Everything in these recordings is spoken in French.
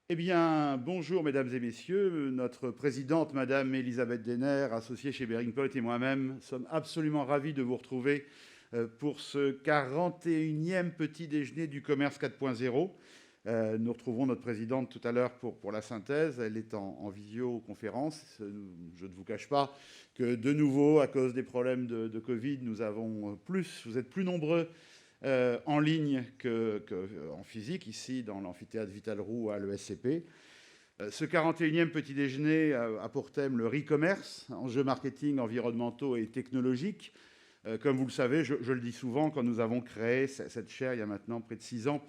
Eh bien, bonjour mesdames et messieurs. Notre présidente, Madame Elisabeth Denner, associée chez Bearing Point, et moi-même sommes absolument ravis de vous retrouver pour ce 41e petit déjeuner du commerce 4.0. Nous retrouverons notre présidente tout à l'heure pour la synthèse. Elle est en visioconférence. Je ne vous cache pas que de nouveau, à cause des problèmes de Covid, vous êtes plus nombreux en ligne qu'en physique, ici dans l'amphithéâtre Vital-Roux à l'ESCP. Ce 41e petit déjeuner a pour thème le re-commerce, enjeux marketing, environnementaux et technologiques. Comme vous le savez, je le dis souvent, quand nous avons créé cette chaire il y a maintenant près de 6 ans,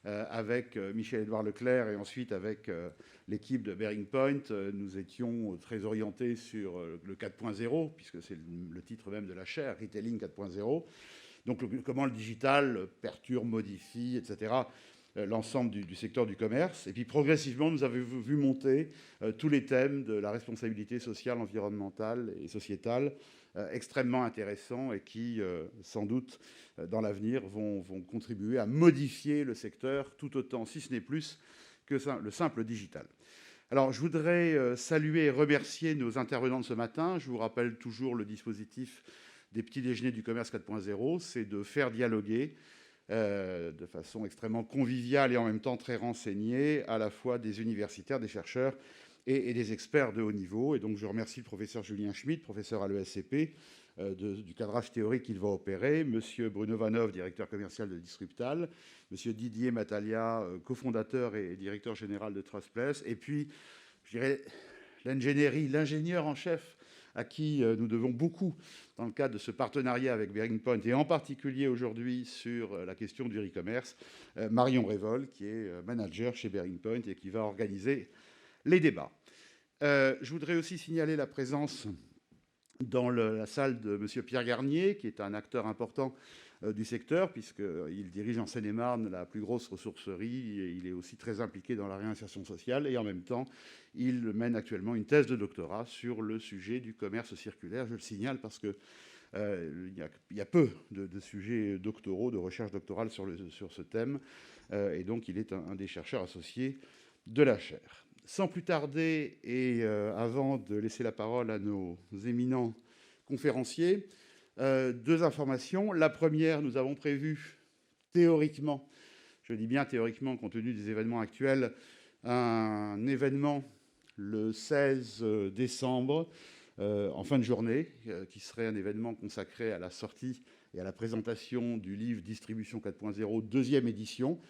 avec Michel-Édouard Leclerc et ensuite avec l'équipe de Bearing Point, nous étions très orientés sur le 4.0, puisque c'est le titre même de la chaire, Retailing 4.0. Donc comment le digital perturbe, modifie, etc., l'ensemble du secteur du commerce. Et puis progressivement, nous avons vu monter tous les thèmes de la responsabilité sociale, environnementale et sociétale, extrêmement intéressants et qui, sans doute, dans l'avenir, vont contribuer à modifier le secteur tout autant, si ce n'est plus, que le simple digital. Alors, je voudrais saluer et remercier nos intervenants de ce matin. Je vous rappelle toujours le dispositif des petits déjeuners du commerce 4.0, c'est de faire dialoguer de façon extrêmement conviviale et en même temps très renseignée, à la fois des universitaires, des chercheurs et des experts de haut niveau. Et donc, je remercie le professeur Julien Schmitt, professeur à l'ESCP, du cadrage théorique qu'il va opérer, monsieur Bruno Vanov, directeur commercial de Disruptal, monsieur Didier Matalia, cofondateur et directeur général de Trustplace, et puis, je dirais, l'ingénieur en chef à qui nous devons beaucoup dans le cadre de ce partenariat avec Bearing Point, et en particulier aujourd'hui sur la question du e-commerce, Marion Révol, qui est manager chez Bearing Point et qui va organiser les débats. Je voudrais aussi signaler la présence dans la salle de M. Pierre Garnier, qui est un acteur important du secteur, puisqu'il dirige en Seine-et-Marne la plus grosse ressourcerie, et il est aussi très impliqué dans la réinsertion sociale, et en même temps, il mène actuellement une thèse de doctorat sur le sujet du commerce circulaire. Je le signale parce que il y a peu de sujets doctoraux, de recherche doctorale sur ce thème, et donc il est un des chercheurs associés de la chaire. Sans plus tarder, et avant de laisser la parole à nos éminents conférenciers, deux informations. La première, nous avons prévu théoriquement, je dis bien théoriquement compte tenu des événements actuels, un événement le 16 décembre, en fin de journée, qui serait un événement consacré à la sortie et à la présentation du livre Distribution 4.0, deuxième édition,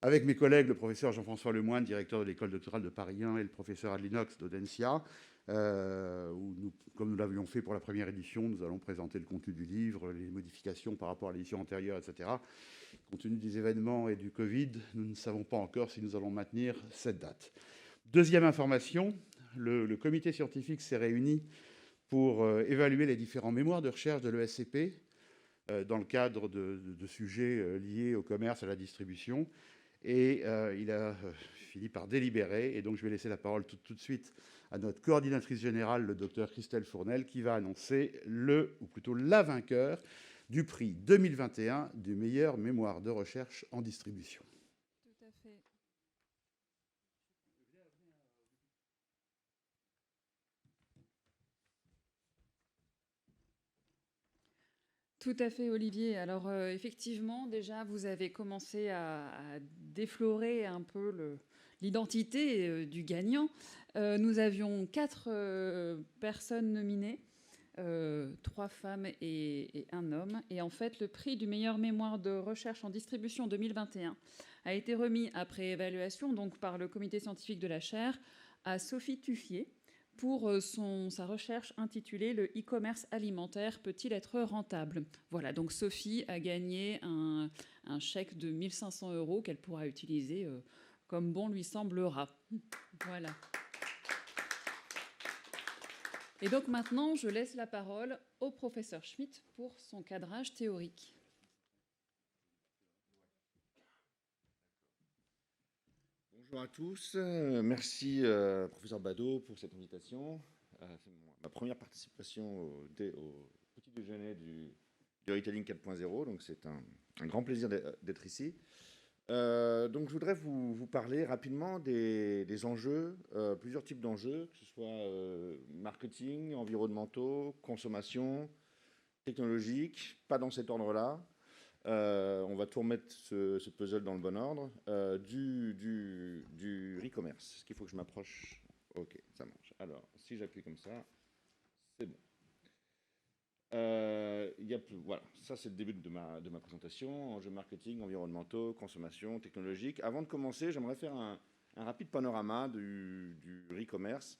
avec mes collègues, le professeur Jean-François Lemoine, directeur de l'école doctorale de Paris 1, et le professeur Adlinox d'Audencia, où comme nous l'avions fait pour la première édition, nous allons présenter le contenu du livre, les modifications par rapport à l'édition antérieure, etc. Compte tenu des événements et du Covid, nous ne savons pas encore si nous allons maintenir cette date. Deuxième information, le comité scientifique s'est réuni pour évaluer les différents mémoires de recherche de l'ESCP dans le cadre de sujets liés au commerce, à la distribution. Et il a fini par délibérer. Et donc, je vais laisser la parole tout de suite à notre coordinatrice générale, le docteur Christelle Fournel, qui va annoncer ou plutôt la vainqueur du prix 2021 du meilleur mémoire de recherche en distribution. Tout à fait. Tout à fait, Olivier. Alors, effectivement, déjà, vous avez commencé à déflorer un peu l'identité du gagnant. Nous avions 4 personnes nominées, 3 femmes et un homme. Et en fait, le prix du meilleur mémoire de recherche en distribution 2021 a été remis après évaluation donc par le comité scientifique de la chaire à Sophie Tuffier pour sa recherche intitulée « Le e-commerce alimentaire peut-il être rentable ?» Voilà, donc Sophie a gagné un chèque de 1 500 € qu'elle pourra utiliser comme bon lui semblera. Voilà. Et donc maintenant, je laisse la parole au professeur Schmitt pour son cadrage théorique. Bonjour à tous, merci professeur Badeau pour cette invitation. C'est ma première participation au petit déjeuner du Retailing 4.0, donc c'est un grand plaisir d'être ici. Donc, je voudrais vous parler rapidement des enjeux, plusieurs types d'enjeux, que ce soit marketing, environnementaux, consommation, technologique, pas dans cet ordre-là. On va tout remettre ce puzzle dans le bon ordre. Du e-commerce. Est-ce qu'il faut que je m'approche? Ok, ça marche. Alors, si j'appuie comme ça, c'est bon. Voilà, ça c'est le début de ma présentation. Enjeux marketing, environnementaux, consommation, technologique. Avant de commencer, j'aimerais faire un rapide panorama du e-commerce.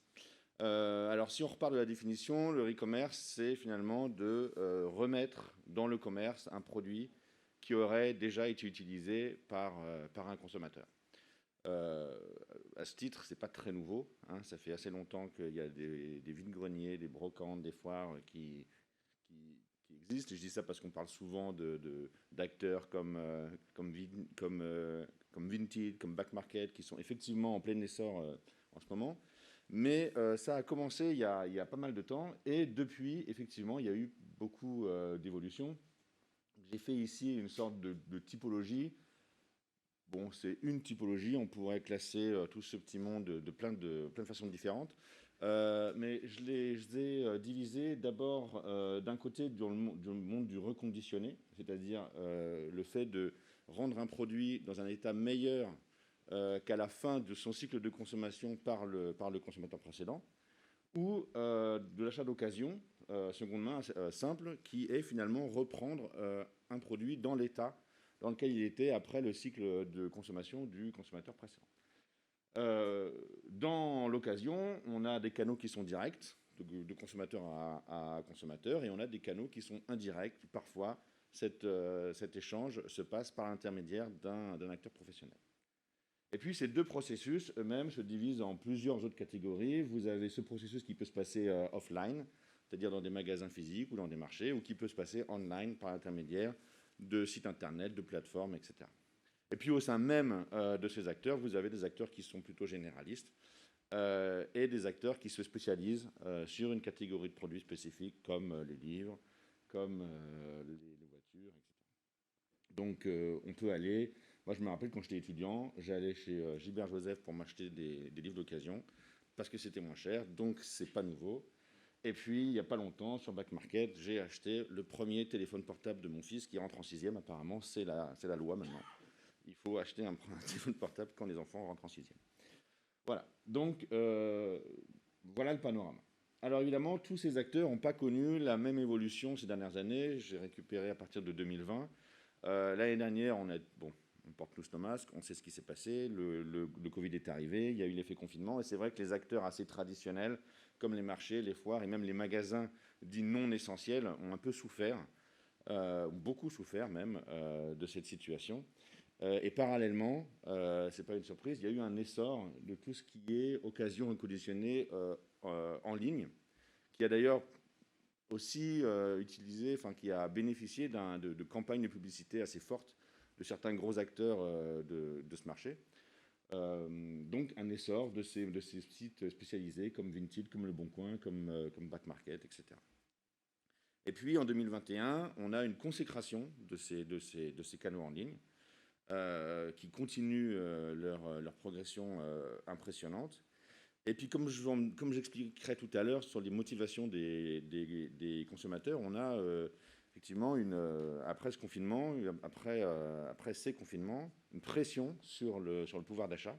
Alors, si on repart de la définition, le e-commerce, c'est finalement de remettre dans le commerce un produit qui aurait déjà été utilisé par un consommateur. À ce titre, c'est pas très nouveau, hein, ça fait assez longtemps qu'il y a des vides-greniers, des brocantes, des foires qui existent. Et je dis ça parce qu'on parle souvent d'acteurs comme Vinted, comme Back Market, qui sont effectivement en plein essor en ce moment. Mais ça a commencé il y a pas mal de temps, et depuis, effectivement, il y a eu beaucoup d'évolutions. J'ai fait ici une sorte de typologie. Bon, c'est une typologie, on pourrait classer tout ce petit monde de plein de façons différentes. Mais je les ai divisés d'abord d'un côté du monde du reconditionné, c'est-à-dire le fait de rendre un produit dans un état meilleur qu'à la fin de son cycle de consommation par le consommateur précédent, ou de l'achat d'occasion, seconde main simple, qui est finalement reprendre un produit dans l'état dans lequel il était après le cycle de consommation du consommateur précédent. Dans l'occasion, on a des canaux qui sont directs, de consommateur à consommateur, et on a des canaux qui sont indirects. Parfois, cet échange se passe par l'intermédiaire d'un acteur professionnel. Et puis, ces deux processus eux-mêmes se divisent en plusieurs autres catégories. Vous avez ce processus qui peut se passer offline, c'est-à-dire dans des magasins physiques ou dans des marchés, ou qui peut se passer online par l'intermédiaire de sites internet, de plateformes, etc. Et puis, au sein même de ces acteurs, vous avez des acteurs qui sont plutôt généralistes et des acteurs qui se spécialisent sur une catégorie de produits spécifiques, comme les livres, comme les voitures, etc. Donc, on peut aller... Moi, je me rappelle quand j'étais étudiant, j'allais chez Gilbert Joseph pour m'acheter des livres d'occasion parce que c'était moins cher, donc c'est pas nouveau. Et puis, il n'y a pas longtemps, sur Back Market, j'ai acheté le premier téléphone portable de mon fils qui rentre en 6e. Apparemment, c'est la loi maintenant. Il faut acheter un téléphone portable quand les enfants rentrent en 6e. Voilà. Donc, voilà le panorama. Alors, évidemment, tous ces acteurs n'ont pas connu la même évolution ces dernières années. J'ai récupéré à partir de 2020. L'année dernière, on porte tous nos masques, on sait ce qui s'est passé, le Covid est arrivé, il y a eu l'effet confinement, et c'est vrai que les acteurs assez traditionnels, comme les marchés, les foires et même les magasins dits non essentiels, ont un peu souffert, beaucoup souffert même, de cette situation. Et parallèlement, c'est pas une surprise, il y a eu un essor de tout ce qui est occasion reconditionnée en ligne, qui a d'ailleurs aussi utilisé, enfin qui a bénéficié de campagnes de publicité assez fortes de certains gros acteurs de ce marché. Donc un essor de ces sites spécialisés comme Vinted, comme Le Bon Coin, comme Back Market, etc. Et puis en 2021, on a une consécration de ces canaux en ligne qui continuent leur progression impressionnante. Et puis comme j'expliquerai tout à l'heure sur les motivations des consommateurs, on a effectivement après ce confinement, après ces confinements, une pression sur le pouvoir d'achat,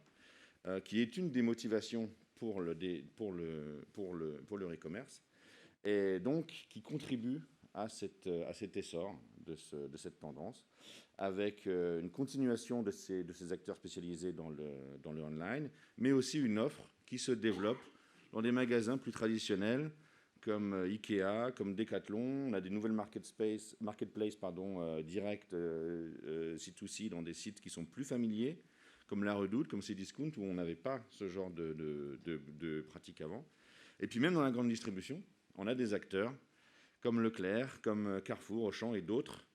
qui est une des motivations pour le e-commerce, et donc qui contribue à cet essor de cette tendance, avec une continuation de ces acteurs spécialisés dans le online, mais aussi une offre qui se développe dans des magasins plus traditionnels, comme Ikea, comme Decathlon. On a des nouvelles marketplaces directs C2C dans des sites qui sont plus familiers, comme La Redoute, comme Cdiscount, où on n'avait pas ce genre de pratique avant. Et puis même dans la grande distribution, on a des acteurs comme Leclerc, comme Carrefour, Auchan et d'autres,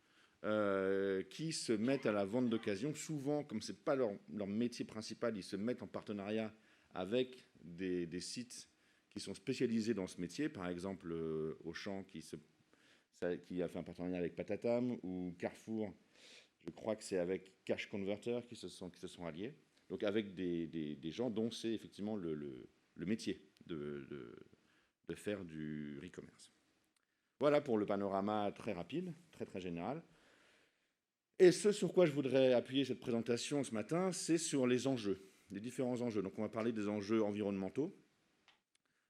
qui se mettent à la vente d'occasion. Souvent, comme ce n'est pas leur métier principal, ils se mettent en partenariat avec des sites qui sont spécialisés dans ce métier, par exemple Auchan qui a fait un partenariat avec Patatam, ou Carrefour, je Je crois que c'est avec Cash Converter qui se sont alliés. Donc avec des gens dont c'est effectivement le métier de faire du e-commerce. Voilà pour le panorama très rapide, très très général. Et ce sur quoi je voudrais appuyer cette présentation ce matin, c'est sur les enjeux, les différents enjeux. Donc on va parler des enjeux environnementaux,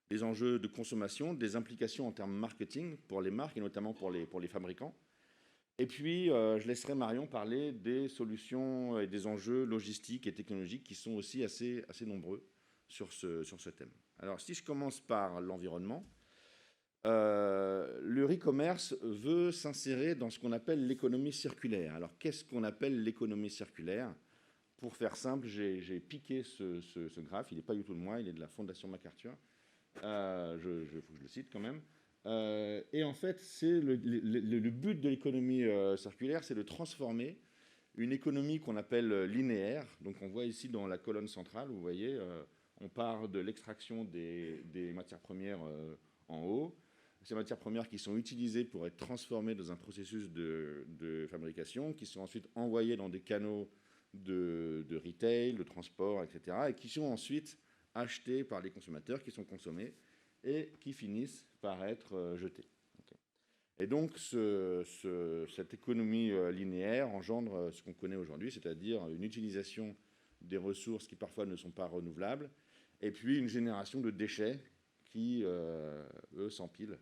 des enjeux de consommation, des implications en termes marketing pour les marques et notamment pour les fabricants. Et puis, je laisserai Marion parler des solutions et des enjeux logistiques et technologiques qui sont aussi assez nombreux sur ce thème. Alors, si je commence par l'environnement, le e-commerce veut s'insérer dans ce qu'on appelle l'économie circulaire. Alors, qu'est-ce qu'on appelle l'économie circulaire? Pour faire simple, j'ai piqué ce graphe. Il n'est pas du tout de moi, il est de la Fondation MacArthur. Faut que je le cite quand même. Et en fait, c'est le but de l'économie circulaire, c'est de transformer une économie qu'on appelle linéaire. Donc on voit ici dans la colonne centrale, vous voyez, on part de l'extraction des matières premières en haut. Ces matières premières qui sont utilisées pour être transformées dans un processus de fabrication, qui sont ensuite envoyées dans des canaux de retail, de transport, etc. et qui sont ensuite achetées par les consommateurs, qui sont consommées et qui finissent par être jetés. Okay. Et donc, cette économie linéaire engendre ce qu'on connaît aujourd'hui, c'est-à-dire une utilisation des ressources qui parfois ne sont pas renouvelables, et puis une génération de déchets qui, eux, s'empilent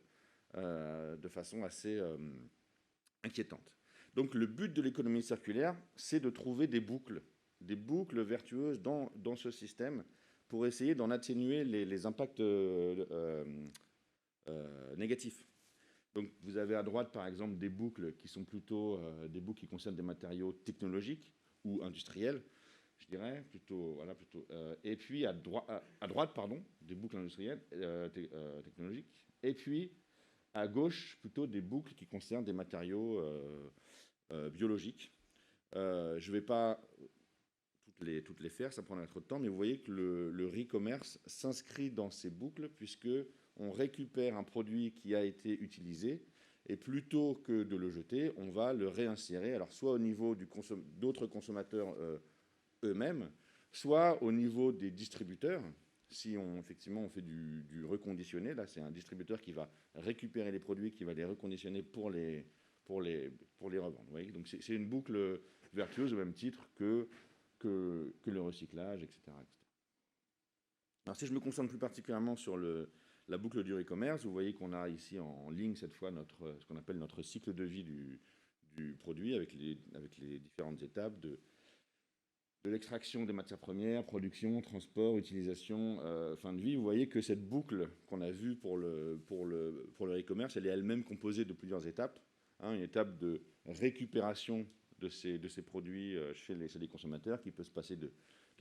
de façon assez inquiétante. Donc, le but de l'économie circulaire, c'est de trouver des boucles vertueuses dans ce système pour essayer d'en atténuer les impacts négatifs. Donc, vous avez à droite, par exemple, des boucles qui sont plutôt des boucles qui concernent des matériaux technologiques ou industriels, je dirais, et puis à droite, des boucles industrielles, technologiques, et puis à gauche, plutôt des boucles qui concernent des matériaux biologiques. Je ne vais pas toutes les faire, ça prendra trop de temps, mais vous voyez que le e-commerce s'inscrit dans ces boucles puisque on récupère un produit qui a été utilisé et plutôt que de le jeter, on va le réinsérer, alors soit au niveau d'autres consommateurs eux-mêmes, soit au niveau des distributeurs. Si effectivement on fait du reconditionné, là c'est un distributeur qui va récupérer les produits, qui va les reconditionner pour les revendre. Vous voyez, donc c'est une boucle vertueuse au même titre que le recyclage, etc., etc. Alors si je me concentre plus particulièrement sur la boucle du e-commerce, vous voyez qu'on a ici en ligne cette fois ce qu'on appelle notre cycle de vie du produit avec les différentes étapes de l'extraction des matières premières, production, transport, utilisation, fin de vie. Vous voyez que cette boucle qu'on a vue pour le e-commerce, elle est elle-même composée de plusieurs étapes. Une étape de récupération de ces produits chez les consommateurs qui peut se passer de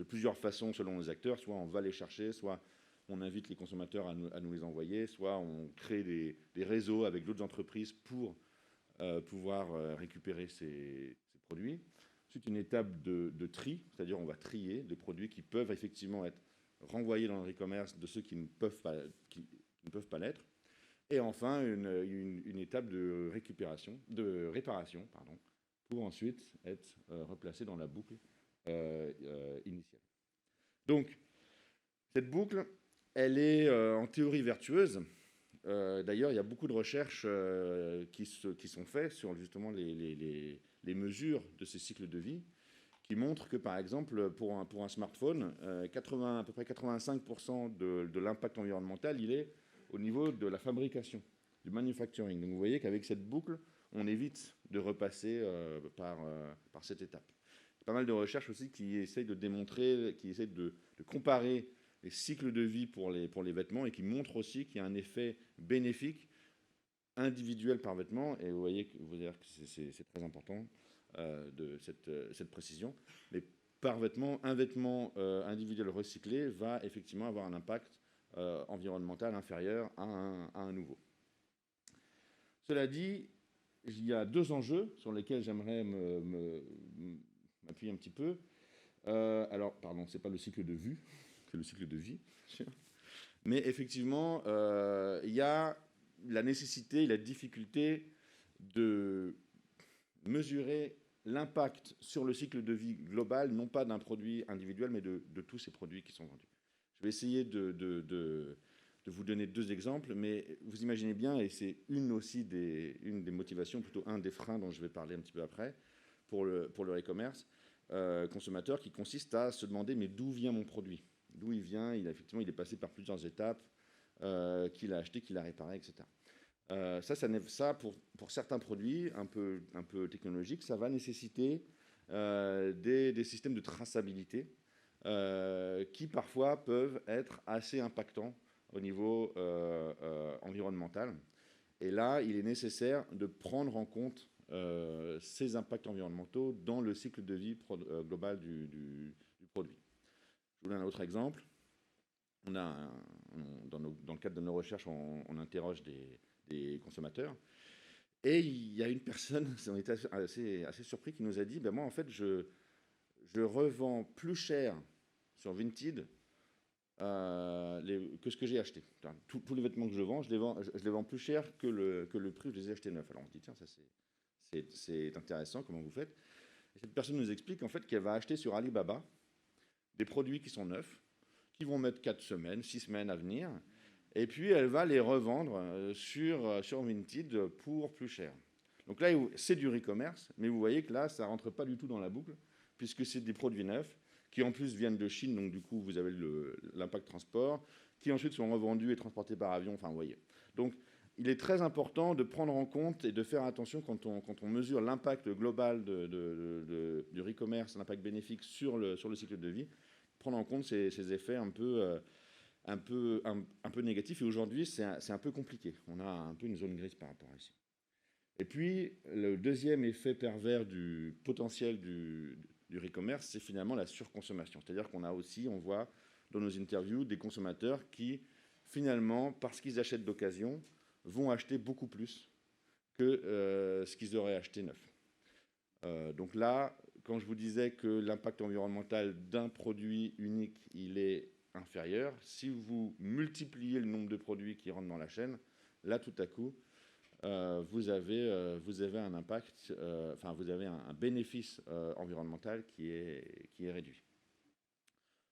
plusieurs façons selon les acteurs. Soit on va les chercher, soit on invite les consommateurs à nous les envoyer, soit on crée des réseaux avec d'autres entreprises pour pouvoir récupérer ces produits. Ensuite, une étape de tri, c'est-à-dire on va trier des produits qui peuvent effectivement être renvoyés dans le e-commerce de ceux qui ne peuvent pas l'être. Et enfin, une étape de réparation, pour ensuite être replacé dans la boucle initiale. Donc, cette boucle, elle est en théorie vertueuse. D'ailleurs, il y a beaucoup de recherches qui sont faites sur justement les mesures de ces cycles de vie, qui montrent que, par exemple, pour un smartphone, à peu près 85% de l'impact environnemental, il est au niveau de la fabrication, du manufacturing. Donc vous voyez qu'avec cette boucle, on évite de repasser par cette étape. Il y a pas mal de recherches aussi qui essayent de démontrer, qui essayent de comparer les cycles de vie pour les vêtements et qui montrent aussi qu'il y a un effet bénéfique individuel par vêtement. Et vous voyez que c'est très important de cette précision. Mais par vêtement, un vêtement individuel recyclé va effectivement avoir un impact environnemental inférieur à un nouveau. Cela dit, il y a deux enjeux sur lesquels j'aimerais m'appuyer un petit peu. Alors, pardon, ce n'est pas le cycle de vue, c'est le cycle de vie. Mais effectivement, il y a la nécessité et la difficulté de mesurer l'impact sur le cycle de vie global, non pas d'un produit individuel, mais de tous ces produits qui sont vendus. Je vais essayer de vous donner 2 exemples, mais vous imaginez bien, et c'est une des motivations, plutôt un des freins dont je vais parler un petit peu après, pour le e-commerce consommateur, qui consiste à se demander, mais d'où vient mon produit? D'où il vient? Effectivement, il est passé par plusieurs étapes, qu'il a acheté, qu'il a réparé, etc. Ça, pour certains produits un peu technologiques, ça va nécessiter des systèmes de traçabilité qui parfois peuvent être assez impactants au niveau environnemental. Et là, il est nécessaire de prendre en compte ces impacts environnementaux dans le cycle de vie global du produit. Je vous donne un autre exemple. Dans le cadre de nos recherches, on interroge des consommateurs. Et il y a une personne, on était assez surpris, qui nous a dit, moi, en fait, je revends plus cher sur Vinted que ce que j'ai acheté. Tous les vêtements que je vends, je les vends plus cher que le prix où je les ai achetés neufs. Alors on se dit, tiens, ça c'est intéressant, comment vous faites? Et cette personne nous explique en fait qu'elle va acheter sur Alibaba des produits qui sont neufs, qui vont mettre 4 semaines, 6 semaines à venir, et puis elle va les revendre sur Vinted pour plus cher. Donc là, c'est du e-commerce, mais vous voyez que là, ça ne rentre pas du tout dans la boucle, puisque c'est des produits neufs, qui en plus viennent de Chine, donc du coup, vous avez l'impact transport, qui ensuite sont revendus et transportés par avion, enfin, vous voyez. Donc, il est très important de prendre en compte et de faire attention quand on mesure l'impact global du e-commerce, l'impact bénéfique sur le cycle de vie, prendre en compte ces effets un peu négatifs. Et aujourd'hui, c'est un peu compliqué. On a un peu une zone grise par rapport à ici. Et puis, le deuxième effet pervers du potentiel du e-commerce, c'est finalement la surconsommation. C'est-à-dire on voit dans nos interviews des consommateurs qui, finalement, parce qu'ils achètent d'occasion, vont acheter beaucoup plus que ce qu'ils auraient acheté neuf. Donc là, quand je vous disais que l'impact environnemental d'un produit unique, il est inférieur, si vous multipliez le nombre de produits qui rentrent dans la chaîne, là, tout à coup, vous avez un impact, vous avez un bénéfice environnemental qui est réduit.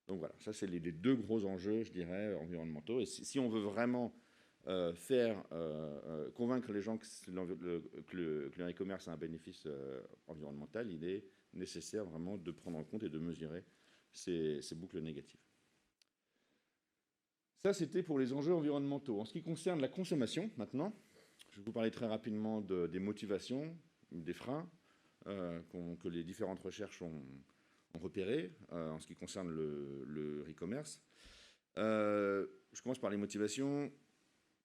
Donc voilà, ça c'est les 2 gros enjeux, je dirais, environnementaux. Et si on veut vraiment convaincre les gens que le e-commerce a un bénéfice environnemental, il est nécessaire vraiment de prendre en compte et de mesurer ces boucles négatives. Ça, c'était pour les enjeux environnementaux. En ce qui concerne la consommation, maintenant, je vais vous parler très rapidement des motivations, des freins que les différentes recherches ont repérés en ce qui concerne le e-commerce. Je commence par les motivations.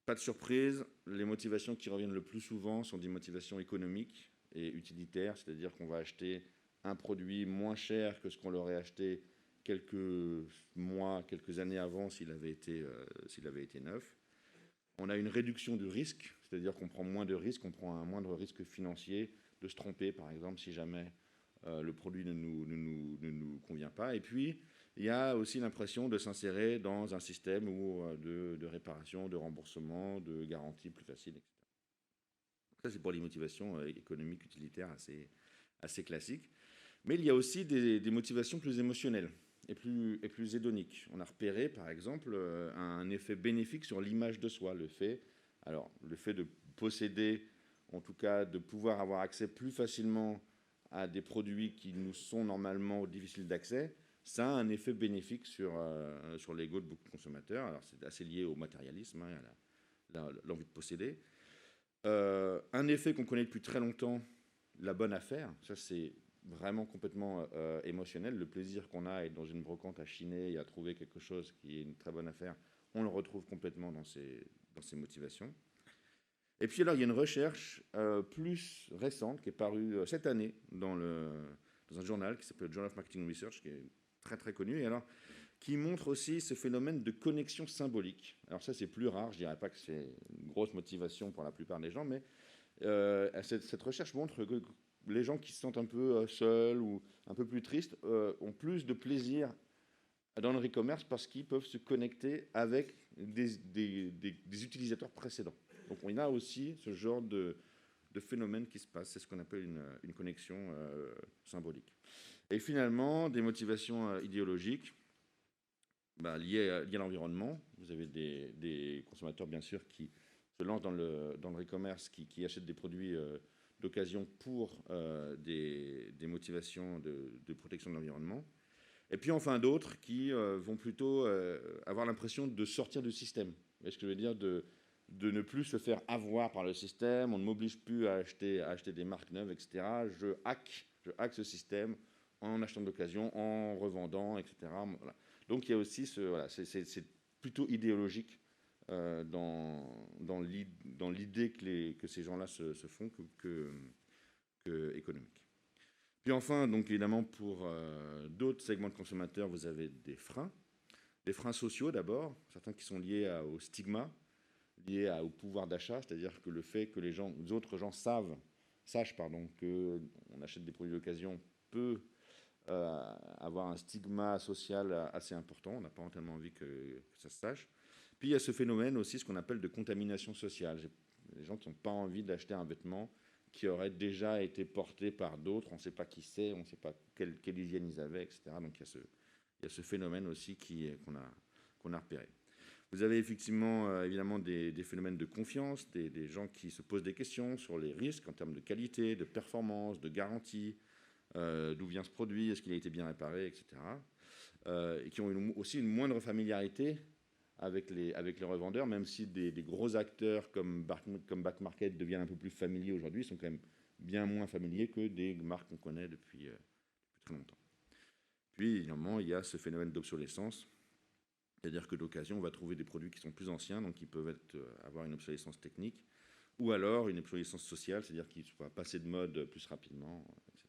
Pas de surprise, les motivations qui reviennent le plus souvent sont des motivations économiques et utilitaires, c'est-à-dire qu'on va acheter un produit moins cher que ce qu'on l'aurait acheté quelques mois, quelques années avant s'il avait été neuf. On a une réduction du risque, c'est-à-dire qu'on prend moins de risques, on prend un moindre risque financier de se tromper, par exemple, si jamais le produit ne nous convient pas. Et puis, il y a aussi l'impression de s'insérer dans un système de réparation, de remboursement, de garantie plus facile, etc. Ça, c'est pour les motivations économiques, utilitaires assez classiques. Mais il y a aussi des motivations plus émotionnelles et plus hédoniques. On a repéré, par exemple, un effet bénéfique sur l'image de soi. Le fait de posséder, en tout cas, de pouvoir avoir accès plus facilement à des produits qui nous sont normalement difficiles d'accès, ça a un effet bénéfique sur l'ego de beaucoup de consommateurs. Alors, c'est assez lié au matérialisme, à l'envie de posséder. Un effet qu'on connaît depuis très longtemps, la bonne affaire, ça c'est vraiment complètement émotionnel. Le plaisir qu'on a à être dans une brocante à chiner et à trouver quelque chose qui est une très bonne affaire, on le retrouve complètement dans ces motivations. Et puis alors, il y a une recherche plus récente qui est parue cette année dans un journal qui s'appelle Journal of Marketing Research, qui est très très connu, et alors qui montre aussi ce phénomène de connexion symbolique. Alors ça, c'est plus rare, je dirais pas que c'est une grosse motivation pour la plupart des gens, mais cette recherche montre que les gens qui se sentent un peu seuls ou un peu plus tristes ont plus de plaisir dans le e-commerce parce qu'ils peuvent se connecter avec des utilisateurs précédents. Donc on a aussi ce genre de phénomènes qui se passent. C'est ce qu'on appelle une connexion symbolique. Et finalement, des motivations idéologiques liées à l'environnement. Vous avez des consommateurs, bien sûr, qui se lancent dans le e-commerce, qui achètent des produits d'occasion pour des motivations de protection de l'environnement. Et puis enfin d'autres qui vont plutôt avoir l'impression de sortir du système. Vous voyez ce que je veux dire, de ne plus se faire avoir par le système, on ne m'oblige plus à acheter des marques neuves, etc. Je hack ce système en achetant d'occasion, en revendant, etc. Voilà. Donc il y a aussi c'est plutôt idéologique dans l'idée que ces gens-là se font que économique. Puis enfin, donc évidemment, pour d'autres segments de consommateurs, vous avez des freins sociaux d'abord, certains qui sont liés au stigma, liés au pouvoir d'achat, c'est-à-dire que le fait que les autres gens sachent qu'on achète des produits d'occasion peut avoir un stigma social assez important. On n'a pas tellement envie que ça se sache. Puis il y a ce phénomène aussi, ce qu'on appelle de contamination sociale. Les gens qui n'ont pas envie d'acheter un vêtement qui aurait déjà été porté par d'autres. On ne sait pas qui c'est, on ne sait pas quelle hygiène ils avaient, etc. Donc il y a ce phénomène aussi qu'on a repéré. Vous avez effectivement, évidemment, des phénomènes de confiance, des gens qui se posent des questions sur les risques en termes de qualité, de performance, de garantie, d'où vient ce produit, est-ce qu'il a été bien réparé, etc. Et qui ont aussi une moindre familiarité avec les revendeurs, même si des gros acteurs comme Back Market deviennent un peu plus familiers aujourd'hui, ils sont quand même bien moins familiers que des marques qu'on connaît depuis très longtemps. Puis, évidemment, il y a ce phénomène d'obsolescence, c'est-à-dire que d'occasion, on va trouver des produits qui sont plus anciens, donc qui peuvent avoir une obsolescence technique, ou alors une obsolescence sociale, c'est-à-dire qu'ils soient passés de mode plus rapidement, etc.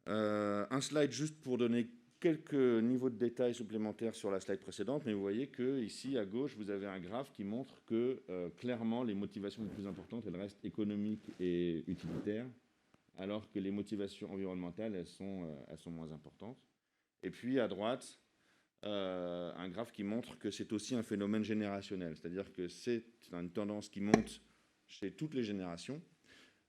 Un slide juste pour donner quelques niveaux de détails supplémentaires sur la slide précédente, mais vous voyez que ici à gauche, vous avez un graphe qui montre que clairement les motivations les plus importantes, elles restent économiques et utilitaires, alors que les motivations environnementales, elles sont moins importantes. Et puis à droite, un graphe qui montre que c'est aussi un phénomène générationnel, c'est-à-dire que c'est une tendance qui monte chez toutes les générations,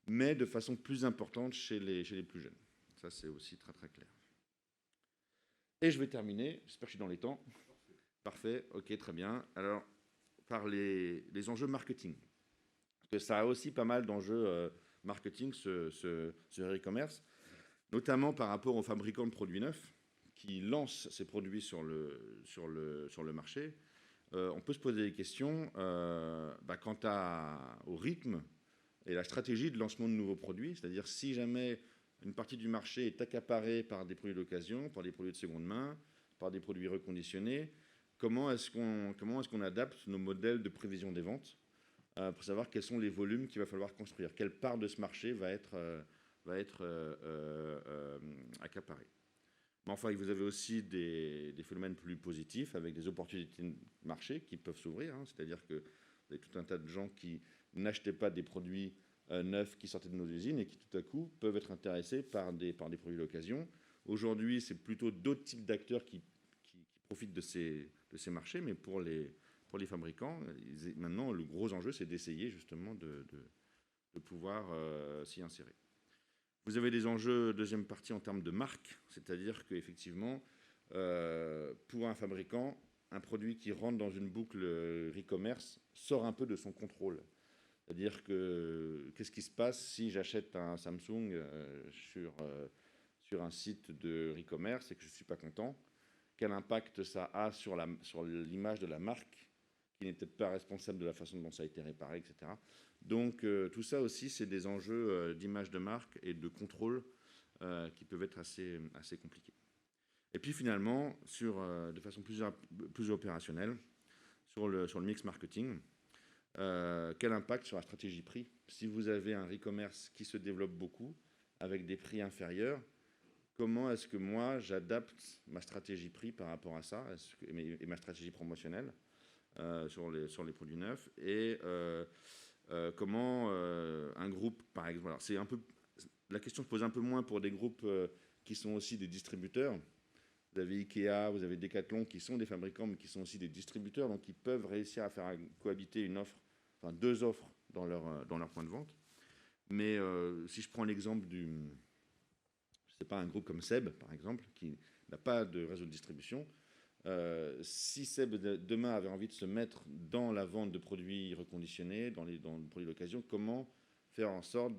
mais de façon plus importante chez les plus jeunes. Ça, c'est aussi très très clair. Et je vais terminer, j'espère que je suis dans les temps. Parfait, ok, très bien. Alors, par les enjeux marketing. Parce que ça a aussi pas mal d'enjeux marketing, ce e-commerce, notamment par rapport aux fabricants de produits neufs qui lancent ces produits sur le marché. On peut se poser des questions quant au rythme et la stratégie de lancement de nouveaux produits. C'est-à-dire si jamais une partie du marché est accaparée par des produits d'occasion, par des produits de seconde main, par des produits reconditionnés. Comment est-ce qu'on adapte nos modèles de prévision des ventes pour savoir quels sont les volumes qu'il va falloir construire, quelle part de ce marché va être accaparée. Mais enfin, vous avez aussi des phénomènes plus positifs avec des opportunités de marché qui peuvent s'ouvrir. C'est-à-dire que vous avez tout un tas de gens qui n'achetaient pas des produits neufs qui sortaient de nos usines et qui tout à coup peuvent être intéressés par des produits d'occasion. Aujourd'hui, c'est plutôt d'autres types d'acteurs qui profitent de ces marchés, mais pour les fabricants, maintenant, le gros enjeu, c'est d'essayer justement de pouvoir s'y insérer. Vous avez des enjeux, deuxième partie, en termes de marque, c'est-à-dire qu'effectivement, pour un fabricant, un produit qui rentre dans une boucle e-commerce sort un peu de son contrôle. C'est-à-dire que qu'est-ce qui se passe si j'achète un Samsung sur un site de e-commerce et que je ne suis pas content? Quel impact ça a sur l'image de la marque, qui n'est peut-être pas responsable de la façon dont ça a été réparé, etc. Donc tout ça aussi, c'est des enjeux d'image de marque et de contrôle qui peuvent être assez compliqués. Et puis finalement, de façon plus opérationnelle, sur le mix marketing, quel impact sur la stratégie prix? Si vous avez un e-commerce qui se développe beaucoup, avec des prix inférieurs, comment est-ce que moi, j'adapte ma stratégie prix par rapport à ça, et ma stratégie promotionnelle sur les produits neufs? Et comment un groupe, par exemple... Alors la question se pose un peu moins pour des groupes qui sont aussi des distributeurs. Vous avez Ikea, vous avez Decathlon, qui sont des fabricants, mais qui sont aussi des distributeurs, donc ils peuvent réussir à faire cohabiter deux offres dans leur point de vente. Mais si je prends l'exemple je sais pas, un groupe comme Seb, par exemple, qui n'a pas de réseau de distribution, si Seb demain avait envie de se mettre dans la vente de produits reconditionnés, dans le produit d'occasion, comment faire en sorte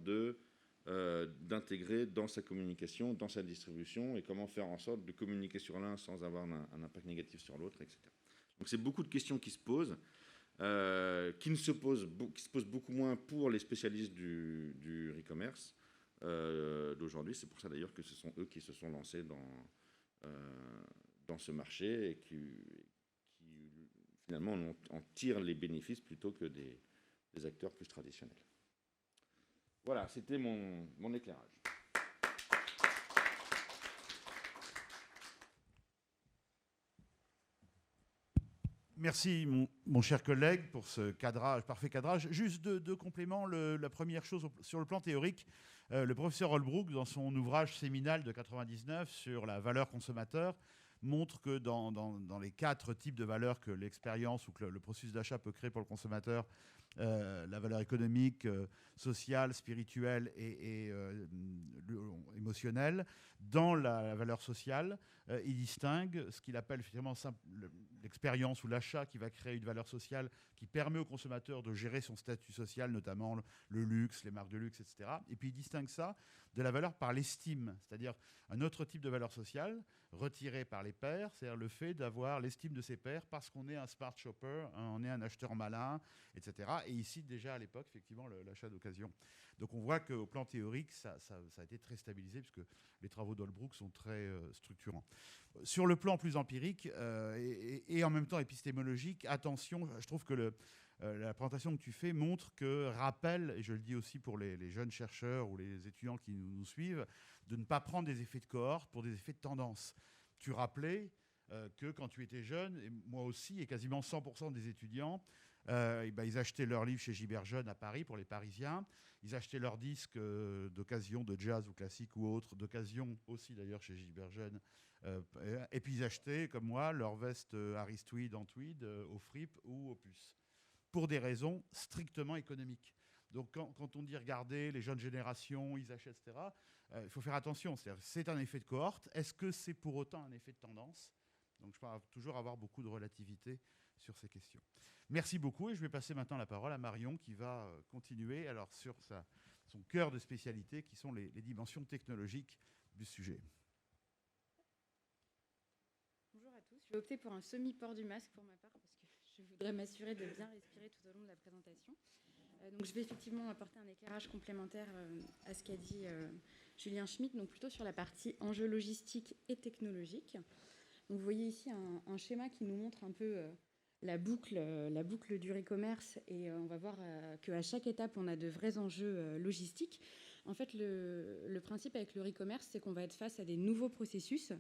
d'intégrer dans sa communication, dans sa distribution, et comment faire en sorte de communiquer sur l'un sans avoir un impact négatif sur l'autre, etc. Donc c'est beaucoup de questions qui se posent, qui se posent beaucoup moins pour les spécialistes du e-commerce d'aujourd'hui. C'est pour ça d'ailleurs que ce sont eux qui se sont lancés dans ce marché et qui finalement en tirent les bénéfices plutôt que des acteurs plus traditionnels. Voilà, c'était mon éclairage. Merci, mon cher collègue, pour ce cadrage, parfait cadrage. Juste deux compléments. La première chose, sur le plan théorique, le professeur Holbrook, dans son ouvrage séminal de 99 sur la valeur consommateur, montre que dans les 4 types de valeurs que l'expérience ou que le processus d'achat peut créer pour le consommateur, la valeur économique, sociale, spirituelle et émotionnelle. Dans la valeur sociale, il distingue ce qu'il appelle finalement l'expérience ou l'achat qui va créer une valeur sociale qui permet au consommateur de gérer son statut social, notamment le luxe, les marques de luxe, etc. Et puis il distingue ça de la valeur par l'estime, c'est-à-dire un autre type de valeur sociale retirée par les pairs, c'est-à-dire le fait d'avoir l'estime de ses pairs parce qu'on est un smart shopper, on est un acheteur malin, etc. Et ici, déjà à l'époque, effectivement, l'achat d'occasion. Donc on voit qu'au plan théorique, ça a été très stabilisé puisque les travaux d'Holbrook sont très structurants. Sur le plan plus empirique et en même temps épistémologique, attention, je trouve que la présentation que tu fais montre que, rappelle, et je le dis aussi pour les jeunes chercheurs ou les étudiants qui nous suivent, de ne pas prendre des effets de cohorte pour des effets de tendance. Tu rappelais que quand tu étais jeune, et moi aussi, et quasiment 100% des étudiants, ils achetaient leurs livres chez Giberjeune à Paris pour les Parisiens. Ils achetaient leurs disques d'occasion, de jazz ou classique ou autre, d'occasion aussi d'ailleurs chez Giberjeune. Et puis ils achetaient, comme moi, leur veste Harris Tweed en tweed au Fripe ou au Puce, pour des raisons strictement économiques. Donc quand on dit regardez, les jeunes générations, ils achètent, etc., il faut faire attention. C'est un effet de cohorte. Est-ce que c'est pour autant un effet de tendance ? Donc je pense toujours avoir beaucoup de relativité sur ces questions. Merci beaucoup et je vais passer maintenant la parole à Marion qui va continuer alors sur son cœur de spécialité qui sont les dimensions technologiques du sujet. Bonjour à tous, je vais opter pour un semi-port du masque pour ma part parce que je voudrais m'assurer de bien respirer tout au long de la présentation. Donc je vais effectivement apporter un éclairage complémentaire à ce qu'a dit Julien Schmitt, donc plutôt sur la partie enjeux logistiques et technologiques. Donc vous voyez ici un schéma qui nous montre un peu la boucle du e-commerce et on va voir qu'à chaque étape, on a de vrais enjeux logistiques. En fait, le principe avec le e-commerce, c'est qu'on va être face à des nouveaux processus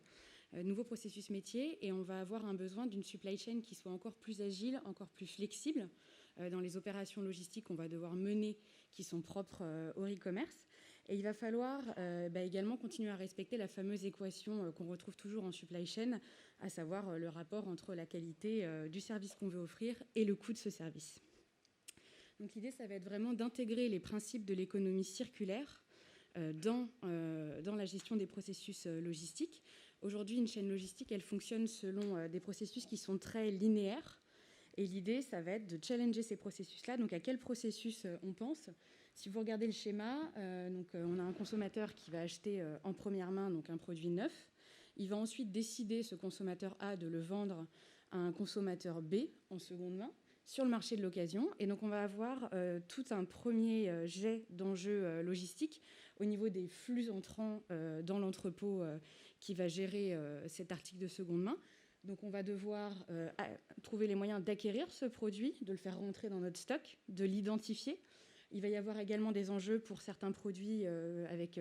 métiers et on va avoir un besoin d'une supply chain qui soit encore plus agile, encore plus flexible dans les opérations logistiques qu'on va devoir mener qui sont propres au e-commerce. Et il va falloir également continuer à respecter la fameuse équation qu'on retrouve toujours en supply chain, à savoir le rapport entre la qualité du service qu'on veut offrir et le coût de ce service. Donc l'idée, ça va être vraiment d'intégrer les principes de l'économie circulaire dans la gestion des processus logistiques. Aujourd'hui, une chaîne logistique, elle fonctionne selon des processus qui sont très linéaires. Et l'idée, ça va être de challenger ces processus-là. Donc, à quel processus on pense ? Si vous regardez le schéma, on a un consommateur qui va acheter en première main donc un produit neuf. Il va ensuite décider, ce consommateur A, de le vendre à un consommateur B en seconde main sur le marché de l'occasion. Et donc, on va avoir tout un premier jet d'enjeux logistiques au niveau des flux entrants dans l'entrepôt qui va gérer cet article de seconde main. Donc, on va devoir trouver les moyens d'acquérir ce produit, de le faire rentrer dans notre stock, de l'identifier. Il va y avoir également des enjeux pour certains produits avec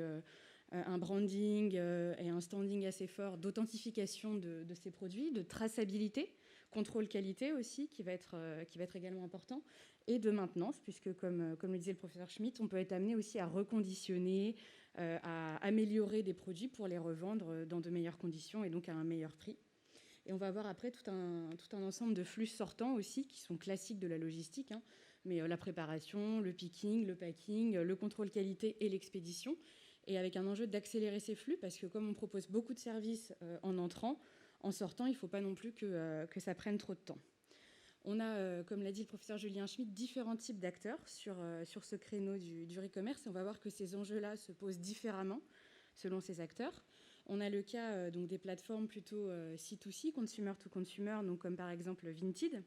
un branding et un standing assez fort d'authentification de ces produits, de traçabilité, contrôle qualité aussi, qui va être également important, et de maintenance, puisque comme le disait le professeur Schmitt, on peut être amené aussi à reconditionner, à améliorer des produits pour les revendre dans de meilleures conditions et donc à un meilleur prix. Et on va avoir après tout un ensemble de flux sortants aussi, qui sont classiques de la logistique, mais la préparation, le picking, le packing, le contrôle qualité et l'expédition, et avec un enjeu d'accélérer ces flux, parce que comme on propose beaucoup de services en entrant, en sortant, il ne faut pas non plus que ça prenne trop de temps. On a, comme l'a dit le professeur Julien Schmitt, différents types d'acteurs sur ce créneau du e-commerce. On va voir que ces enjeux-là se posent différemment selon ces acteurs. On a le cas donc des plateformes plutôt C2C, consumer to consumer, donc comme par exemple Vinted.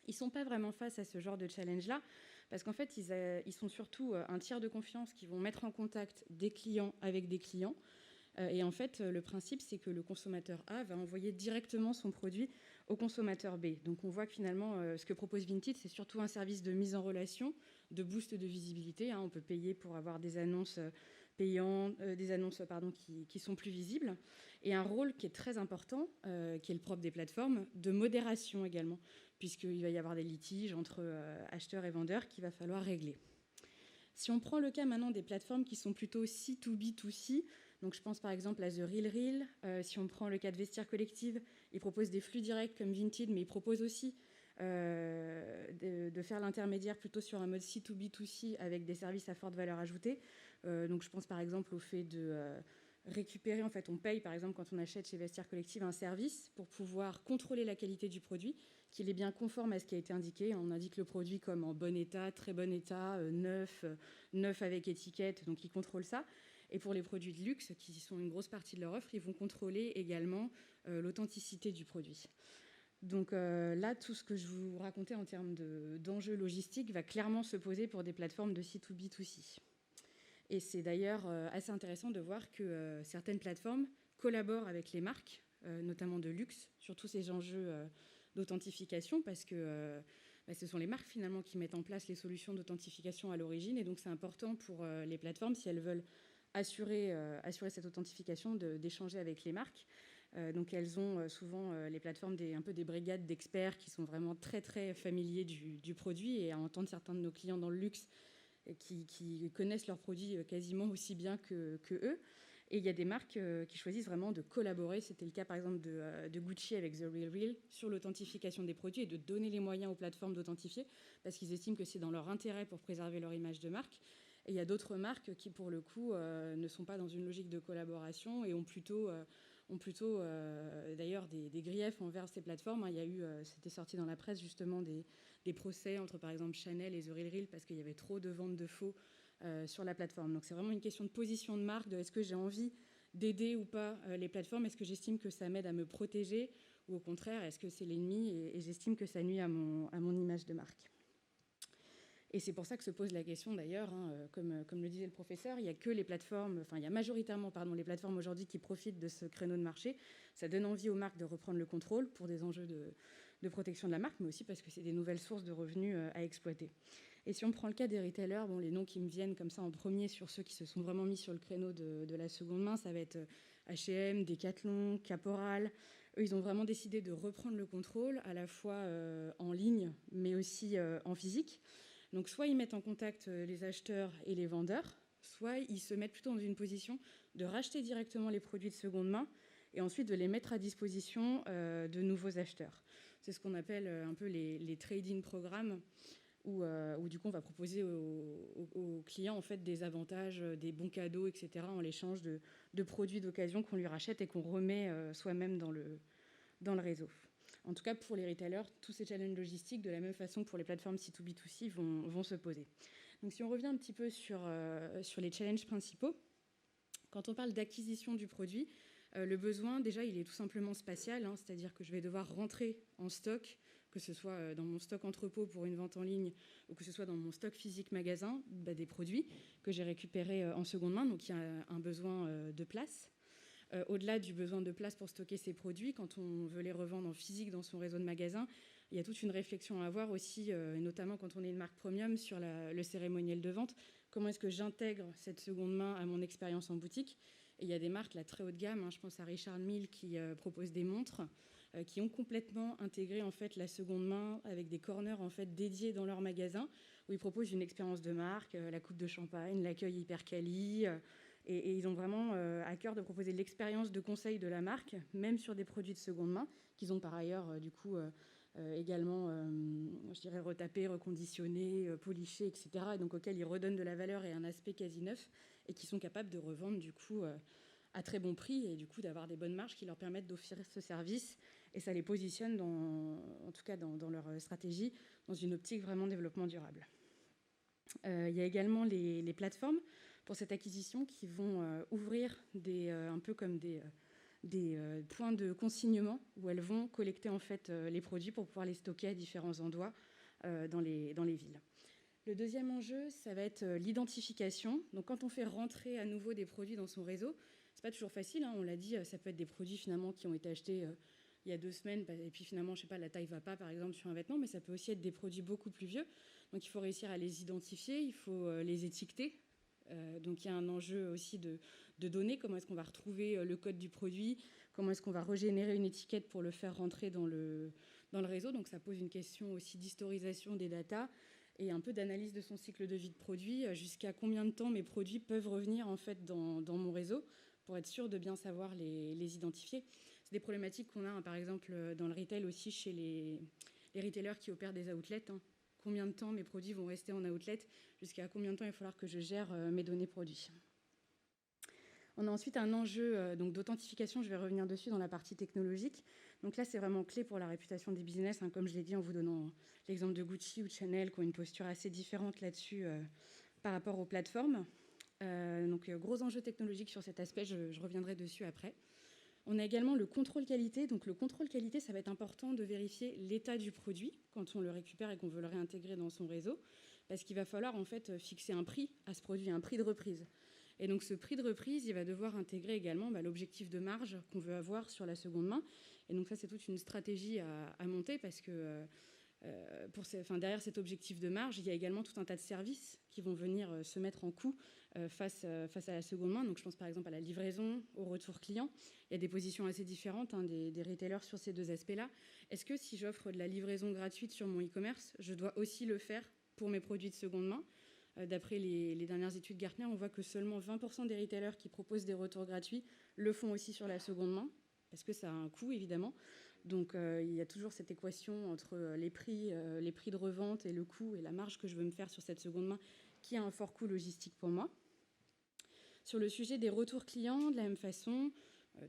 Ils ne sont pas vraiment face à ce genre de challenge-là, parce qu'en fait, ils sont surtout un tiers de confiance qui vont mettre en contact des clients avec des clients. Et en fait, le principe, c'est que le consommateur A va envoyer directement son produit au consommateur B. Donc on voit que finalement, ce que propose Vinted, c'est surtout un service de mise en relation, de boost de visibilité. On peut payer pour avoir des annonces payantes, qui sont plus visibles. Et un rôle qui est très important, qui est le propre des plateformes, de modération également, puisqu'il va y avoir des litiges entre acheteurs et vendeurs qu'il va falloir régler. Si on prend le cas maintenant des plateformes qui sont plutôt C2B2C, donc je pense par exemple à The Real Real, si on prend le cas de Vestiaire Collective, ils proposent des flux directs comme Vinted, mais ils proposent aussi de faire l'intermédiaire plutôt sur un mode C2B2C avec des services à forte valeur ajoutée. Donc je pense par exemple au fait de récupérer, en fait on paye par exemple quand on achète chez Vestiaire Collective un service pour pouvoir contrôler la qualité du produit, qu'il est bien conforme à ce qui a été indiqué. On indique le produit comme en bon état, très bon état, neuf avec étiquette, donc ils contrôlent ça. Et pour les produits de luxe, qui sont une grosse partie de leur offre, ils vont contrôler également l'authenticité du produit. Donc là, tout ce que je vous racontais en termes d'enjeux logistiques va clairement se poser pour des plateformes de C2B2C. Et c'est d'ailleurs assez intéressant de voir que certaines plateformes collaborent avec les marques, notamment de luxe, sur tous ces enjeux d'authentification, parce que ce sont les marques finalement qui mettent en place les solutions d'authentification à l'origine. Et donc c'est important pour les plateformes, si elles veulent assurer cette authentification, d'échanger avec les marques. Donc elles ont souvent, les plateformes, un peu des brigades d'experts qui sont vraiment très très familiers du produit, et à entendre certains de nos clients dans le luxe qui connaissent leurs produits quasiment aussi bien que eux. Et il y a des marques qui choisissent vraiment de collaborer. C'était le cas par exemple de Gucci avec The Real Real sur l'authentification des produits, et de donner les moyens aux plateformes d'authentifier, parce qu'ils estiment que c'est dans leur intérêt pour préserver leur image de marque. Et il y a d'autres marques qui, pour le coup, ne sont pas dans une logique de collaboration et ont plutôt d'ailleurs des griefs envers ces plateformes. Il y a eu, c'était sorti dans la presse justement, des procès entre par exemple Chanel et The Real Real parce qu'il y avait trop de ventes de faux sur la plateforme. Donc c'est vraiment une question de position de marque, de est-ce que j'ai envie d'aider ou pas les plateformes, est-ce que j'estime que ça m'aide à me protéger, ou au contraire, est-ce que c'est l'ennemi et j'estime que ça nuit à mon image de marque. Et c'est pour ça que se pose la question d'ailleurs, comme le disait le professeur, il y a majoritairement les plateformes aujourd'hui qui profitent de ce créneau de marché. Ça donne envie aux marques de reprendre le contrôle pour des enjeux de protection de la marque, mais aussi parce que c'est des nouvelles sources de revenus à exploiter. Et si on prend le cas des retailers, les noms qui me viennent comme ça en premier sur ceux qui se sont vraiment mis sur le créneau de la seconde main, ça va être H&M, Decathlon, Caporal. Eux, ils ont vraiment décidé de reprendre le contrôle, à la fois en ligne, mais aussi en physique. Donc soit ils mettent en contact les acheteurs et les vendeurs, soit ils se mettent plutôt dans une position de racheter directement les produits de seconde main et ensuite de les mettre à disposition de nouveaux acheteurs. C'est ce qu'on appelle un peu les trade-in programmes, où du coup on va proposer aux clients en fait des avantages, des bons cadeaux, etc. en l'échange de produits d'occasion qu'on lui rachète et qu'on remet soi-même dans le réseau. En tout cas, pour les retailers, tous ces challenges logistiques, de la même façon que pour les plateformes C2B2C, vont se poser. Donc si on revient un petit peu sur les challenges principaux, quand on parle d'acquisition du produit, le besoin, déjà, il est tout simplement spatial, c'est-à-dire que je vais devoir rentrer en stock, que ce soit dans mon stock entrepôt pour une vente en ligne ou que ce soit dans mon stock physique magasin, des produits que j'ai récupérés en seconde main, donc il y a un besoin de place. Au-delà du besoin de place pour stocker ces produits, quand on veut les revendre en physique dans son réseau de magasins, il y a toute une réflexion à avoir aussi, notamment quand on est une marque premium, sur le cérémoniel de vente. Comment est-ce que j'intègre cette seconde main à mon expérience en boutique ? Et il y a des marques là, très haut de gamme, je pense à Richard Mille qui propose des montres qui ont complètement intégré en fait, la seconde main avec des corners en fait, dédiés dans leur magasin où ils proposent une expérience de marque, la coupe de champagne, l'accueil hyper quali. Et ils ont vraiment à cœur de proposer l'expérience de conseil de la marque, même sur des produits de seconde main, qu'ils ont par ailleurs également, je dirais, retapés, reconditionnés, polichés, etc., et donc auxquels ils redonnent de la valeur et un aspect quasi neuf, et qui sont capables de revendre du coup à très bon prix, et du coup d'avoir des bonnes marges qui leur permettent d'offrir ce service, et ça les positionne, en tout cas dans leur stratégie, dans une optique vraiment développement durable. Il y a également les plateformes pour cette acquisition qui vont ouvrir un peu comme des points de consignement où elles vont collecter en fait les produits pour pouvoir les stocker à différents endroits dans les villes. Le deuxième enjeu, ça va être l'identification. Donc quand on fait rentrer à nouveau des produits dans son réseau, c'est pas toujours facile, hein, on l'a dit, ça peut être des produits finalement qui ont été achetés il y a 2 semaines et puis finalement, je sais pas, la taille va pas par exemple sur un vêtement, mais ça peut aussi être des produits beaucoup plus vieux. Donc il faut réussir à les identifier, il faut les étiqueter. Donc il y a un enjeu aussi de données, comment est-ce qu'on va retrouver le code du produit, comment est-ce qu'on va régénérer une étiquette pour le faire rentrer dans le réseau. Donc ça pose une question aussi d'historisation des datas et un peu d'analyse de son cycle de vie de produit, jusqu'à combien de temps mes produits peuvent revenir en fait dans mon réseau pour être sûr de bien savoir les identifier. C'est des problématiques qu'on a, hein, par exemple dans le retail aussi chez les retailers qui opèrent des outlets, hein. Combien de temps mes produits vont rester en outlet, jusqu'à combien de temps il va falloir que je gère mes données produits. On a ensuite un enjeu donc d'authentification, je vais revenir dessus dans la partie technologique. Donc là, c'est vraiment clé pour la réputation des business, hein, comme je l'ai dit en vous donnant l'exemple de Gucci ou de Chanel, qui ont une posture assez différente là-dessus par rapport aux plateformes. Donc gros enjeu technologique sur cet aspect, je reviendrai dessus après. On a également le contrôle qualité. Donc le contrôle qualité, ça va être important de vérifier l'état du produit quand on le récupère et qu'on veut le réintégrer dans son réseau, parce qu'il va falloir en fait fixer un prix à ce produit, un prix de reprise. Et donc ce prix de reprise, il va devoir intégrer également l'objectif de marge qu'on veut avoir sur la seconde main. Et donc ça, c'est toute une stratégie à monter, parce que derrière cet objectif de marge, il y a également tout un tas de services qui vont venir se mettre en coût face à la seconde main. Donc je pense par exemple à la livraison, au retour client. Il y a des positions assez différentes, hein, des retailers sur ces deux aspects-là. Est-ce que si j'offre de la livraison gratuite sur mon e-commerce, je dois aussi le faire pour mes produits de seconde main ? D'après les dernières études Gartner, on voit que seulement 20% des retailers qui proposent des retours gratuits le font aussi sur la seconde main, parce que ça a un coût évidemment. Donc il y a toujours cette équation entre les prix de revente et le coût et la marge que je veux me faire sur cette seconde main, qui a un fort coût logistique pour moi. Sur le sujet des retours clients, de la même façon,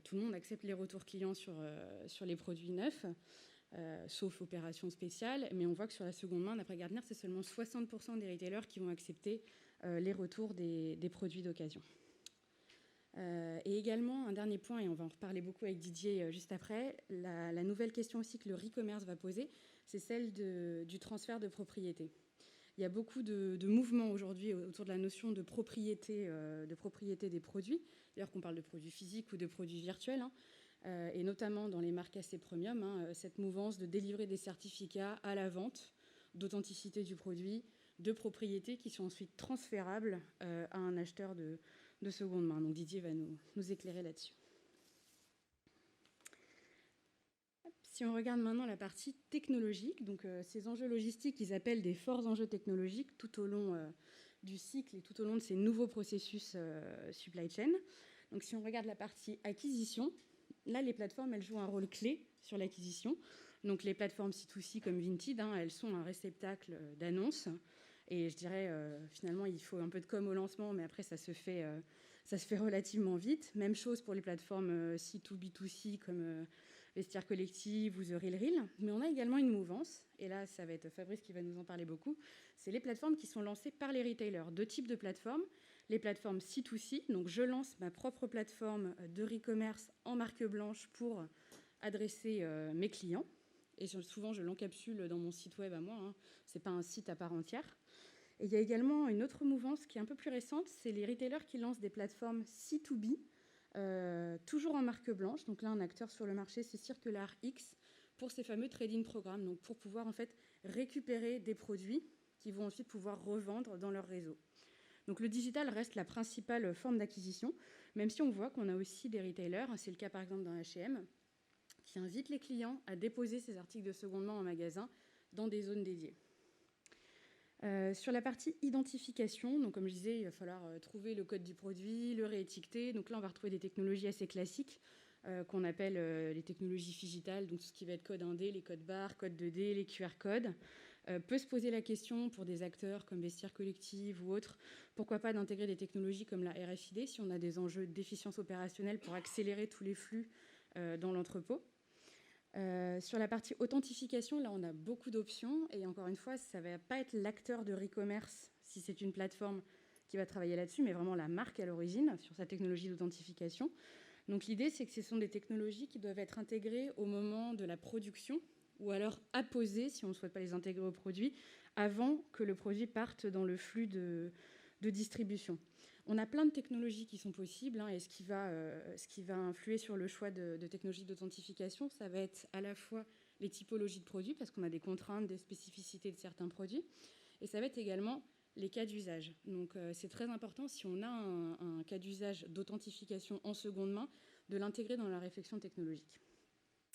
tout le monde accepte les retours clients sur les produits neufs, sauf opération spéciale, mais on voit que sur la seconde main, d'après Gartner, c'est seulement 60% des retailers qui vont accepter les retours des produits d'occasion. Et également, un dernier point, et on va en reparler beaucoup avec Didier juste après, la nouvelle question aussi que le e-commerce va poser, c'est celle du transfert de propriété. Il y a beaucoup de mouvements aujourd'hui autour de la notion de propriété des produits, d'ailleurs qu'on parle de produits physiques ou de produits virtuels, hein, et notamment dans les marques assez premium, hein, cette mouvance de délivrer des certificats à la vente d'authenticité du produit, de propriété, qui sont ensuite transférables à un acheteur de seconde main. Donc Didier va nous éclairer là-dessus. Si on regarde maintenant la partie technologique, donc ces enjeux logistiques, ils appellent des forts enjeux technologiques tout au long du cycle et tout au long de ces nouveaux processus supply chain. Donc si on regarde la partie acquisition, là les plateformes, elles jouent un rôle clé sur l'acquisition. Donc les plateformes C2C comme Vinted, hein, elles sont un réceptacle d'annonces. Et je dirais, finalement, il faut un peu de com au lancement, mais après, ça se fait relativement vite. Même chose pour les plateformes C2B2C comme Vestiaire Collective ou The Real Real. Mais on a également une mouvance, et là, ça va être Fabrice qui va nous en parler beaucoup, c'est les plateformes qui sont lancées par les retailers. 2 types de plateformes. Les plateformes C2C, donc je lance ma propre plateforme de e-commerce en marque blanche pour adresser mes clients. Et souvent, je l'encapsule dans mon site web à moi, hein. Ce n'est pas un site à part entière. Et il y a également une autre mouvance qui est un peu plus récente, c'est les retailers qui lancent des plateformes C2B, toujours en marque blanche. Donc là, un acteur sur le marché, c'est Circular X, pour ces fameux trading programmes, donc pour pouvoir en fait récupérer des produits qu'ils vont ensuite pouvoir revendre dans leur réseau. Donc le digital reste la principale forme d'acquisition, même si on voit qu'on a aussi des retailers, c'est le cas par exemple dans H&M, qui invitent les clients à déposer ces articles de seconde main en magasin dans des zones dédiées. Sur la partie identification, donc comme je disais, il va falloir trouver le code du produit, le réétiqueter. Donc là, on va retrouver des technologies assez classiques, qu'on appelle les technologies digitales, donc tout ce qui va être code 1D, les codes barres, code 2D, les QR codes, peut se poser la question pour des acteurs comme Vestiaire Collective ou autres, pourquoi pas d'intégrer des technologies comme la RFID si on a des enjeux d'efficience opérationnelle pour accélérer tous les flux dans l'entrepôt. Sur la partie authentification, là, on a beaucoup d'options. Et encore une fois, ça ne va pas être l'acteur de e-commerce, si c'est une plateforme qui va travailler là-dessus, mais vraiment la marque à l'origine sur sa technologie d'authentification. Donc l'idée, c'est que ce sont des technologies qui doivent être intégrées au moment de la production ou alors apposées, si on ne souhaite pas les intégrer au produit, avant que le produit parte dans le flux de distribution. On a plein de technologies qui sont possibles, et ce qui va influer sur le choix de technologies d'authentification, ça va être à la fois les typologies de produits, parce qu'on a des contraintes, des spécificités de certains produits, et ça va être également les cas d'usage. Donc c'est très important, si on a un cas d'usage d'authentification en seconde main, de l'intégrer dans la réflexion technologique.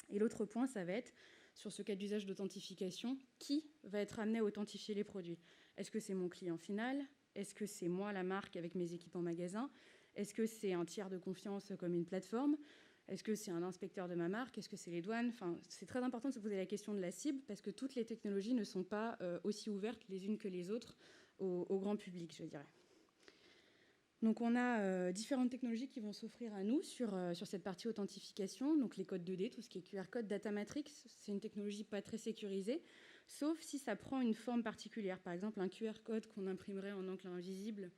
Et l'autre point, ça va être, sur ce cas d'usage d'authentification, qui va être amené à authentifier les produits? Est-ce que c'est mon client final? Est-ce que c'est moi, la marque, avec mes équipes en magasin? Est-ce que c'est un tiers de confiance comme une plateforme? Est-ce que c'est un inspecteur de ma marque? Est-ce que c'est les douanes? Enfin, c'est très important de se poser la question de la cible parce que toutes les technologies ne sont pas aussi ouvertes les unes que les autres au grand public, je dirais. Donc on a différentes technologies qui vont s'offrir à nous sur cette partie authentification. Donc les codes 2D, tout ce qui est QR code, data matrix, c'est une technologie pas très sécurisée, sauf si ça prend une forme particulière. Par exemple, un QR code qu'on imprimerait en encre invisible,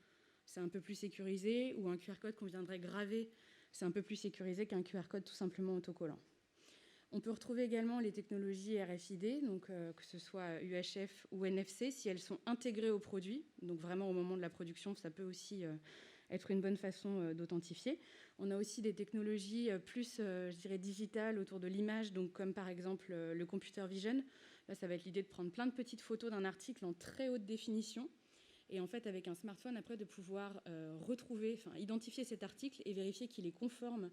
c'est un peu plus sécurisé, ou un QR code qu'on viendrait graver, c'est un peu plus sécurisé qu'un QR code tout simplement autocollant. On peut retrouver également les technologies RFID, donc que ce soit UHF ou NFC, si elles sont intégrées au produit. Donc vraiment au moment de la production, ça peut aussi être une bonne façon d'authentifier. On a aussi des technologies plus, je dirais, digitales autour de l'image, donc comme par exemple le computer vision. Là, ça va être l'idée de prendre plein de petites photos d'un article en très haute définition. Et en fait, avec un smartphone, après, de pouvoir identifier cet article et vérifier qu'il est conforme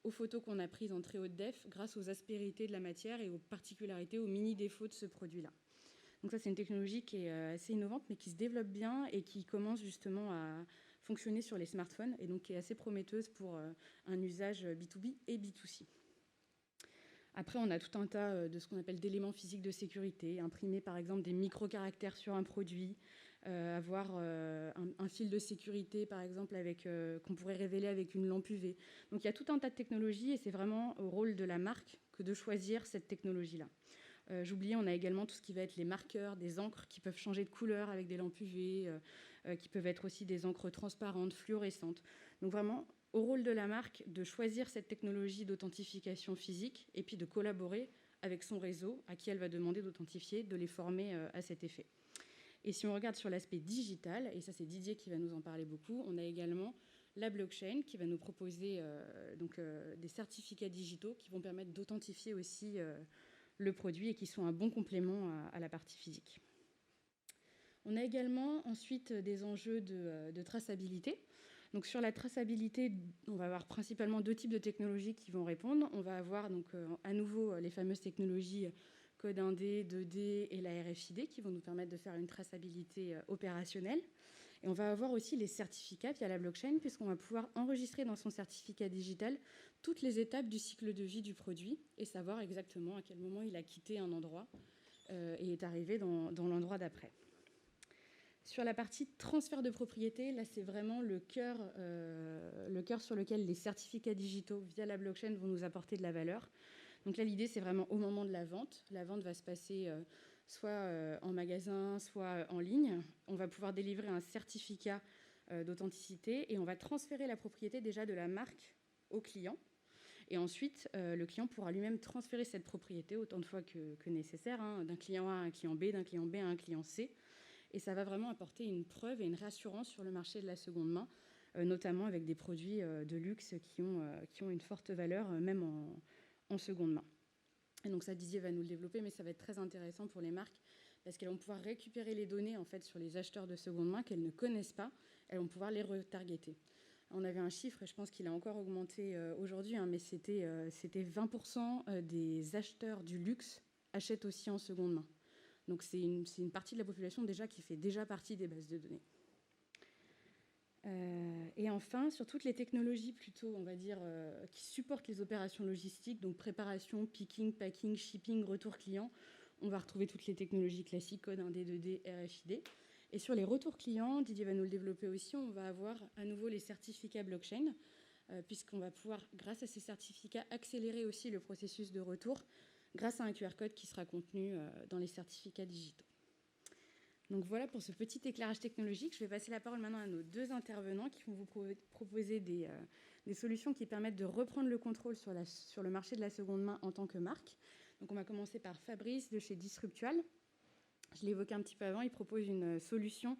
aux photos qu'on a prises en très haute def grâce aux aspérités de la matière et aux particularités, aux mini-défauts de ce produit-là. Donc ça, c'est une technologie qui est assez innovante, mais qui se développe bien et qui commence justement à fonctionner sur les smartphones et donc qui est assez prometteuse pour un usage B2B et B2C. Après, on a tout un tas de ce qu'on appelle d'éléments physiques de sécurité, imprimer par exemple des micro-caractères sur un produit, avoir un fil de sécurité par exemple qu'on pourrait révéler avec une lampe UV. Donc il y a tout un tas de technologies et c'est vraiment au rôle de la marque que de choisir cette technologie-là. J'oubliais, on a également tout ce qui va être les marqueurs, des encres qui peuvent changer de couleur avec des lampes UV, qui peuvent être aussi des encres transparentes, fluorescentes. Donc vraiment, au rôle de la marque de choisir cette technologie d'authentification physique et puis de collaborer avec son réseau à qui elle va demander d'authentifier, de les former à cet effet. Et si on regarde sur l'aspect digital, et ça c'est Didier qui va nous en parler beaucoup, on a également la blockchain qui va nous proposer des certificats digitaux qui vont permettre d'authentifier aussi le produit et qui sont un bon complément à la partie physique. On a également ensuite des enjeux de traçabilité. Donc sur la traçabilité, on va avoir principalement deux types de technologies qui vont répondre. On va avoir donc à nouveau les fameuses technologies code 1D, 2D et la RFID qui vont nous permettre de faire une traçabilité opérationnelle. Et on va avoir aussi les certificats via la blockchain puisqu'on va pouvoir enregistrer dans son certificat digital toutes les étapes du cycle de vie du produit et savoir exactement à quel moment il a quitté un endroit et est arrivé dans l'endroit d'après. Sur la partie transfert de propriété, là c'est vraiment le cœur sur lequel les certificats digitaux via la blockchain vont nous apporter de la valeur. Donc là l'idée c'est vraiment au moment de la vente. La vente va se passer soit en magasin, soit en ligne. On va pouvoir délivrer un certificat d'authenticité et on va transférer la propriété déjà de la marque au client. Et ensuite, le client pourra lui-même transférer cette propriété autant de fois que nécessaire, d'un client A à un client B, d'un client B à un client C. Et ça va vraiment apporter une preuve et une réassurance sur le marché de la seconde main, notamment avec des produits de luxe qui ont une forte valeur, même en seconde main. Et donc ça, Didier va nous le développer, mais ça va être très intéressant pour les marques parce qu'elles vont pouvoir récupérer les données en fait, sur les acheteurs de seconde main qu'elles ne connaissent pas. Elles vont pouvoir les retargeter. On avait un chiffre, et je pense qu'il a encore augmenté aujourd'hui, mais c'était 20% des acheteurs du luxe achètent aussi en seconde main. Donc c'est une partie de la population déjà qui fait déjà partie des bases de données. Et enfin, sur toutes les technologies plutôt, on va dire, qui supportent les opérations logistiques, donc préparation, picking, packing, shipping, retour client, on va retrouver toutes les technologies classiques, code 1D, 2D, RFID. Et sur les retours clients, Didier va nous le développer aussi, on va avoir à nouveau les certificats blockchain, puisqu'on va pouvoir, grâce à ces certificats, accélérer aussi le processus de retour grâce à un QR code qui sera contenu dans les certificats digitaux. Donc voilà pour ce petit éclairage technologique. Je vais passer la parole maintenant à nos deux intervenants qui vont vous proposer des solutions qui permettent de reprendre le contrôle sur le marché de la seconde main en tant que marque. Donc on va commencer par Fabrice de chez Disruptual. Je l'évoquais un petit peu avant, il propose une solution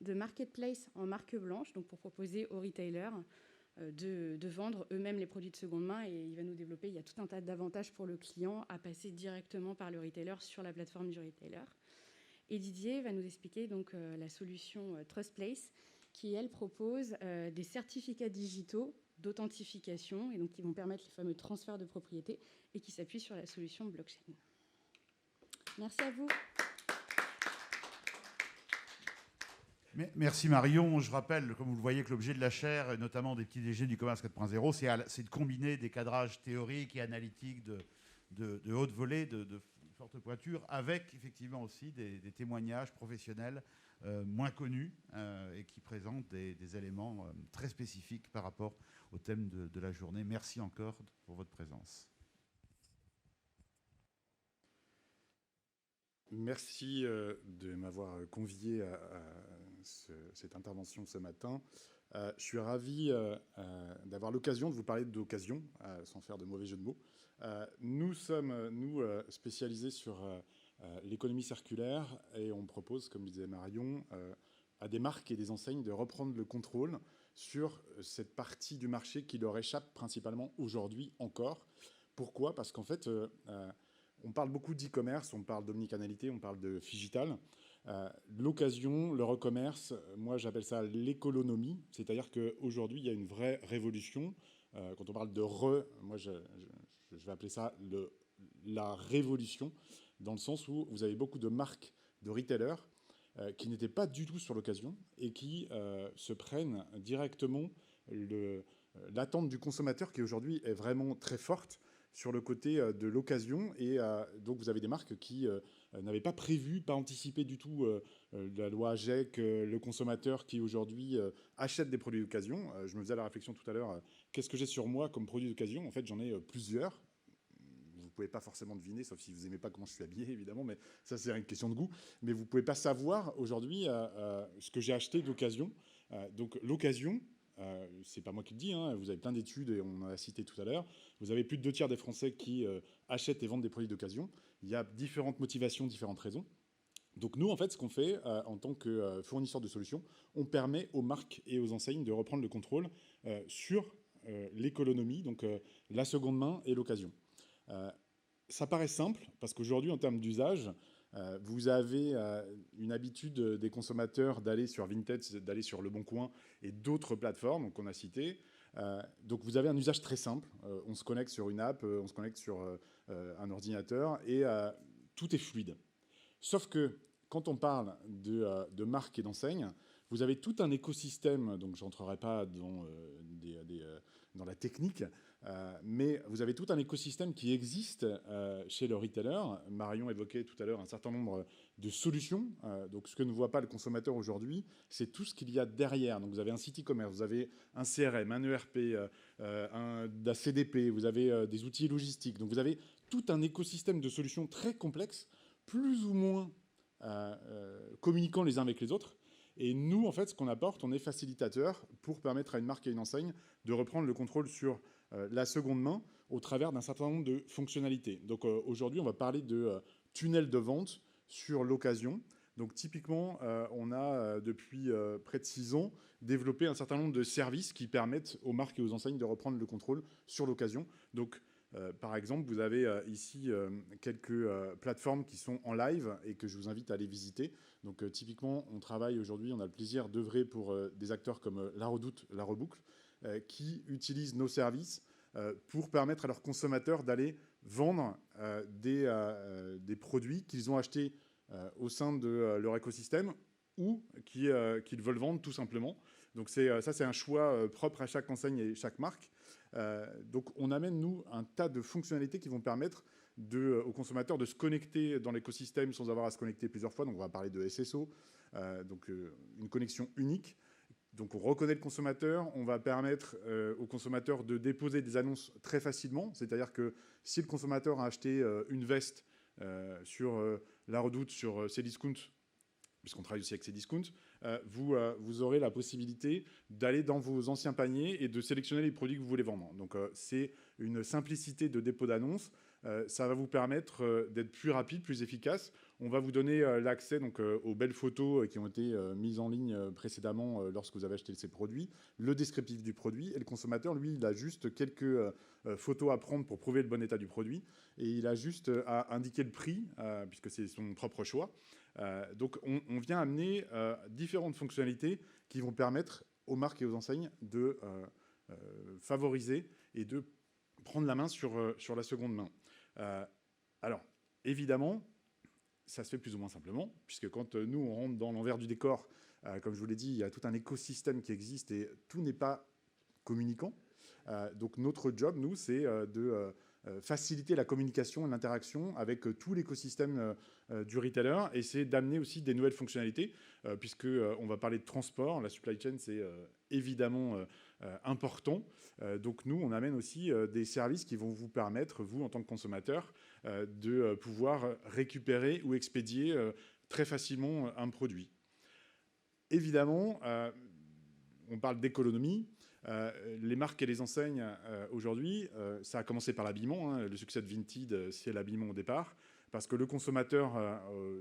de marketplace en marque blanche, donc pour proposer aux retailers de vendre eux-mêmes les produits de seconde main, et il va nous développer, il y a tout un tas d'avantages pour le client à passer directement par le retailer sur la plateforme du retailer. Et Didier va nous expliquer donc la solution TrustPlace qui, elle, propose des certificats digitaux d'authentification et donc qui vont permettre les fameux transferts de propriété et qui s'appuient sur la solution blockchain. Merci à vous. Merci Marion. Je rappelle, comme vous le voyez, que l'objet de la chaire, et notamment des petits déjeuners du commerce 4.0, c'est de combiner des cadrages théoriques et analytiques de haute volée, de forte pointure, avec effectivement aussi des témoignages professionnels moins connus et qui présentent des éléments très spécifiques par rapport au thème de la journée. Merci encore pour votre présence. Merci de m'avoir convié à cette intervention ce matin. Je suis ravi d'avoir l'occasion de vous parler d'occasion, sans faire de mauvais jeu de mots. Nous sommes, spécialisés sur l'économie circulaire et on propose, comme disait Marion, à des marques et des enseignes de reprendre le contrôle sur cette partie du marché qui leur échappe principalement aujourd'hui encore. Pourquoi ? Parce qu'en fait, on parle beaucoup d'e-commerce, on parle d'omnicanalité, on parle de phygital. L'occasion, le re-commerce, moi j'appelle ça l'économie, c'est-à-dire qu'aujourd'hui il y a une vraie révolution. Quand on parle de moi je vais appeler ça la révolution, dans le sens où vous avez beaucoup de marques de retailers qui n'étaient pas du tout sur l'occasion et qui se prennent directement l'attente du consommateur qui aujourd'hui est vraiment très forte sur le côté de l'occasion. Et donc, vous avez des marques qui n'avaient pas prévu, pas anticipé du tout la loi AGEC, le consommateur qui aujourd'hui achète des produits d'occasion. Je me faisais la réflexion tout à l'heure, qu'est-ce que j'ai sur moi comme produit d'occasion ? En fait, j'en ai plusieurs. Vous ne pouvez pas forcément deviner, sauf si vous n'aimez pas comment je suis habillé, évidemment, mais ça, c'est une question de goût. Mais vous ne pouvez pas savoir aujourd'hui ce que j'ai acheté d'occasion. Donc, l'occasion... c'est pas moi qui le dis, hein, vous avez plein d'études et on en a cité tout à l'heure. Vous avez plus de 2/3 des Français qui achètent et vendent des produits d'occasion. Il y a différentes motivations, différentes raisons. Donc nous, en fait, ce qu'on fait en tant que fournisseur de solutions, on permet aux marques et aux enseignes de reprendre le contrôle sur l'économie, donc la seconde main et l'occasion. Ça paraît simple parce qu'aujourd'hui, en termes d'usage, vous avez une habitude des consommateurs d'aller sur Vinted, d'aller sur Le Bon Coin et d'autres plateformes qu'on a citées. Donc vous avez un usage très simple. On se connecte sur une app, on se connecte sur un ordinateur et tout est fluide. Sauf que quand on parle de marques et d'enseignes, vous avez tout un écosystème, donc je n'entrerai pas dans la technique, mais vous avez tout un écosystème qui existe chez le retailer. Marion évoquait tout à l'heure un certain nombre de solutions. Donc ce que ne voit pas le consommateur aujourd'hui, c'est tout ce qu'il y a derrière. Donc vous avez un site e-commerce, vous avez un CRM, un ERP, un CDP, vous avez des outils logistiques. Donc vous avez tout un écosystème de solutions très complexes, plus ou moins communiquant les uns avec les autres. Et nous, en fait, ce qu'on apporte, on est facilitateur pour permettre à une marque et une enseigne de reprendre le contrôle sur la seconde main au travers d'un certain nombre de fonctionnalités. Donc aujourd'hui, on va parler de tunnels de vente sur l'occasion. Donc typiquement, on a depuis près de 6 ans développé un certain nombre de services qui permettent aux marques et aux enseignes de reprendre le contrôle sur l'occasion. Donc par exemple, vous avez ici quelques plateformes qui sont en live et que je vous invite à aller visiter. Donc typiquement, on travaille aujourd'hui, on a le plaisir d'œuvrer pour des acteurs comme La Redoute, La Reboucle, qui utilisent nos services pour permettre à leurs consommateurs d'aller vendre des produits qu'ils ont achetés au sein de leur écosystème ou qu'ils veulent vendre tout simplement. Donc ça, c'est un choix propre à chaque enseigne et chaque marque. Donc on amène, nous, un tas de fonctionnalités qui vont permettre aux consommateurs de se connecter dans l'écosystème sans avoir à se connecter plusieurs fois. Donc on va parler de SSO, donc une connexion unique. Donc on reconnaît le consommateur, on va permettre au consommateur de déposer des annonces très facilement. C'est-à-dire que si le consommateur a acheté une veste sur La Redoute, sur Cdiscount, puisqu'on travaille aussi avec Cdiscount, vous aurez la possibilité d'aller dans vos anciens paniers et de sélectionner les produits que vous voulez vendre. Donc c'est une simplicité de dépôt d'annonce. Ça va vous permettre d'être plus rapide, plus efficace. On va vous donner l'accès donc aux belles photos qui ont été mises en ligne précédemment lorsque vous avez acheté ces produits, le descriptif du produit, et le consommateur, lui, il a juste quelques photos à prendre pour prouver le bon état du produit, et il a juste à indiquer le prix, puisque c'est son propre choix. Donc on vient amener différentes fonctionnalités qui vont permettre aux marques et aux enseignes de favoriser et de prendre la main sur la seconde main. Alors, évidemment, ça se fait plus ou moins simplement, puisque quand nous, on rentre dans l'envers du décor, comme je vous l'ai dit, il y a tout un écosystème qui existe et tout n'est pas communicant. Donc notre job, nous, c'est de faciliter la communication et l'interaction avec tout l'écosystème du retailer, et c'est d'amener aussi des nouvelles fonctionnalités, puisqu'on va parler de transport. La supply chain, c'est évidemment important. Donc nous, on amène aussi des services qui vont vous permettre, vous, en tant que consommateur, de pouvoir récupérer ou expédier très facilement un produit. Évidemment, on parle d'économie. Les marques et les enseignes, aujourd'hui, ça a commencé par l'habillement. Le succès de Vinted, c'est l'habillement au départ. Parce que le consommateur,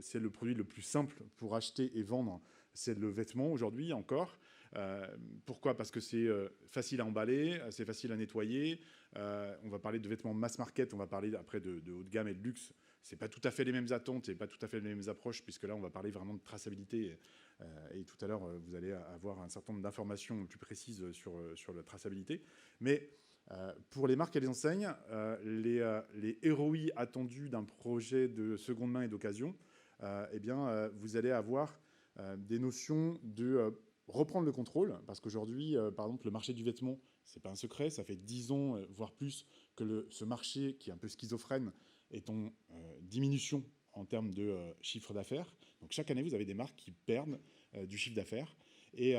c'est le produit le plus simple pour acheter et vendre, c'est le vêtement aujourd'hui encore. Pourquoi ? Parce que c'est facile à emballer, c'est facile à nettoyer. On va parler de vêtements mass market, on va parler après de haut de gamme et de luxe. C'est pas tout à fait les mêmes attentes et pas tout à fait les mêmes approches, puisque là, on va parler vraiment de traçabilité. Et tout à l'heure, vous allez avoir un certain nombre d'informations plus précises sur la traçabilité. Mais pour les marques et les enseignes, les ROI attendus d'un projet de seconde main et d'occasion, eh bien, vous allez avoir des notions de reprendre le contrôle, parce qu'aujourd'hui, par exemple, le marché du vêtement, c'est pas un secret, ça fait 10 ans, voire plus, que ce marché, qui est un peu schizophrène, est en diminution en termes de chiffre d'affaires. Donc chaque année, vous avez des marques qui perdent du chiffre d'affaires. Et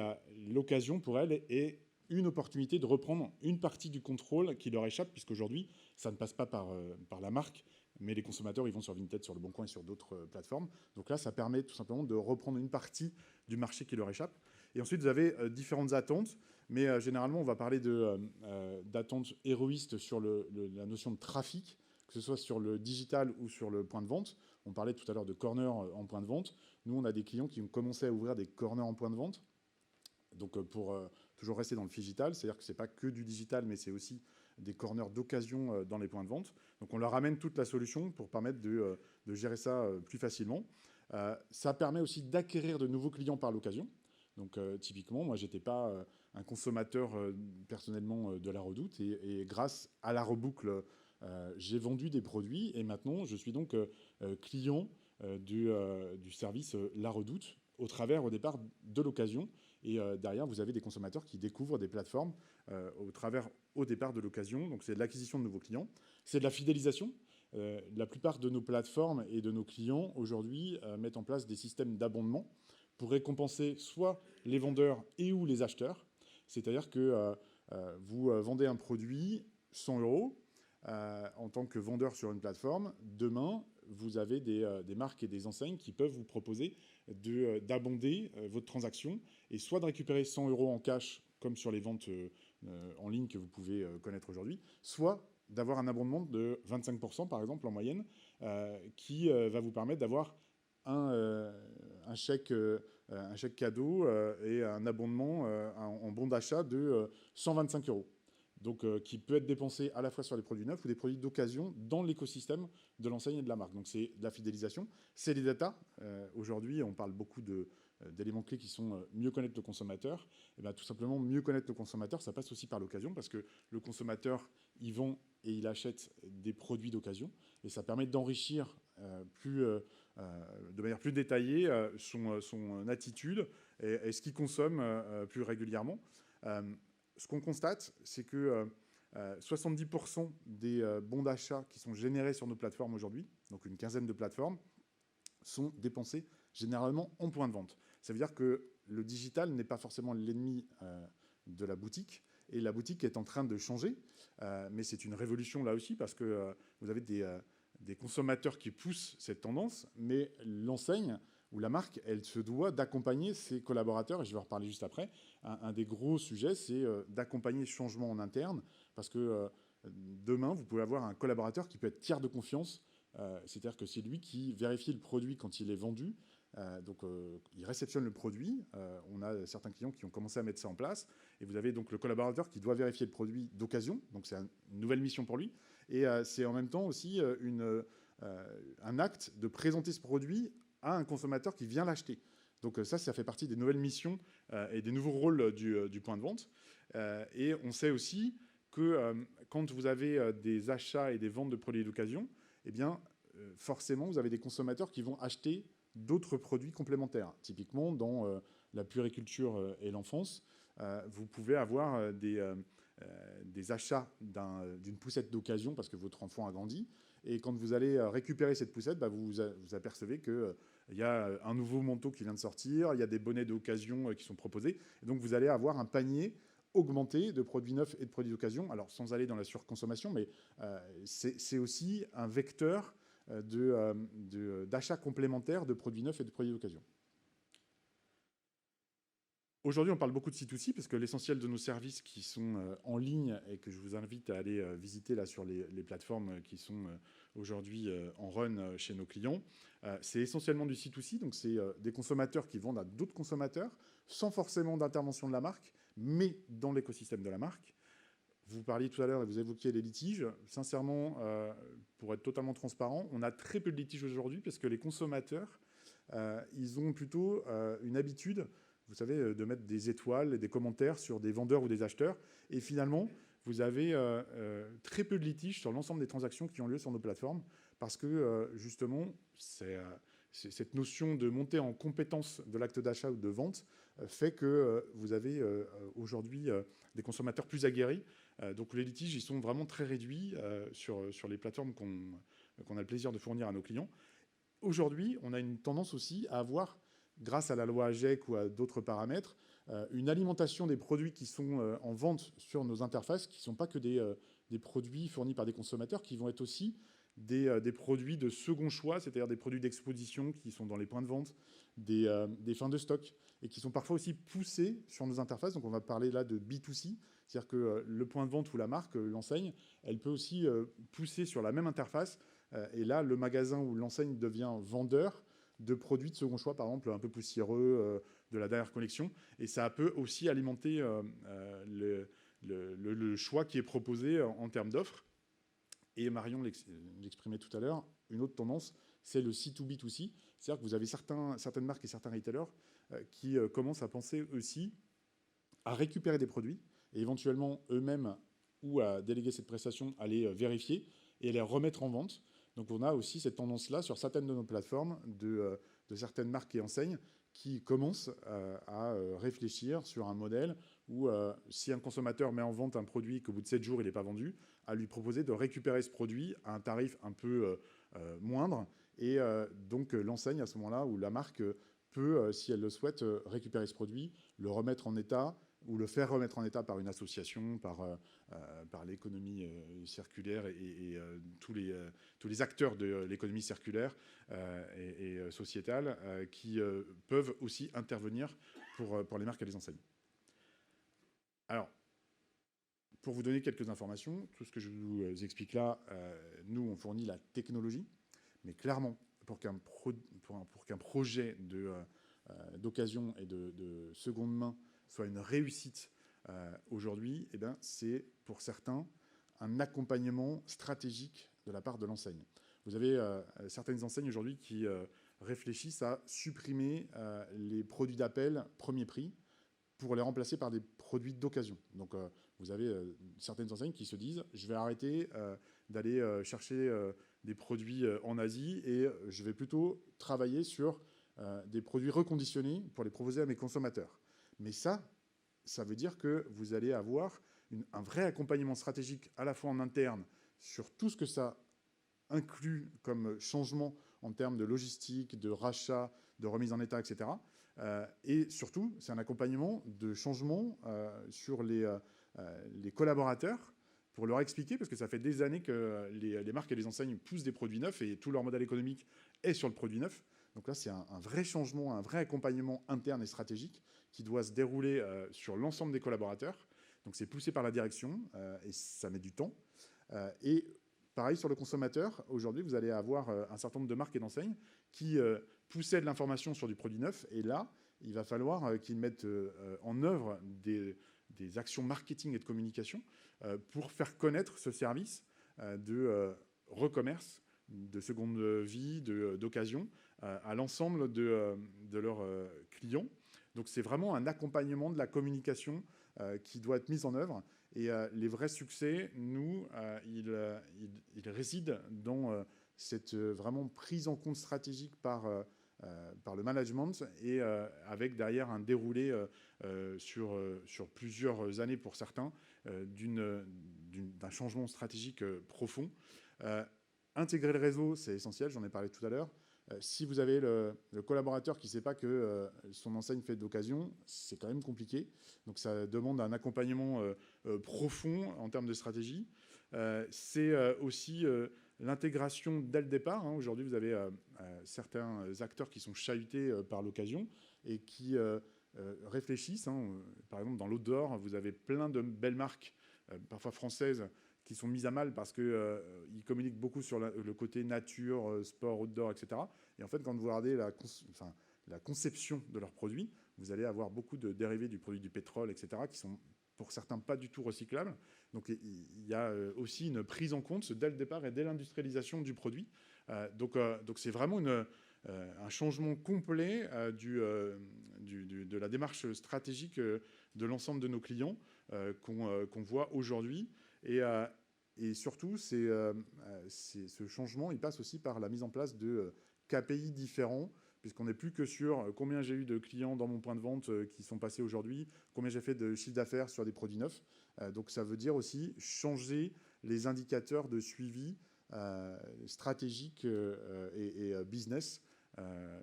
l'occasion pour elles est une opportunité de reprendre une partie du contrôle qui leur échappe, puisqu'aujourd'hui, ça ne passe pas par la marque, mais les consommateurs, ils vont sur Vinted, sur Le Bon Coin et sur d'autres plateformes. Donc là, ça permet tout simplement de reprendre une partie du marché qui leur échappe. Et ensuite, vous avez différentes attentes, mais généralement, on va parler d'attentes héroïstes sur la notion de trafic, que ce soit sur le digital ou sur le point de vente. On parlait tout à l'heure de corner en point de vente. Nous, on a des clients qui ont commencé à ouvrir des corners en point de vente. Donc, pour toujours rester dans le digital, c'est-à-dire que ce n'est pas que du digital, mais c'est aussi des corners d'occasion dans les points de vente. Donc, on leur amène toute la solution pour permettre de gérer ça plus facilement. Ça permet aussi d'acquérir de nouveaux clients par l'occasion. Donc, typiquement, moi, je n'étais pas un consommateur personnellement de La Redoute. Et grâce à la reboucle, j'ai vendu des produits. Et maintenant, je suis donc client du service La Redoute au travers, au départ, de l'occasion. Et derrière, vous avez des consommateurs qui découvrent des plateformes au travers, au départ, de l'occasion. Donc, c'est de l'acquisition de nouveaux clients. C'est de la fidélisation. La plupart de nos plateformes et de nos clients, aujourd'hui, mettent en place des systèmes d'abondement pour récompenser soit les vendeurs et ou les acheteurs. C'est-à-dire que vous vendez un produit 100 € en tant que vendeur sur une plateforme. Demain, vous avez des marques et des enseignes qui peuvent vous proposer d'abonder votre transaction et soit de récupérer 100 € en cash, comme sur les ventes en ligne que vous pouvez connaître aujourd'hui, soit d'avoir un abondement de 25% par exemple en moyenne, qui va vous permettre d'avoir un chèque cadeau et un abondement en bon d'achat de 125 €. Donc, qui peut être dépensé à la fois sur les produits neufs ou des produits d'occasion dans l'écosystème de l'enseigne et de la marque. Donc, c'est de la fidélisation, c'est les data. Aujourd'hui, on parle beaucoup d'éléments clés qui sont mieux connaître le consommateur. Et bien, tout simplement, mieux connaître le consommateur, ça passe aussi par l'occasion, parce que le consommateur, il vend et il achète des produits d'occasion. Et ça permet d'enrichir de manière plus détaillée son attitude et ce qu'ils consomment plus régulièrement. Ce qu'on constate, c'est que 70% des bons d'achat qui sont générés sur nos plateformes aujourd'hui, donc une quinzaine de plateformes, sont dépensés généralement en point de vente. Ça veut dire que le digital n'est pas forcément l'ennemi de la boutique, et la boutique est en train de changer, mais c'est une révolution là aussi, parce que vous avez des consommateurs qui poussent cette tendance, mais l'enseigne ou la marque, elle se doit d'accompagner ses collaborateurs, et je vais en reparler juste après. Un des gros sujets, c'est d'accompagner ce changement en interne, parce que demain, vous pouvez avoir un collaborateur qui peut être tiers de confiance, c'est-à-dire que c'est lui qui vérifie le produit quand il est vendu, donc il réceptionne le produit. On a certains clients qui ont commencé à mettre ça en place, et vous avez donc le collaborateur qui doit vérifier le produit d'occasion, donc c'est une nouvelle mission pour lui, et c'est en même temps aussi un acte de présenter ce produit à un consommateur qui vient l'acheter. Donc ça fait partie des nouvelles missions et des nouveaux rôles du point de vente. Et on sait aussi que quand vous avez des achats et des ventes de produits d'occasion, eh bien, forcément, vous avez des consommateurs qui vont acheter d'autres produits complémentaires. Typiquement, dans la puériculture et l'enfance, vous pouvez avoir des achats d'une poussette d'occasion parce que votre enfant a grandi. Et quand vous allez récupérer cette poussette, vous apercevez qu'il y a un nouveau manteau qui vient de sortir, il y a des bonnets d'occasion qui sont proposés. Et donc, vous allez avoir un panier augmenté de produits neufs et de produits d'occasion. Alors, sans aller dans la surconsommation, mais c'est aussi un vecteur d'achat complémentaire de produits neufs et de produits d'occasion. Aujourd'hui, on parle beaucoup de C2C parce que l'essentiel de nos services qui sont en ligne et que je vous invite à aller visiter là sur les plateformes qui sont aujourd'hui en run chez nos clients, c'est essentiellement du C2C. Donc, c'est des consommateurs qui vendent à d'autres consommateurs sans forcément d'intervention de la marque, mais dans l'écosystème de la marque. Vous parliez tout à l'heure et vous évoquiez les litiges. Sincèrement, pour être totalement transparent, on a très peu de litiges aujourd'hui parce que les consommateurs, ils ont plutôt une habitude, vous savez, de mettre des étoiles et des commentaires sur des vendeurs ou des acheteurs. Et finalement, vous avez très peu de litiges sur l'ensemble des transactions qui ont lieu sur nos plateformes parce que, justement, cette notion de montée en compétence de l'acte d'achat ou de vente fait que vous avez aujourd'hui des consommateurs plus aguerris. Donc les litiges, ils sont vraiment très réduits sur les plateformes qu'on a le plaisir de fournir à nos clients. Aujourd'hui, on a une tendance aussi à avoir, grâce à la loi AGEC ou à d'autres paramètres, une alimentation des produits qui sont en vente sur nos interfaces, qui ne sont pas que des produits fournis par des consommateurs, qui vont être aussi des produits de second choix, c'est-à-dire des produits d'exposition qui sont dans les points de vente, des fins de stock, et qui sont parfois aussi poussés sur nos interfaces. Donc on va parler là de B2C, c'est-à-dire que le point de vente ou la marque, l'enseigne, elle peut aussi pousser sur la même interface, et là, le magasin ou l'enseigne devient vendeur de produits de second choix, par exemple un peu poussiéreux, de la dernière collection, et ça peut aussi alimenter le choix qui est proposé en termes d'offres. Et Marion l'exprimait tout à l'heure, une autre tendance, c'est le C2B2C, c'est-à-dire que vous avez certaines marques et certains retailers qui commencent à penser aussi à récupérer des produits et éventuellement eux-mêmes ou à déléguer cette prestation, à les vérifier et à les remettre en vente. Donc on a aussi cette tendance-là sur certaines de nos plateformes de certaines marques et enseignes qui commencent à réfléchir sur un modèle où si un consommateur met en vente un produit qu'au bout de 7 jours il n'est pas vendu, à lui proposer de récupérer ce produit à un tarif un peu moindre. Et donc l'enseigne à ce moment-là, ou la marque peut, si elle le souhaite, récupérer ce produit, le remettre en état ou le faire remettre en état par une association, par l'économie circulaire et tous les acteurs de l'économie circulaire et sociétale qui peuvent aussi intervenir pour les marques et les enseignes. Alors, pour vous donner quelques informations, tout ce que je vous explique là, nous, on fournit la technologie, mais clairement, pour qu'un projet d'occasion et de seconde main soit une réussite aujourd'hui, eh bien, c'est pour certains un accompagnement stratégique de la part de l'enseigne. Vous avez certaines enseignes aujourd'hui qui réfléchissent à supprimer les produits d'appel premier prix pour les remplacer par des produits d'occasion. Donc vous avez certaines enseignes qui se disent « je vais arrêter d'aller chercher des produits en Asie et je vais plutôt travailler sur des produits reconditionnés pour les proposer à mes consommateurs. Mais ça veut dire que vous allez avoir un vrai accompagnement stratégique à la fois en interne sur tout ce que ça inclut comme changement en termes de logistique, de rachat, de remise en état, etc. Et surtout, c'est un accompagnement de changement sur les collaborateurs pour leur expliquer, parce que ça fait des années que les marques et les enseignes poussent des produits neufs et tout leur modèle économique est sur le produit neuf. Donc là, c'est un vrai changement, un vrai accompagnement interne et stratégique qui doit se dérouler sur l'ensemble des collaborateurs. Donc c'est poussé par la direction et ça met du temps. Et pareil sur le consommateur, aujourd'hui, vous allez avoir un certain nombre de marques et d'enseignes qui poussaient de l'information sur du produit neuf. Et là, il va falloir qu'ils mettent en œuvre des actions marketing et de communication pour faire connaître ce service de recommerce, de seconde vie, d'occasion à l'ensemble de leurs clients. Donc c'est vraiment un accompagnement de la communication qui doit être mise en œuvre. Et les vrais succès, nous, ils résident dans cette vraiment prise en compte stratégique par le management et avec derrière un déroulé sur plusieurs années pour certains d'un changement stratégique profond. Intégrer le réseau, c'est essentiel, j'en ai parlé tout à l'heure. Si vous avez le collaborateur qui ne sait pas que son enseigne fait d'occasion, c'est quand même compliqué. Donc ça demande un accompagnement profond en termes de stratégie. C'est aussi l'intégration dès le départ. Aujourd'hui, vous avez certains acteurs qui sont chahutés par l'occasion et qui réfléchissent. Par exemple, dans l'outdoor, vous avez plein de belles marques, parfois françaises, qui sont mises à mal parce qu'ils communiquent beaucoup sur le côté nature, sport, outdoor, etc. Et en fait, quand vous regardez la conception de leurs produits, vous allez avoir beaucoup de dérivés du produit du pétrole, etc., qui sont pour certains pas du tout recyclables. Donc il y a aussi une prise en compte dès le départ et dès l'industrialisation du produit. Donc c'est vraiment un changement complet de la démarche stratégique de l'ensemble de nos clients qu'on voit aujourd'hui. Et surtout, ce changement, il passe aussi par la mise en place de KPI différents, puisqu'on n'est plus que sur combien j'ai eu de clients dans mon point de vente qui sont passés aujourd'hui, combien j'ai fait de chiffre d'affaires sur des produits neufs. Donc ça veut dire aussi changer les indicateurs de suivi stratégique et business.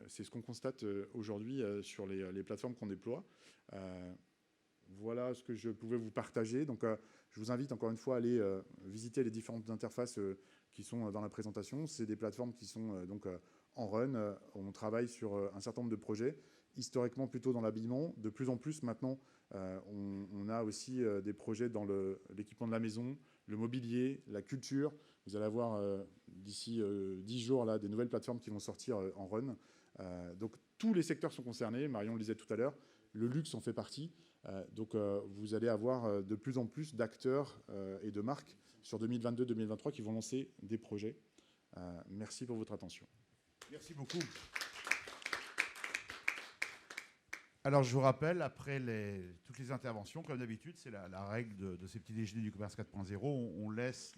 C'est ce qu'on constate aujourd'hui sur les plateformes qu'on déploie. Voilà ce que je pouvais vous partager. Donc, je vous invite encore une fois à aller visiter les différentes interfaces qui sont dans la présentation. C'est des plateformes qui sont donc en run. On travaille sur un certain nombre de projets, historiquement plutôt dans l'habillement. De plus en plus maintenant, on a aussi des projets dans l'équipement de la maison, le mobilier, la culture. Vous allez avoir d'ici 10 jours là, des nouvelles plateformes qui vont sortir en run. Donc, tous les secteurs sont concernés. Marion le disait tout à l'heure. Le luxe en fait partie. Donc, vous allez avoir de plus en plus d'acteurs et de marques sur 2022-2023 qui vont lancer des projets. Merci pour votre attention. Merci beaucoup. Alors, je vous rappelle, après toutes les interventions, comme d'habitude, c'est la règle de ces petits déjeuners du commerce 4.0, on laisse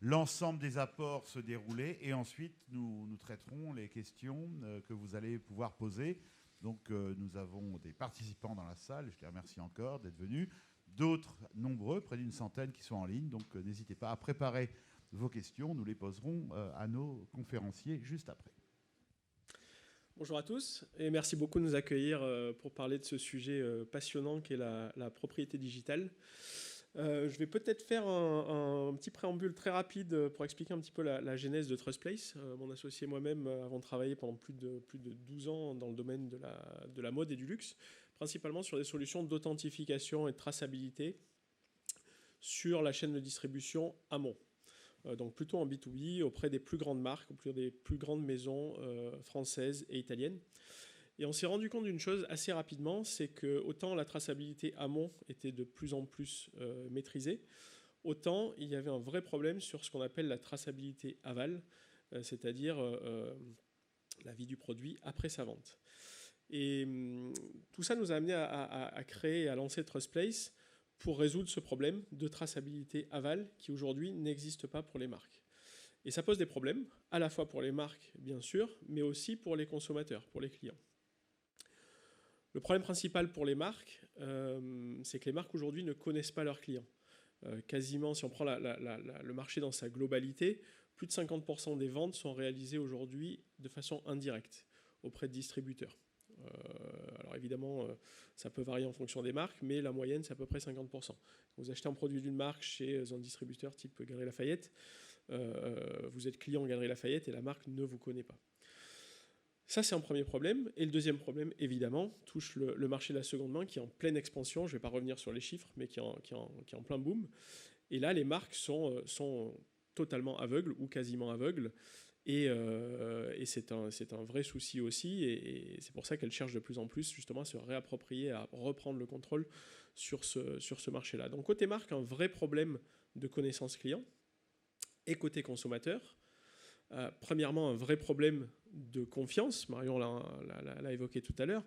l'ensemble des apports se dérouler et ensuite, nous traiterons les questions que vous allez pouvoir poser. Donc, nous avons des participants dans la salle, je les remercie encore d'être venus, d'autres nombreux, près d'une centaine qui sont en ligne. Donc, n'hésitez pas à préparer vos questions, nous les poserons à nos conférenciers juste après. Bonjour à tous et merci beaucoup de nous accueillir pour parler de ce sujet passionnant qu'est la propriété digitale. Je vais peut-être faire un petit préambule très rapide pour expliquer un petit peu la genèse de TrustPlace. Mon associé et moi-même avons travaillé pendant plus de 12 ans dans le domaine de la mode et du luxe, principalement sur des solutions d'authentification et de traçabilité sur la chaîne de distribution amont. Donc plutôt en B2B, auprès des plus grandes marques, auprès des plus grandes maisons françaises et italiennes. Et on s'est rendu compte d'une chose assez rapidement, c'est que autant la traçabilité amont était de plus en plus maîtrisée, autant il y avait un vrai problème sur ce qu'on appelle la traçabilité aval, c'est-à-dire la vie du produit après sa vente. Et tout ça nous a amené à créer et à lancer TrustPlace pour résoudre ce problème de traçabilité aval qui aujourd'hui n'existe pas pour les marques. Et ça pose des problèmes, à la fois pour les marques, bien sûr, mais aussi pour les consommateurs, pour les clients. Le problème principal pour les marques, c'est que les marques aujourd'hui ne connaissent pas leurs clients. Quasiment, si on prend le marché dans sa globalité, plus de 50% des ventes sont réalisées aujourd'hui de façon indirecte auprès de distributeurs. Alors évidemment, ça peut varier en fonction des marques, mais la moyenne, c'est à peu près 50%. Vous achetez un produit d'une marque chez un distributeur type Galeries Lafayette, vous êtes client Galeries Lafayette et la marque ne vous connaît pas. Ça, c'est un premier problème. Et le deuxième problème, évidemment, touche le marché de la seconde main qui est en pleine expansion. Je ne vais pas revenir sur les chiffres, mais qui est en plein boom. Et là, les marques sont totalement aveugles ou quasiment aveugles. Et c'est un vrai souci aussi. Et c'est pour ça qu'elles cherchent de plus en plus justement à se réapproprier, à reprendre le contrôle sur ce marché-là. Donc côté marque, un vrai problème de connaissance client. Et côté consommateur, premièrement, un vrai problème de confiance. Marion l'a évoqué tout à l'heure.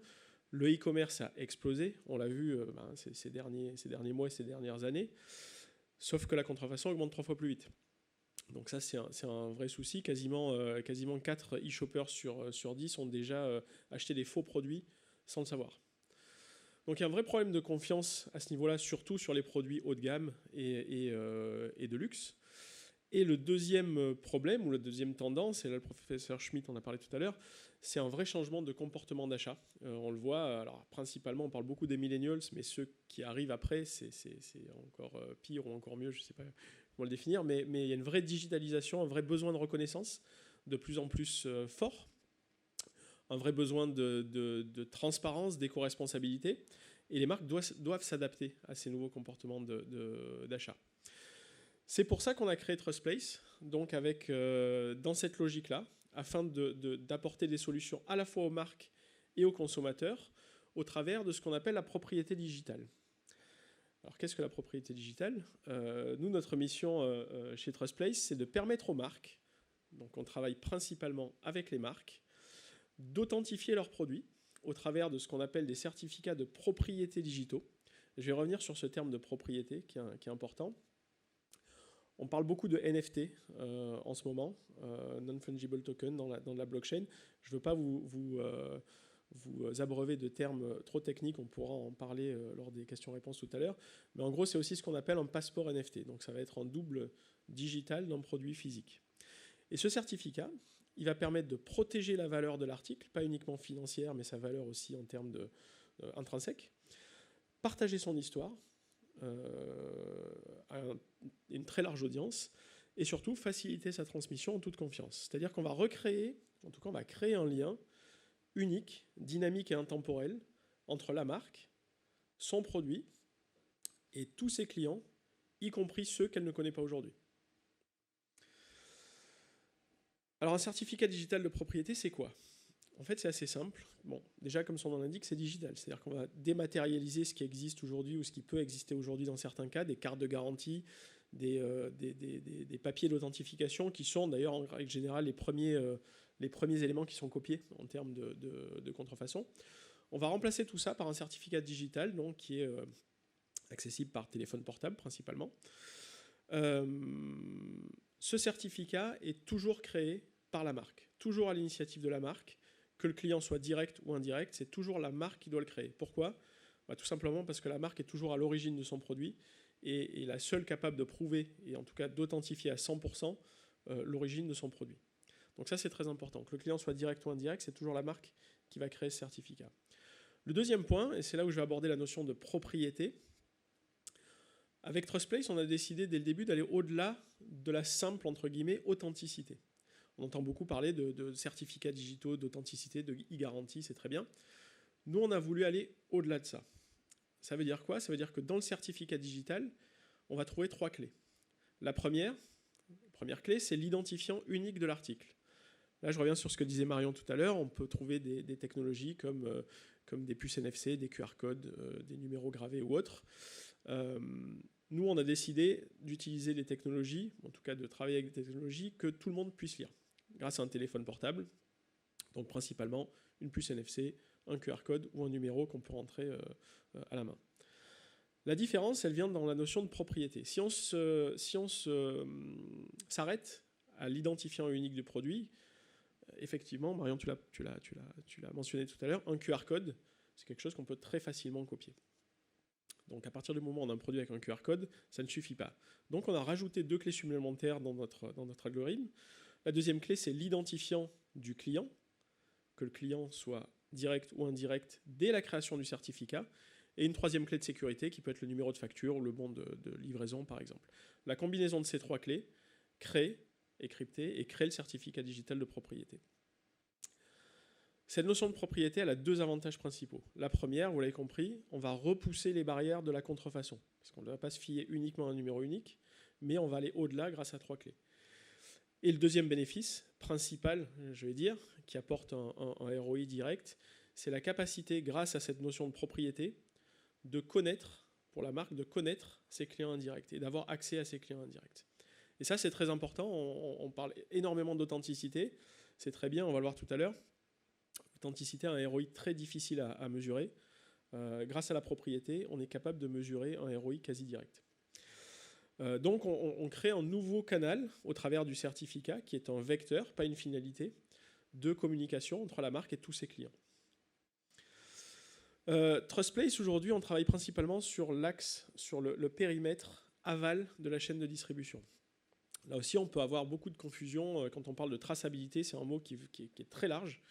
Le e-commerce a explosé. On l'a vu ces derniers mois et ces dernières années. Sauf que la contrefaçon augmente 3 fois plus vite. Donc ça, c'est un vrai souci. Quasiment 4 e-shoppers sur 10 ont déjà acheté des faux produits sans le savoir. Donc il y a un vrai problème de confiance à ce niveau-là, surtout sur les produits haut de gamme et de luxe. Et le deuxième problème, ou la deuxième tendance, et là le professeur Schmitt en a parlé tout à l'heure, c'est un vrai changement de comportement d'achat. On le voit, alors principalement on parle beaucoup des millennials, mais ceux qui arrivent après, c'est encore pire ou encore mieux, je ne sais pas comment le définir, mais il y a une vraie digitalisation, un vrai besoin de reconnaissance de plus en plus fort, un vrai besoin de transparence, d'éco-responsabilité, et les marques doivent s'adapter à ces nouveaux comportements d'achat. C'est pour ça qu'on a créé TrustPlace, donc avec, dans cette logique-là, afin d'apporter des solutions à la fois aux marques et aux consommateurs au travers de ce qu'on appelle la propriété digitale. Alors qu'est-ce que la propriété digitale ? Nous, notre mission chez TrustPlace, c'est de permettre aux marques, donc on travaille principalement avec les marques, d'authentifier leurs produits au travers de ce qu'on appelle des certificats de propriété digitaux. Je vais revenir sur ce terme de propriété qui est important. On parle beaucoup de NFT en ce moment, non-fungible token dans la blockchain. Je ne veux pas vous abreuver de termes trop techniques, on pourra en parler lors des questions-réponses tout à l'heure. Mais en gros, c'est aussi ce qu'on appelle un passeport NFT. Donc ça va être en double digital d'un produit physique. Et ce certificat, il va permettre de protéger la valeur de l'article, pas uniquement financière, mais sa valeur aussi en termes intrinsèques, partager son histoire, à une très large audience, et surtout faciliter sa transmission en toute confiance. C'est-à-dire qu'on va recréer, en tout cas on va créer un lien unique, dynamique et intemporel entre la marque, son produit et tous ses clients, y compris ceux qu'elle ne connaît pas aujourd'hui. Alors un certificat digital de propriété, c'est quoi ? En fait, c'est assez simple. Bon, déjà, comme son nom l'indique, c'est digital. C'est-à-dire qu'on va dématérialiser ce qui existe aujourd'hui ou ce qui peut exister aujourd'hui dans certains cas, des cartes de garantie, des papiers d'authentification qui sont d'ailleurs en règle générale les premiers éléments qui sont copiés en termes de contrefaçon. On va remplacer tout ça par un certificat digital donc, qui est accessible par téléphone portable principalement. Ce certificat est toujours créé par la marque, toujours à l'initiative de la marque. Que le client soit direct ou indirect, c'est toujours la marque qui doit le créer. Pourquoi ? Tout simplement parce que la marque est toujours à l'origine de son produit et la seule capable de prouver, et en tout cas d'authentifier à 100% l'origine de son produit. Donc ça, c'est très important. Que le client soit direct ou indirect, c'est toujours la marque qui va créer ce certificat. Le deuxième point, et c'est là où je vais aborder la notion de propriété, avec TrustPlace, on a décidé dès le début d'aller au-delà de la simple, entre guillemets, authenticité. On entend beaucoup parler de certificats digitaux, d'authenticité, de e-garantie, c'est très bien. Nous, on a voulu aller au-delà de ça. Ça veut dire quoi ? Ça veut dire que dans le certificat digital, on va trouver 3 clés. La première clé, c'est l'identifiant unique de l'article. Là, je reviens sur ce que disait Marion tout à l'heure. On peut trouver des technologies comme des puces NFC, des QR codes, des numéros gravés ou autres. Nous, on a décidé d'utiliser des technologies, en tout cas de travailler avec des technologies que tout le monde puisse lire, grâce à un téléphone portable, donc principalement une puce NFC, un QR code ou un numéro qu'on peut rentrer à la main. La différence, elle vient dans la notion de propriété. Si on s'arrête à l'identifiant unique du produit, effectivement, Marion, tu l'as mentionné tout à l'heure, un QR code, c'est quelque chose qu'on peut très facilement copier. Donc à partir du moment où on a un produit avec un QR code, ça ne suffit pas. Donc on a rajouté 2 clés supplémentaires dans notre algorithme. La deuxième clé, c'est l'identifiant du client, que le client soit direct ou indirect dès la création du certificat. Et une troisième clé de sécurité qui peut être le numéro de facture ou le bon de livraison, par exemple. La combinaison de ces 3 clés crée, est cryptée et crée le certificat digital de propriété. Cette notion de propriété, elle a 2 avantages principaux. La première, vous l'avez compris, on va repousser les barrières de la contrefaçon. Parce qu'on ne va pas se fier uniquement à un numéro unique, mais on va aller au-delà grâce à 3 clés. Et le deuxième bénéfice principal, je vais dire, qui apporte un ROI direct, c'est la capacité, grâce à cette notion de propriété, de connaître, pour la marque, de connaître ses clients indirects et d'avoir accès à ses clients indirects. Et ça, c'est très important. On parle énormément d'authenticité. C'est très bien, on va le voir tout à l'heure. L'authenticité a un ROI très difficile à mesurer. Grâce à la propriété, on est capable de mesurer un ROI quasi direct. Donc, on crée un nouveau canal au travers du certificat, qui est un vecteur, pas une finalité, de communication entre la marque et tous ses clients. TrustPlace, aujourd'hui, on travaille principalement sur l'axe, sur le périmètre aval de la chaîne de distribution. Là aussi, on peut avoir beaucoup de confusion. Quand on parle de traçabilité, c'est un mot qui est très large.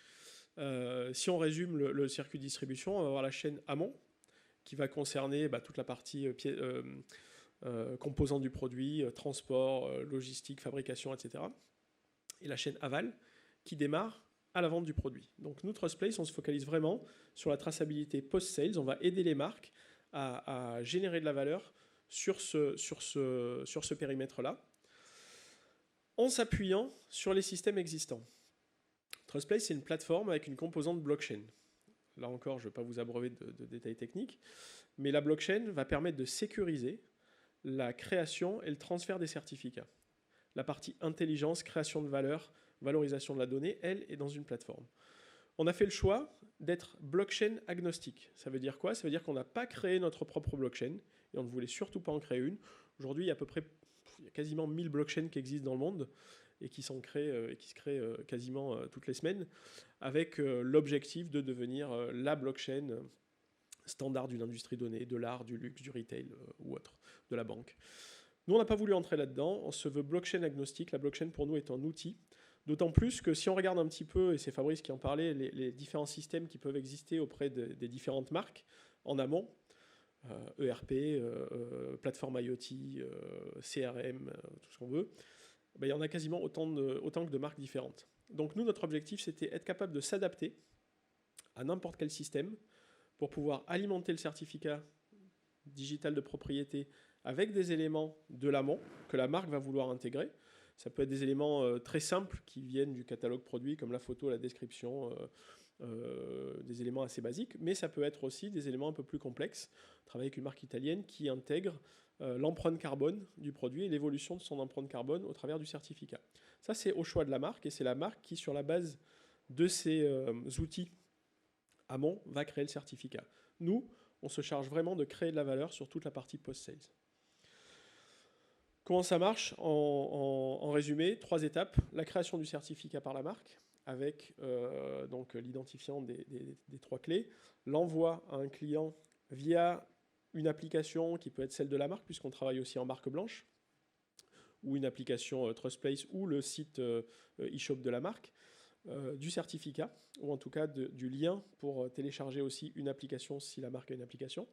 Si on résume le circuit de distribution, on va avoir la chaîne amont, qui va concerner toute la partie composants du produit, transport, logistique, fabrication, etc. Et la chaîne aval, qui démarre à la vente du produit. Donc nous, TrustPlace, on se focalise vraiment sur la traçabilité post-sales. On va aider les marques à générer de la valeur sur ce périmètre-là, en s'appuyant sur les systèmes existants. TrustPlace, c'est une plateforme avec une composante blockchain. Là encore, je ne vais pas vous abreuver de détails techniques, mais la blockchain va permettre de sécuriser la création et le transfert des certificats. La partie intelligence, création de valeur, valorisation de la donnée, elle est dans une plateforme. On a fait le choix d'être blockchain agnostique. Ça veut dire quoi? Ça veut dire qu'on n'a pas créé notre propre blockchain et on ne voulait surtout pas en créer une. Aujourd'hui, il y a quasiment 1000 blockchains qui existent dans le monde et qui se créent quasiment toutes les semaines, avec l'objectif de devenir la blockchain standard d'une industrie donnée, de l'art, du luxe, du retail ou autre, de la banque. Nous, on n'a pas voulu entrer là-dedans, on se veut blockchain agnostique. La blockchain, pour nous, est un outil, d'autant plus que si on regarde un petit peu, et c'est Fabrice qui en parlait, les différents systèmes qui peuvent exister auprès des différentes marques en amont, ERP, plateforme IoT, CRM, tout ce qu'on veut, il y en a quasiment autant que de marques différentes. Donc nous, notre objectif, c'était être capable de s'adapter à n'importe quel système pour pouvoir alimenter le certificat digital de propriété avec des éléments de l'amont que la marque va vouloir intégrer. Ça peut être des éléments très simples qui viennent du catalogue produit, comme la photo, la description, des éléments assez basiques, mais ça peut être aussi des éléments un peu plus complexes. On travaille avec une marque italienne qui intègre l'empreinte carbone du produit et l'évolution de son empreinte carbone au travers du certificat. Ça, c'est au choix de la marque, et c'est la marque qui, sur la base de ces outils amont, va créer le certificat. Nous, on se charge vraiment de créer de la valeur sur toute la partie post-sales. Comment ça marche? En résumé, 3 étapes. La création du certificat par la marque, avec donc l'identifiant des 3 clés, l'envoi à un client via une application qui peut être celle de la marque, puisqu'on travaille aussi en marque blanche, ou une application TrustPlace, ou le site e-shop de la marque, du certificat, ou en tout cas du lien pour télécharger aussi une application si la marque a une application.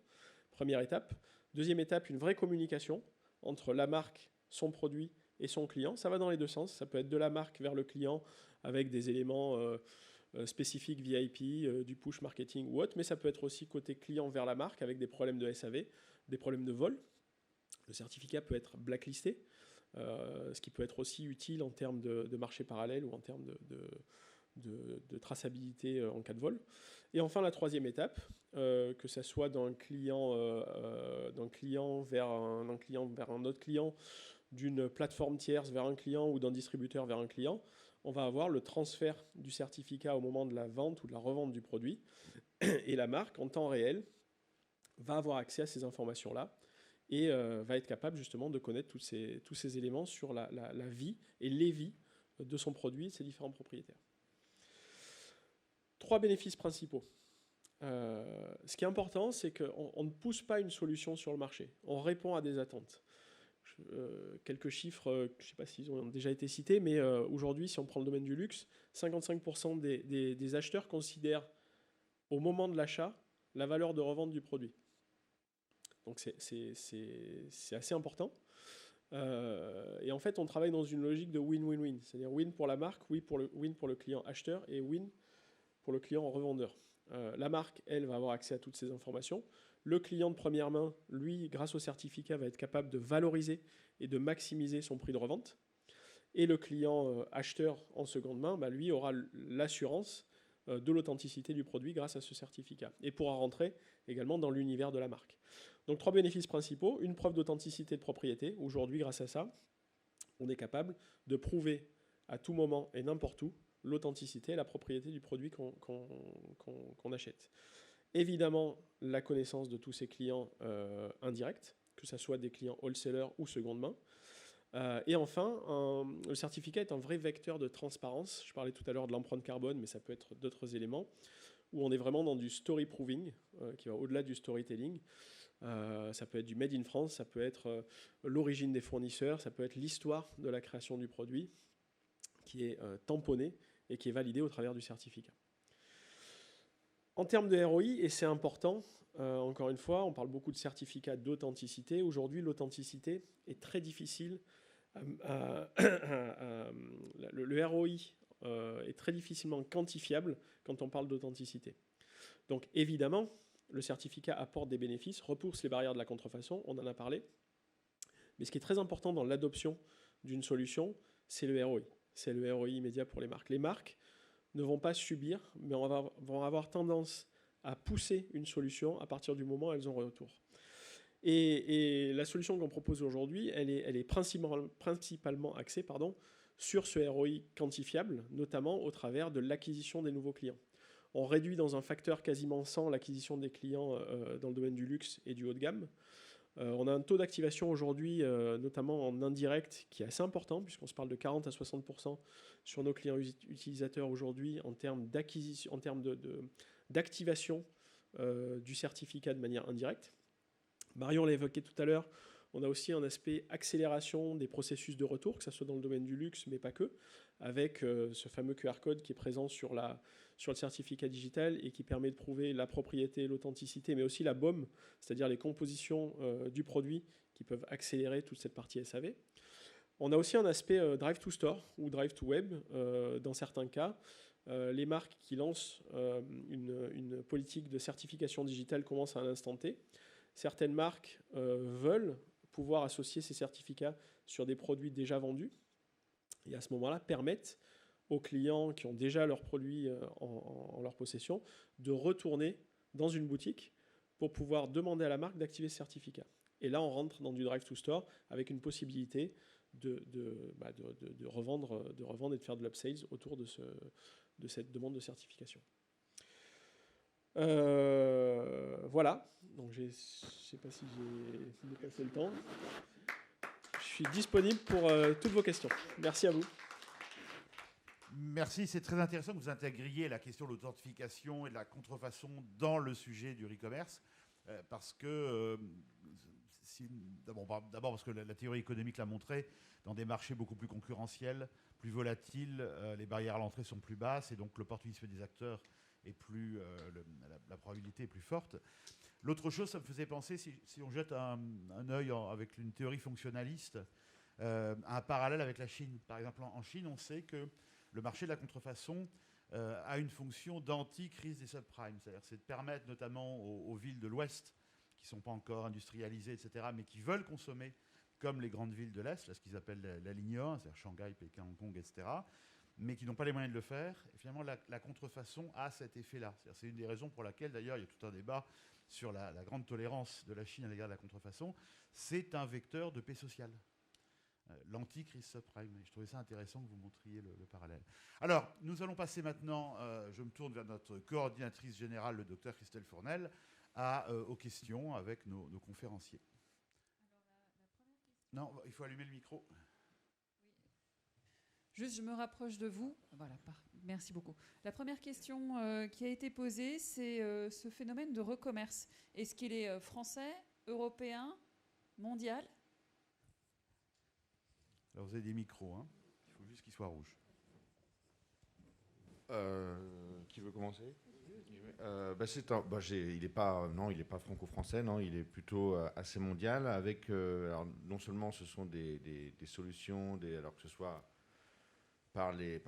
Première étape. Deuxième étape, une vraie communication entre la marque, son produit et son client. Ça va dans les deux sens. Ça peut être de la marque vers le client avec des éléments spécifiques VIP, du push marketing ou autre, mais ça peut être aussi côté client vers la marque avec des problèmes de SAV, des problèmes de vol. Le certificat peut être blacklisté, ce qui peut être aussi utile en termes de marché parallèle ou en termes de traçabilité en cas de vol. Et enfin, la troisième étape, que ce soit d'un client vers un autre client, d'une plateforme tierce vers un client ou d'un distributeur vers un client, on va avoir le transfert du certificat au moment de la vente ou de la revente du produit. Et la marque, en temps réel, va avoir accès à ces informations-là et va être capable justement de connaître tous ces éléments sur la vie et les vies de son produit, de ses différents propriétaires. 3 bénéfices principaux. Ce qui est important, c'est qu'on ne pousse pas une solution sur le marché. On répond à des attentes. Quelques chiffres, je ne sais pas s'ils ont déjà été cités, mais aujourd'hui, si on prend le domaine du luxe, 55% des acheteurs considèrent au moment de l'achat la valeur de revente du produit. Donc c'est assez important. Et en fait, on travaille dans une logique de win-win-win, c'est-à-dire win pour la marque, win pour le client acheteur et win pour le client revendeur. La marque, elle, va avoir accès à toutes ces informations. Le client de première main, lui, grâce au certificat, va être capable de valoriser et de maximiser son prix de revente. Et le client acheteur en seconde main, lui, aura l'assurance de l'authenticité du produit grâce à ce certificat et pourra rentrer également dans l'univers de la marque. Donc 3 bénéfices principaux, une preuve d'authenticité de propriété. Aujourd'hui, grâce à ça, on est capable de prouver à tout moment et n'importe où l'authenticité et la propriété du produit qu'on achète. Évidemment, la connaissance de tous ces clients indirects, que ce soit des clients wholesalers ou seconde main. Et enfin, le certificat est un vrai vecteur de transparence. Je parlais tout à l'heure de l'empreinte carbone, mais ça peut être d'autres éléments, où on est vraiment dans du story proving, qui va au-delà du storytelling. Ça peut être du Made in France, ça peut être l'origine des fournisseurs, ça peut être l'histoire de la création du produit, qui est tamponnée et qui est validée au travers du certificat. En termes de ROI, et c'est important, encore une fois, on parle beaucoup de certificat d'authenticité. Aujourd'hui, l'authenticité est très difficile. Le ROI est très difficilement quantifiable quand on parle d'authenticité. Donc évidemment, le certificat apporte des bénéfices, repousse les barrières de la contrefaçon, on en a parlé. Mais ce qui est très important dans l'adoption d'une solution, c'est le ROI. C'est le ROI immédiat pour les marques. Les marques ne vont pas subir, mais vont avoir tendance à pousser une solution à partir du moment où elles ont retour. Et la solution qu'on propose aujourd'hui, elle est principalement axée sur ce ROI quantifiable, notamment au travers de l'acquisition des nouveaux clients. On réduit dans un facteur quasiment 100 l'acquisition des clients dans le domaine du luxe et du haut de gamme. On a un taux d'activation aujourd'hui, notamment en indirect, qui est assez important, puisqu'on se parle de 40 à 60% sur nos clients utilisateurs aujourd'hui en termes d'acquisition, en termes d'activation du certificat de manière indirecte. Marion l'a évoqué tout à l'heure, on a aussi un aspect accélération des processus de retour, que ce soit dans le domaine du luxe, mais pas que, avec ce fameux QR code qui est présent sur le certificat digital et qui permet de prouver la propriété, l'authenticité, mais aussi la BOM, c'est-à-dire les compositions du produit qui peuvent accélérer toute cette partie SAV. On a aussi un aspect Drive to Store ou Drive to Web, dans certains cas. Les marques qui lancent une politique de certification digitale commencent à un instant T. Certaines marques veulent pouvoir associer ces certificats sur des produits déjà vendus et à ce moment-là permettent aux clients qui ont déjà leurs produits en leur possession de retourner dans une boutique pour pouvoir demander à la marque d'activer ce certificat. Et là, on rentre dans du Drive to Store avec une possibilité de revendre et de faire de l'upsales autour de cette demande de certification. Voilà, donc je ne sais pas si j'ai dépassé le temps. Je suis disponible pour toutes vos questions. Merci à vous. Merci, c'est très intéressant que vous intégriez la question de l'authentification et de la contrefaçon dans le sujet du e-commerce, parce que, d'abord parce que la théorie économique l'a montré, dans des marchés beaucoup plus concurrentiels, plus volatiles, les barrières à l'entrée sont plus basses et donc l'opportunisme des acteurs est plus, la probabilité est plus forte. L'autre chose, ça me faisait penser, si on jette un œil avec une théorie fonctionnaliste, un parallèle avec la Chine. Par exemple, en Chine, on sait que le marché de la contrefaçon a une fonction d'anti-crise des subprimes. C'est-à-dire c'est de permettre notamment aux villes de l'Ouest, qui ne sont pas encore industrialisées, etc., mais qui veulent consommer comme les grandes villes de l'Est, là, ce qu'ils appellent la ligne 1, c'est-à-dire Shanghai, Pékin, Hong Kong, etc., mais qui n'ont pas les moyens de le faire. Et finalement, la contrefaçon a cet effet-là. C'est une des raisons pour laquelle, d'ailleurs, il y a tout un débat sur la grande tolérance de la Chine à l'égard de la contrefaçon. C'est un vecteur de paix sociale. L'anti-crise subprime. Je trouvais ça intéressant que vous montriez le parallèle. Alors, nous allons passer maintenant, je me tourne vers notre coordinatrice générale, le docteur Christelle Fournel, aux questions avec nos conférenciers. Alors, la première question... Non, il faut allumer le micro. Juste, je me rapproche de vous. Voilà, merci beaucoup. La première question qui a été posée, c'est ce phénomène de recommerce. Est-ce qu'il est français, européen, mondial? Alors vous avez des micros, hein. Il faut juste qu'ils soient rouges. Qui veut commencer? Il n'est pas franco-français, non, il est plutôt assez mondial. Avec, alors, non seulement ce sont des solutions, alors que ce soit par les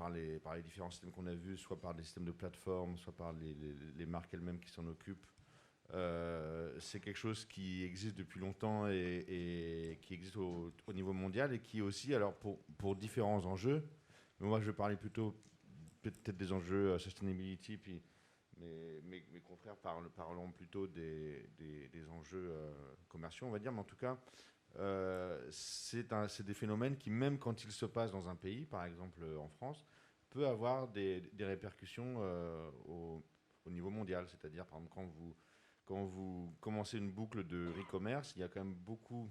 différents systèmes qu'on a vus, soit par des systèmes de plateforme, soit par les marques elles-mêmes qui s'en occupent. C'est quelque chose qui existe depuis longtemps et qui existe au niveau mondial et qui aussi, alors pour différents enjeux, mais moi je vais parler plutôt peut-être des enjeux sustainability, puis mes confrères parlons plutôt des enjeux commerciaux, on va dire, mais en tout cas, c'est des phénomènes qui, même quand ils se passent dans un pays, par exemple en France, peut avoir des répercussions au niveau mondial. C'est-à-dire, par exemple, quand vous commencez une boucle de e-commerce, il y a quand même beaucoup,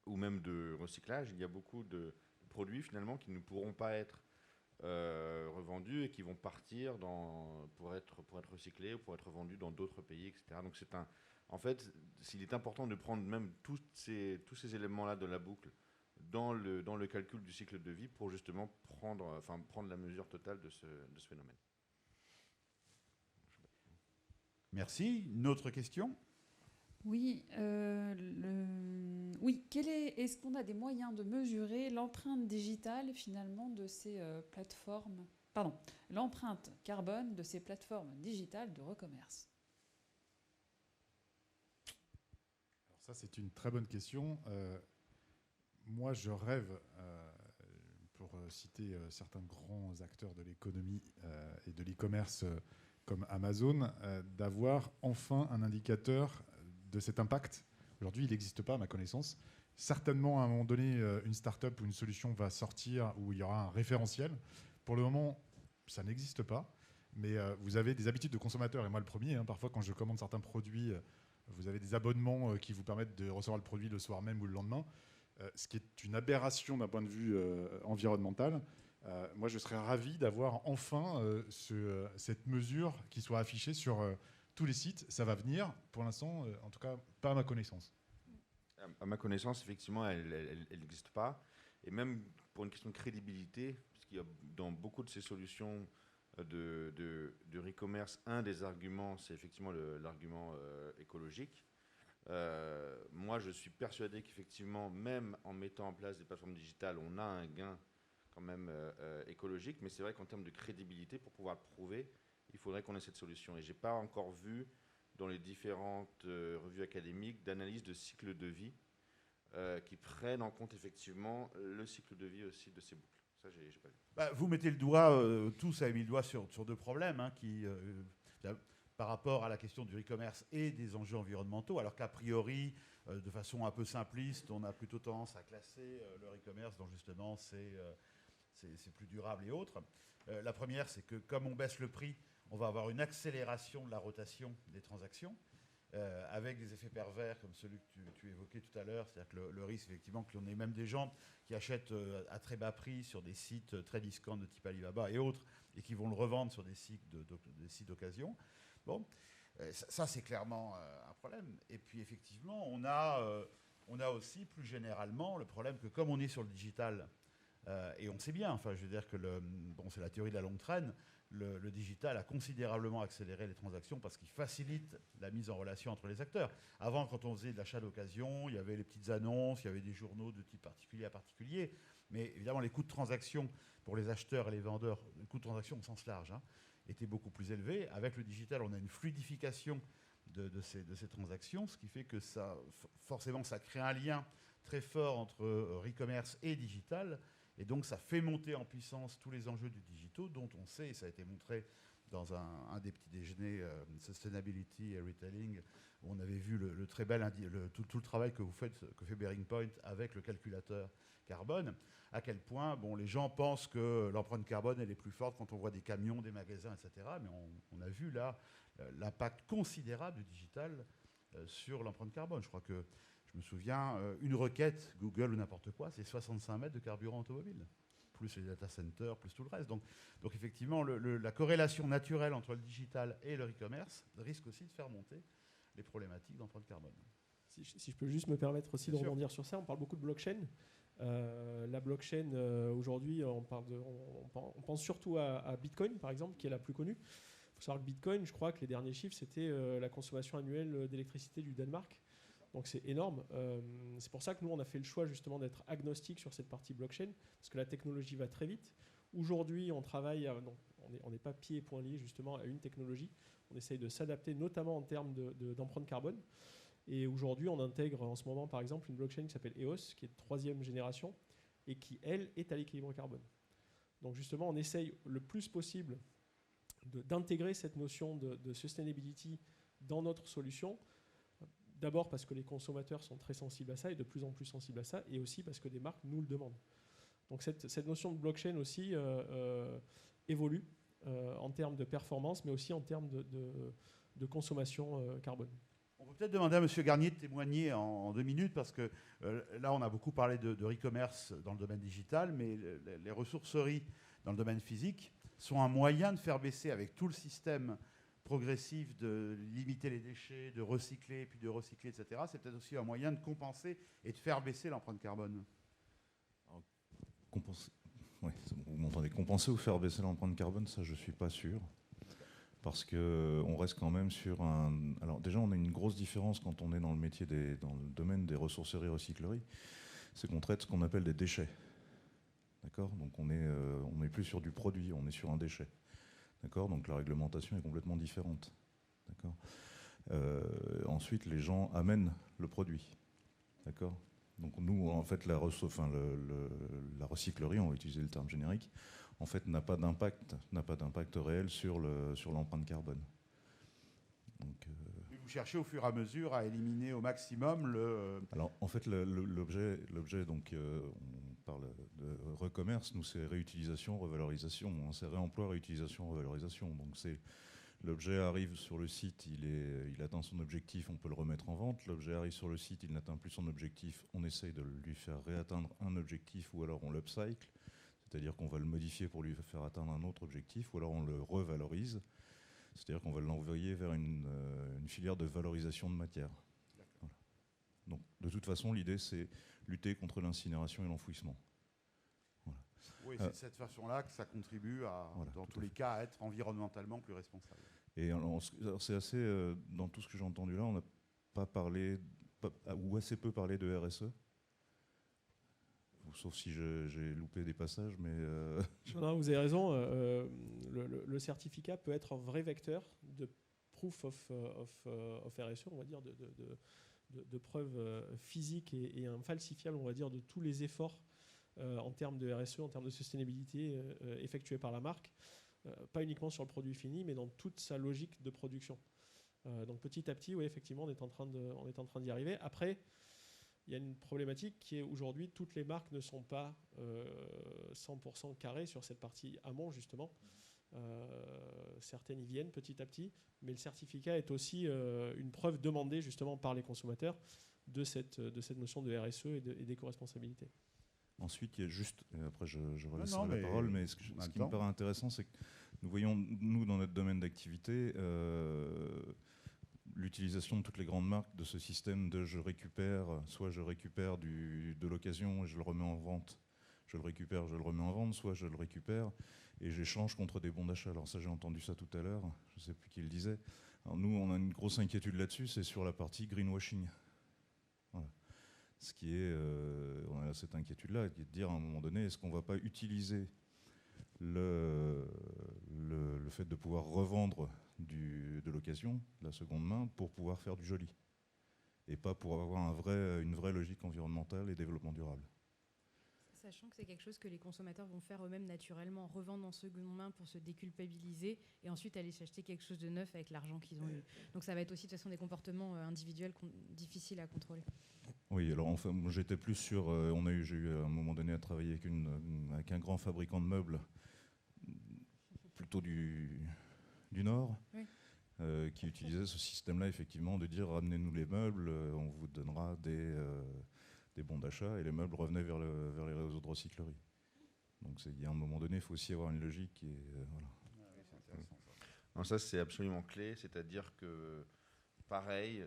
ou même de recyclage, il y a beaucoup de produits finalement qui ne pourront pas être revendus et qui vont partir pour être recyclés ou pour être vendus dans d'autres pays, etc. Donc en fait, s'il est important de prendre même tous ces éléments-là de la boucle dans le calcul du cycle de vie pour justement prendre la mesure totale de ce phénomène. Merci. Une autre question? Oui, est-ce qu'on a des moyens de mesurer l'empreinte digitale finalement de ces plateformes, l'empreinte carbone de ces plateformes digitales de recommerce? Alors ça, c'est une très bonne question. Moi, je rêve, pour citer certains grands acteurs de l'économie et de l'e-commerce comme Amazon, d'avoir enfin un indicateur de cet impact. Aujourd'hui, il n'existe pas à ma connaissance. Certainement, à un moment donné, une start-up ou une solution va sortir où il y aura un référentiel. Pour le moment, ça n'existe pas. Mais vous avez des habitudes de consommateurs, et moi le premier. Parfois, quand je commande certains produits, vous avez des abonnements qui vous permettent de recevoir le produit le soir même ou le lendemain, ce qui est une aberration d'un point de vue environnemental. Moi, je serais ravi d'avoir enfin cette mesure qui soit affichée sur tous les sites. Ça va venir. Pour l'instant, en tout cas, pas à ma connaissance. À ma connaissance, effectivement, elle n'existe pas. Et même pour une question de crédibilité, puisqu'il y a dans beaucoup de ces solutions de e-commerce, un des arguments, c'est effectivement l'argument écologique. Moi, je suis persuadé qu'effectivement, même en mettant en place des plateformes digitales, on a un gain quand même écologique, mais c'est vrai qu'en termes de crédibilité, pour pouvoir le prouver, il faudrait qu'on ait cette solution. Et je n'ai pas encore vu dans les différentes revues académiques d'analyse de cycle de vie qui prennent en compte effectivement le cycle de vie aussi de ces boucles. Ça, j'ai pas vu. Vous mettez le doigt, tous avez mis le doigt sur deux problèmes qui, par rapport à la question du e-commerce et des enjeux environnementaux, alors qu'a priori, de façon un peu simpliste, on a plutôt tendance à classer le e-commerce dont justement c'est plus durable et autres. La première, c'est que comme on baisse le prix, on va avoir une accélération de la rotation des transactions, avec des effets pervers comme celui que tu évoquais tout à l'heure, c'est-à-dire que le risque, effectivement, qu'on ait même des gens qui achètent à très bas prix sur des sites très discount de type Alibaba et autres, et qui vont le revendre sur des sites d'occasion. Bon, ça c'est clairement un problème. Et puis effectivement, on a aussi plus généralement le problème que comme on est sur le digital, et on sait bien, je veux dire que c'est la théorie de la longue traîne, le digital a considérablement accéléré les transactions parce qu'il facilite la mise en relation entre les acteurs. Avant, quand on faisait de l'achat d'occasion, il y avait les petites annonces, il y avait des journaux de type particulier à particulier, mais évidemment les coûts de transaction pour les acheteurs et les vendeurs, les coûts de transaction au sens large, étaient beaucoup plus élevés. Avec le digital, on a une fluidification de ces transactions, ce qui fait que forcément ça crée un lien très fort entre e-commerce et digital. Et donc, ça fait monter en puissance tous les enjeux du digital, dont on sait, et ça a été montré dans un des petits déjeuners Sustainability et Retailing, où on avait vu le très bel tout le travail que fait Bearing Point avec le calculateur carbone, à quel point les gens pensent que l'empreinte carbone elle est plus forte quand on voit des camions, des magasins, etc. Mais on a vu là l'impact considérable du digital sur l'empreinte carbone. Je crois que je me souviens, une requête Google ou n'importe quoi, c'est 65 mètres de carburant automobile plus les data centers, plus tout le reste. Donc effectivement, la corrélation naturelle entre le digital et le e-commerce risque aussi de faire monter les problématiques d'empreinte carbone. Si je peux juste me permettre aussi Bien de sûr. rebondir sur ça, on parle beaucoup de blockchain. La blockchain, aujourd'hui, on pense surtout à Bitcoin, par exemple, qui est la plus connue. Il faut savoir que Bitcoin, je crois que les derniers chiffres, c'était la consommation annuelle d'électricité du Danemark. Donc c'est énorme. C'est pour ça que nous, on a fait le choix justement d'être agnostique sur cette partie blockchain, parce que la technologie va très vite. Aujourd'hui, on travaille, on n'est pas pieds et poings liés justement à une technologie. On essaye de s'adapter, notamment en termes d'empreinte carbone. Et aujourd'hui, on intègre en ce moment, par exemple, une blockchain qui s'appelle EOS, qui est de 3e génération, et qui, elle, est à l'équilibre carbone. Donc justement, on essaye le plus possible d'intégrer cette notion de sustainability dans notre solution. D'abord parce que les consommateurs sont très sensibles à ça, et de plus en plus sensibles à ça, et aussi parce que des marques nous le demandent. Donc cette notion de blockchain aussi évolue en termes de performance, mais aussi en termes de consommation carbone. On peut peut-être demander à M. Garnier de témoigner en 2 minutes, parce que là, on a beaucoup parlé de e-commerce dans le domaine digital, mais les ressourceries dans le domaine physique sont un moyen de faire baisser, avec tout le système progressif de limiter les déchets, de recycler, puis de recycler, etc. C'est peut-être aussi un moyen de compenser et de faire baisser l'empreinte carbone. Compenser, ouais, vous m'entendez, compenser ou faire baisser l'empreinte carbone, ça je ne suis pas sûr. Parce qu'on reste quand même sur un... Alors déjà, on a une grosse différence quand on est dans le métier dans le domaine des ressourceries-recycleries, c'est qu'on traite ce qu'on appelle des déchets. D'accord ? Donc on n'est plus sur du produit, on est sur un déchet. D'accord ? Donc la réglementation est complètement différente. D'accord ? Ensuite, les gens amènent le produit. D'accord ? Donc nous, en fait, la recyclerie, on va utiliser le terme générique, en fait, n'a pas d'impact réel sur l'empreinte carbone. Donc, vous cherchez au fur et à mesure à éliminer au maximum le... Alors, en fait, l'objet, donc, on parle de recommerce, nous, c'est réutilisation, revalorisation. Hein, c'est réemploi, réutilisation, revalorisation. Donc, l'objet arrive sur le site, il atteint son objectif, on peut le remettre en vente. L'objet arrive sur le site, il n'atteint plus son objectif, on essaye de lui faire réatteindre un objectif, ou alors on l'upcycle. C'est-à-dire qu'on va le modifier pour lui faire atteindre un autre objectif, ou alors on le revalorise, c'est-à-dire qu'on va l'envoyer vers une filière de valorisation de matière. Voilà. Donc, de toute façon, l'idée, c'est lutter contre l'incinération et l'enfouissement. Voilà. Oui, c'est de cette façon-là que ça contribue, voilà, dans tous les cas, à être environnementalement plus responsable. Et alors, c'est assez... dans tout ce que j'ai entendu là, on n'a pas parlé, ou assez peu parlé de RSE. Sauf si j'ai loupé des passages, mais... Non, vous avez raison. Le certificat peut être un vrai vecteur de proof of RSE, on va dire, de preuves physiques et infalsifiables, on va dire, de tous les efforts en termes de RSE, en termes de sustainabilité effectués par la marque. Pas uniquement sur le produit fini, mais dans toute sa logique de production. Donc petit à petit, oui, effectivement, on est en train d'y arriver. Après, il y a une problématique qui est aujourd'hui, toutes les marques ne sont pas 100% carrées sur cette partie amont, justement. Certaines y viennent petit à petit, mais le certificat est aussi une preuve demandée justement par les consommateurs de cette notion de RSE et d'éco-responsabilité. Ensuite, il y a juste, et après je relaisserai la parole, mais ce qui me paraît intéressant, c'est que nous voyons, nous, dans notre domaine d'activité, l'utilisation de toutes les grandes marques de ce système de je récupère de l'occasion et je le remets en vente, je le récupère, je le remets en vente, soit je le récupère et j'échange contre des bons d'achat. Alors ça, j'ai entendu ça tout à l'heure, je ne sais plus qui le disait. Alors nous, on a une grosse inquiétude là-dessus, c'est sur la partie greenwashing. Voilà. Ce qui est, on a cette inquiétude-là, qui est de dire à un moment donné, est-ce qu'on ne va pas utiliser le fait de pouvoir revendre de l'occasion, de la seconde main, pour pouvoir faire du joli, et pas pour avoir une vraie logique environnementale et développement durable. Sachant que c'est quelque chose que les consommateurs vont faire eux-mêmes naturellement, revendre en seconde main pour se déculpabiliser et ensuite aller s'acheter quelque chose de neuf avec l'argent qu'ils ont eu. Donc ça va être aussi de toute façon des comportements individuels difficiles à contrôler. Oui, alors enfin, j'étais plus sur... j'ai eu à un moment donné à travailler avec un grand fabricant de meubles, plutôt du Nord, oui. Qui utilisait ce système-là, effectivement, de dire ramenez-nous les meubles, on vous donnera des bons d'achat, et les meubles revenaient vers les réseaux de recyclerie. Donc il y a un moment donné, il faut aussi avoir une logique. Et, voilà. C'est intéressant, ça. Non, ça, c'est absolument clé. C'est-à-dire que, pareil,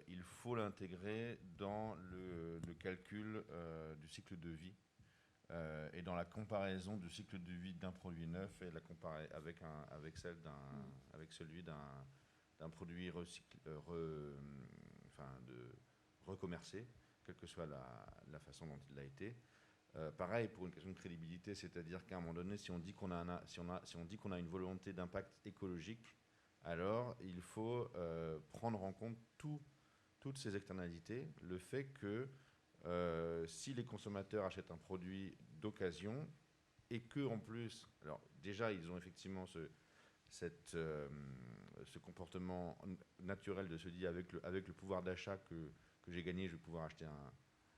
il faut l'intégrer dans le calcul du cycle de vie et dans la comparaison du cycle de vie d'un produit neuf et la comparer avec celui d'un produit recommercé, quelle que soit la façon dont il a été. Pareil, pour une question de crédibilité, c'est-à-dire qu'à un moment donné, si on dit qu'on a une volonté d'impact écologique, alors il faut prendre en compte toutes ces externalités. Le fait que si les consommateurs achètent un produit d'occasion et que en plus, alors déjà ils ont effectivement ce comportement naturel de se dire avec le pouvoir d'achat que j'ai gagné, je vais pouvoir acheter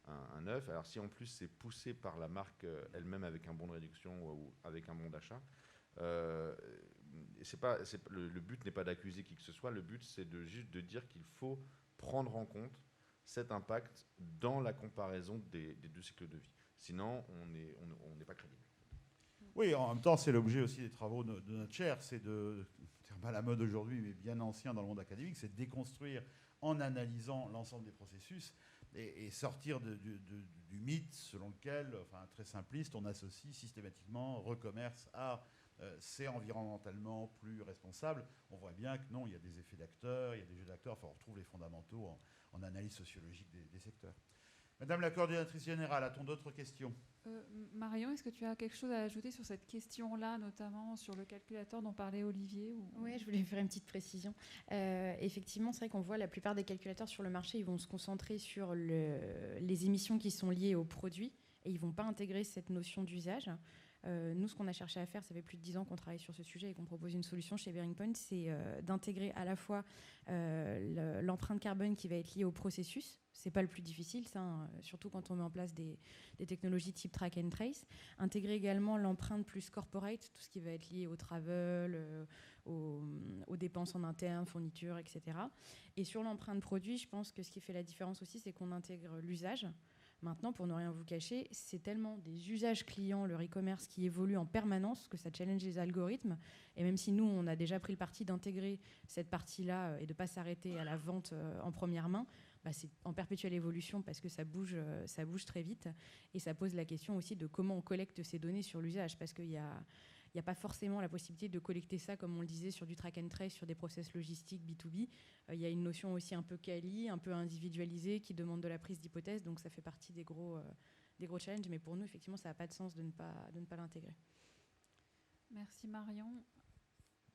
un neuf. Alors si en plus c'est poussé par la marque elle-même avec un bon de réduction ou avec un bon d'achat, le but n'est pas d'accuser qui que ce soit, le but c'est juste de dire qu'il faut prendre en compte cet impact dans la comparaison des deux cycles de vie. Sinon, on n'est pas crédible. Oui, en même temps, c'est l'objet aussi des travaux de notre chaire, c'est pas la mode aujourd'hui, mais bien ancien dans le monde académique, c'est de déconstruire en analysant l'ensemble des processus et sortir du mythe selon lequel, enfin très simpliste, on associe systématiquement recommerce à c'est environnementalement plus responsable. On voit bien que non, il y a des effets d'acteurs, il y a des jeux d'acteurs, enfin on retrouve les fondamentaux en analyse sociologique des secteurs. Madame la coordinatrice générale, a-t-on d'autres questions ? Marion, est-ce que tu as quelque chose à ajouter sur cette question-là, notamment sur le calculateur dont parlait Olivier Oui, je voulais faire une petite précision. Effectivement, c'est vrai qu'on voit la plupart des calculateurs sur le marché, ils vont se concentrer sur les émissions qui sont liées aux produits et ils ne vont pas intégrer cette notion d'usage. Nous, ce qu'on a cherché à faire, ça fait plus de 10 ans qu'on travaille sur ce sujet et qu'on propose une solution chez Bearing Point, c'est d'intégrer à la fois l'empreinte carbone qui va être liée au processus. C'est pas le plus difficile, ça, hein, surtout quand on met en place des technologies type track and trace. Intégrer également l'empreinte plus corporate, tout ce qui va être lié au travel, aux dépenses en interne, fournitures, etc. Et sur l'empreinte produit, je pense que ce qui fait la différence aussi, c'est qu'on intègre l'usage. Maintenant, pour ne rien vous cacher, c'est tellement des usages clients, le e-commerce qui évolue en permanence, que ça challenge les algorithmes. Et même si nous, on a déjà pris le parti d'intégrer cette partie-là et de ne pas s'arrêter à la vente en première main, bah c'est en perpétuelle évolution parce que ça bouge très vite. Et ça pose la question aussi de comment on collecte ces données sur l'usage. Parce qu'il n'y a pas forcément la possibilité de collecter ça, comme on le disait, sur du track and trace, sur des process logistiques B2B. Il y a une notion aussi un peu quali, un peu individualisée, qui demande de la prise d'hypothèse. Donc ça fait partie des gros challenges. Mais pour nous, effectivement, ça n'a pas de sens de ne pas l'intégrer. Merci Marion.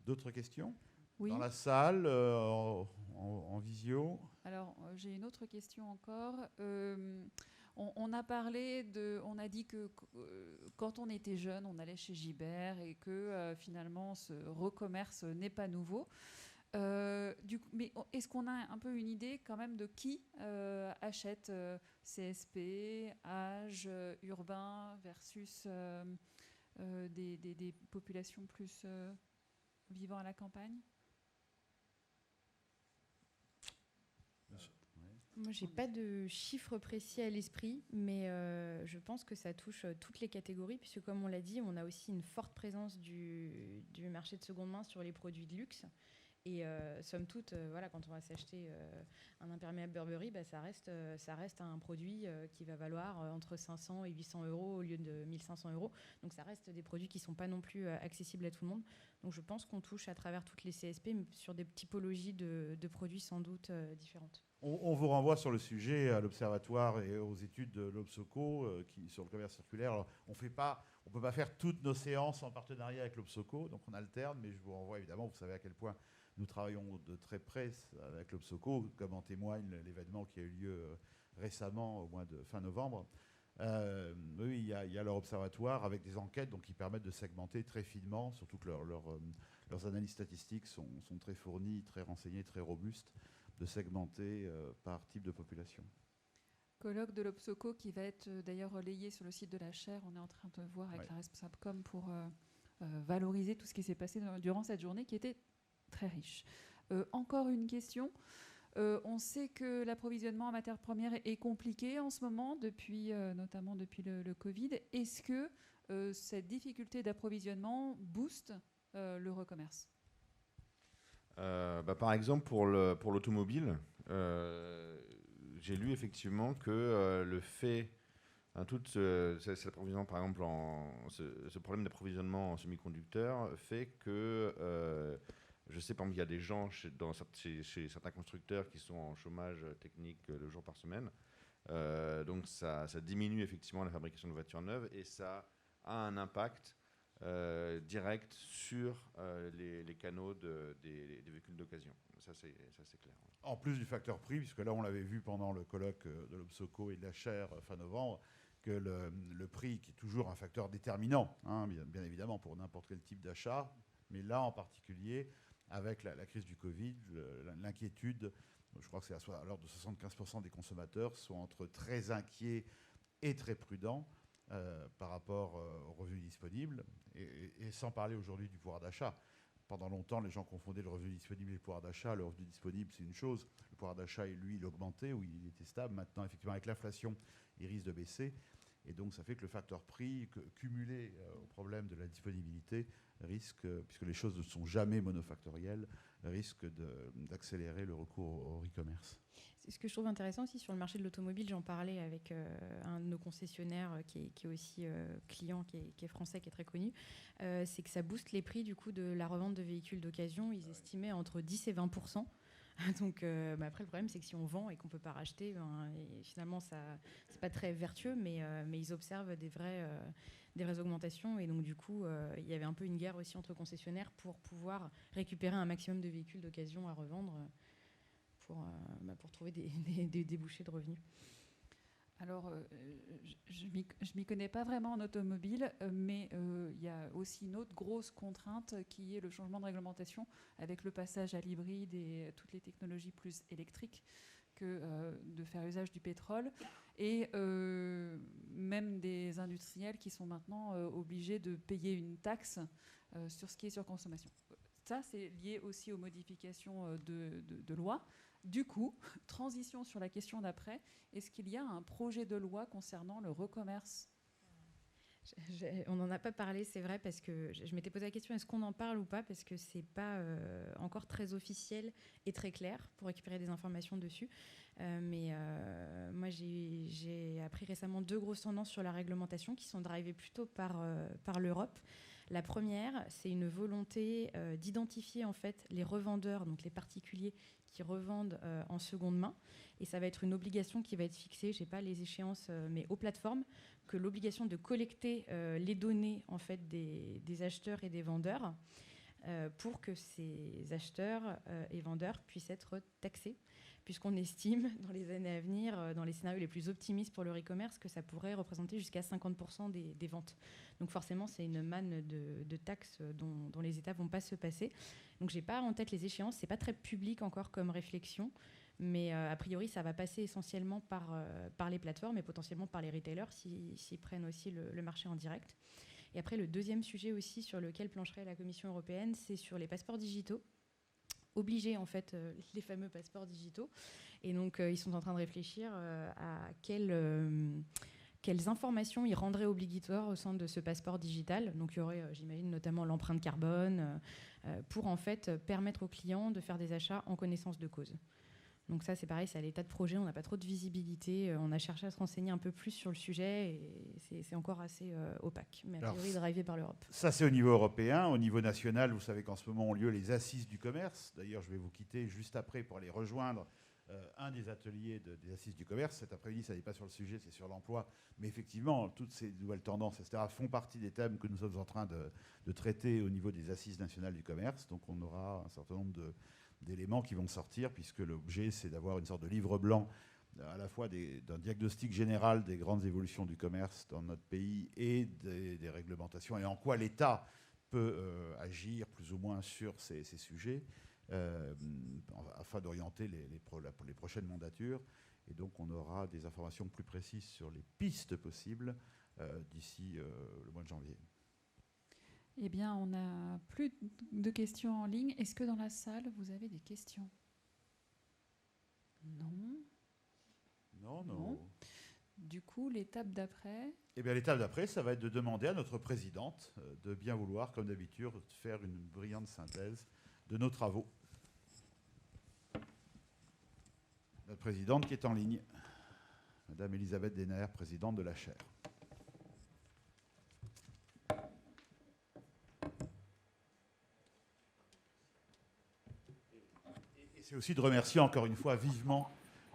D'autres questions ? Oui. Dans la salle, en visio ? Alors, j'ai une autre question encore. On a dit que quand on était jeune, on allait chez Gibert et que finalement, ce recommerce n'est pas nouveau. Mais est-ce qu'on a un peu une idée quand même de qui achète CSP, âge, urbain versus des populations plus vivant à la campagne ? Moi, je n'ai pas de chiffres précis à l'esprit, mais je pense que ça touche toutes les catégories, puisque comme on l'a dit, on a aussi une forte présence du marché de seconde main sur les produits de luxe. Et somme toute, voilà, quand on va s'acheter un imperméable Burberry, bah, ça reste un produit qui va valoir entre 500 et 800 euros au lieu de 1500 euros. Donc ça reste des produits qui ne sont pas non plus accessibles à tout le monde. Donc je pense qu'on touche à travers toutes les CSP, mais sur des typologies de produits sans doute différentes. On vous renvoie sur le sujet à l'Observatoire et aux études de l'Obsoco sur le commerce circulaire. Alors, on ne peut pas faire toutes nos séances en partenariat avec l'Obsoco, donc on alterne, mais je vous renvoie évidemment, vous savez à quel point nous travaillons de très près avec l'Obsoco, comme en témoigne l'événement qui a eu lieu récemment au mois de fin novembre. Oui, il y a leur observatoire avec des enquêtes donc, qui permettent de segmenter très finement, surtout que leurs analyses statistiques sont très fournies, très renseignées, très robustes, de segmenter par type de population. Colloque de l'Obsoco qui va être d'ailleurs relayé sur le site de la chaire. On est en train de voir avec la responsable com pour valoriser tout ce qui s'est passé durant cette journée qui était très riche. Encore une question. On sait que l'approvisionnement en matières premières est compliqué en ce moment, notamment depuis le Covid. Est-ce que cette difficulté d'approvisionnement booste l'Eurocommerce ? Par exemple, pour l'automobile, j'ai lu effectivement que le fait, cet approvisionnement, par exemple, ce problème d'approvisionnement en semi-conducteurs fait que, je sais par exemple, il y a des gens chez certains constructeurs qui sont en chômage technique 2 jours par semaine. Donc ça diminue effectivement la fabrication de voitures neuves et ça a un impact direct sur les canaux des véhicules d'occasion. Ça, c'est clair. En plus du facteur prix, puisque là, on l'avait vu pendant le colloque de l'Obsoco et de la Chaire fin novembre, que le prix, qui est toujours un facteur déterminant, hein, bien évidemment, pour n'importe quel type d'achat, mais là, en particulier, avec la crise du Covid, l'inquiétude, je crois que c'est à l'ordre de 75% des consommateurs sont entre très inquiets et très prudents par rapport aux revenus disponibles, et sans parler aujourd'hui du pouvoir d'achat. Pendant longtemps, les gens confondaient le revenu disponible et le pouvoir d'achat. Le revenu disponible, c'est une chose. Le pouvoir d'achat, lui, il augmentait ou il était stable. Maintenant, effectivement, avec l'inflation, il risque de baisser. Et donc, ça fait que le facteur prix, cumulé au problème de la disponibilité, risque, puisque les choses ne sont jamais monofactorielles, risque d'accélérer le recours au e-commerce. Ce que je trouve intéressant aussi sur le marché de l'automobile, j'en parlais avec un de nos concessionnaires qui est aussi client, qui est français, qui est très connu, c'est que ça booste les prix du coup de la revente de véhicules d'occasion. Ils estimaient entre 10 et 20%. Donc après, le problème, c'est que si on vend et qu'on ne peut pas racheter, et finalement, c'est pas très vertueux, mais ils observent des vraies augmentations. Et donc, du coup, il y avait un peu une guerre aussi entre concessionnaires pour pouvoir récupérer un maximum de véhicules d'occasion à revendre pour trouver des débouchés de revenus. Alors, je m'y connais pas vraiment en automobile, mais il y a aussi une autre grosse contrainte qui est le changement de réglementation avec le passage à l'hybride et toutes les technologies plus électriques que de faire usage du pétrole. Et même des industriels qui sont maintenant obligés de payer une taxe sur ce qui est sur consommation. Ça, c'est lié aussi aux modifications de loi. Du coup, transition sur la question d'après, est-ce qu'il y a un projet de loi concernant le e-commerce ? On n'en a pas parlé, c'est vrai, parce que je m'étais posé la question, est-ce qu'on en parle ou pas ? Parce que ce n'est pas encore très officiel et très clair pour récupérer des informations dessus. Mais moi, j'ai appris récemment 2 grosses tendances sur la réglementation qui sont drivées plutôt par l'Europe. La première, c'est une volonté d'identifier en fait les revendeurs, donc les particuliers qui revendent en seconde main. Et ça va être une obligation qui va être fixée, je n'ai pas les échéances, mais aux plateformes, que l'obligation de collecter les données en fait, des acheteurs et des vendeurs pour que ces acheteurs et vendeurs puissent être taxés, puisqu'on estime dans les années à venir, dans les scénarios les plus optimistes pour le e-commerce, que ça pourrait représenter jusqu'à 50% des ventes. Donc forcément, c'est une manne de taxes dont les États ne vont pas se passer. Donc je n'ai pas en tête les échéances, ce n'est pas très public encore comme réflexion, mais a priori, ça va passer essentiellement par les plateformes et potentiellement par les retailers s'ils prennent aussi le marché en direct. Et après, le deuxième sujet aussi sur lequel plancherait la Commission européenne, c'est sur les passeports digitaux. Obliger en fait les fameux passeports digitaux. Et donc, ils sont en train de réfléchir à quelles informations ils rendraient obligatoires au sein de ce passeport digital. Donc, il y aurait, j'imagine, notamment l'empreinte carbone pour en fait permettre aux clients de faire des achats en connaissance de cause. Donc ça, c'est pareil, c'est à l'état de projet, on n'a pas trop de visibilité. On a cherché à se renseigner un peu plus sur le sujet et c'est encore assez opaque, mais a priori drivé par l'Europe. Ça, c'est au niveau européen. Au niveau national, vous savez qu'en ce moment ont lieu les assises du commerce. D'ailleurs, je vais vous quitter juste après pour aller rejoindre un des ateliers des assises du commerce. Cet après-midi, ça n'est pas sur le sujet, c'est sur l'emploi. Mais effectivement, toutes ces nouvelles tendances, etc., font partie des thèmes que nous sommes en train de traiter au niveau des assises nationales du commerce. Donc on aura un certain nombre d'éléments qui vont sortir, puisque l'objet, c'est d'avoir une sorte de livre blanc à la fois d'un diagnostic général des grandes évolutions du commerce dans notre pays et des réglementations, et en quoi l'État peut agir plus ou moins sur ces sujets afin d'orienter les prochaines mandatures. Et donc on aura des informations plus précises sur les pistes possibles d'ici le mois de janvier. Eh bien, on n'a plus de questions en ligne. Est-ce que dans la salle, vous avez des questions ? Non. Non, non. Non. Du coup, l'étape d'après. Eh bien, l'étape d'après, ça va être de demander à notre présidente de bien vouloir, comme d'habitude, faire une brillante synthèse de nos travaux. Notre présidente qui est en ligne, Madame Elisabeth Denner, présidente de la chaire. Et c'est aussi de remercier encore une fois vivement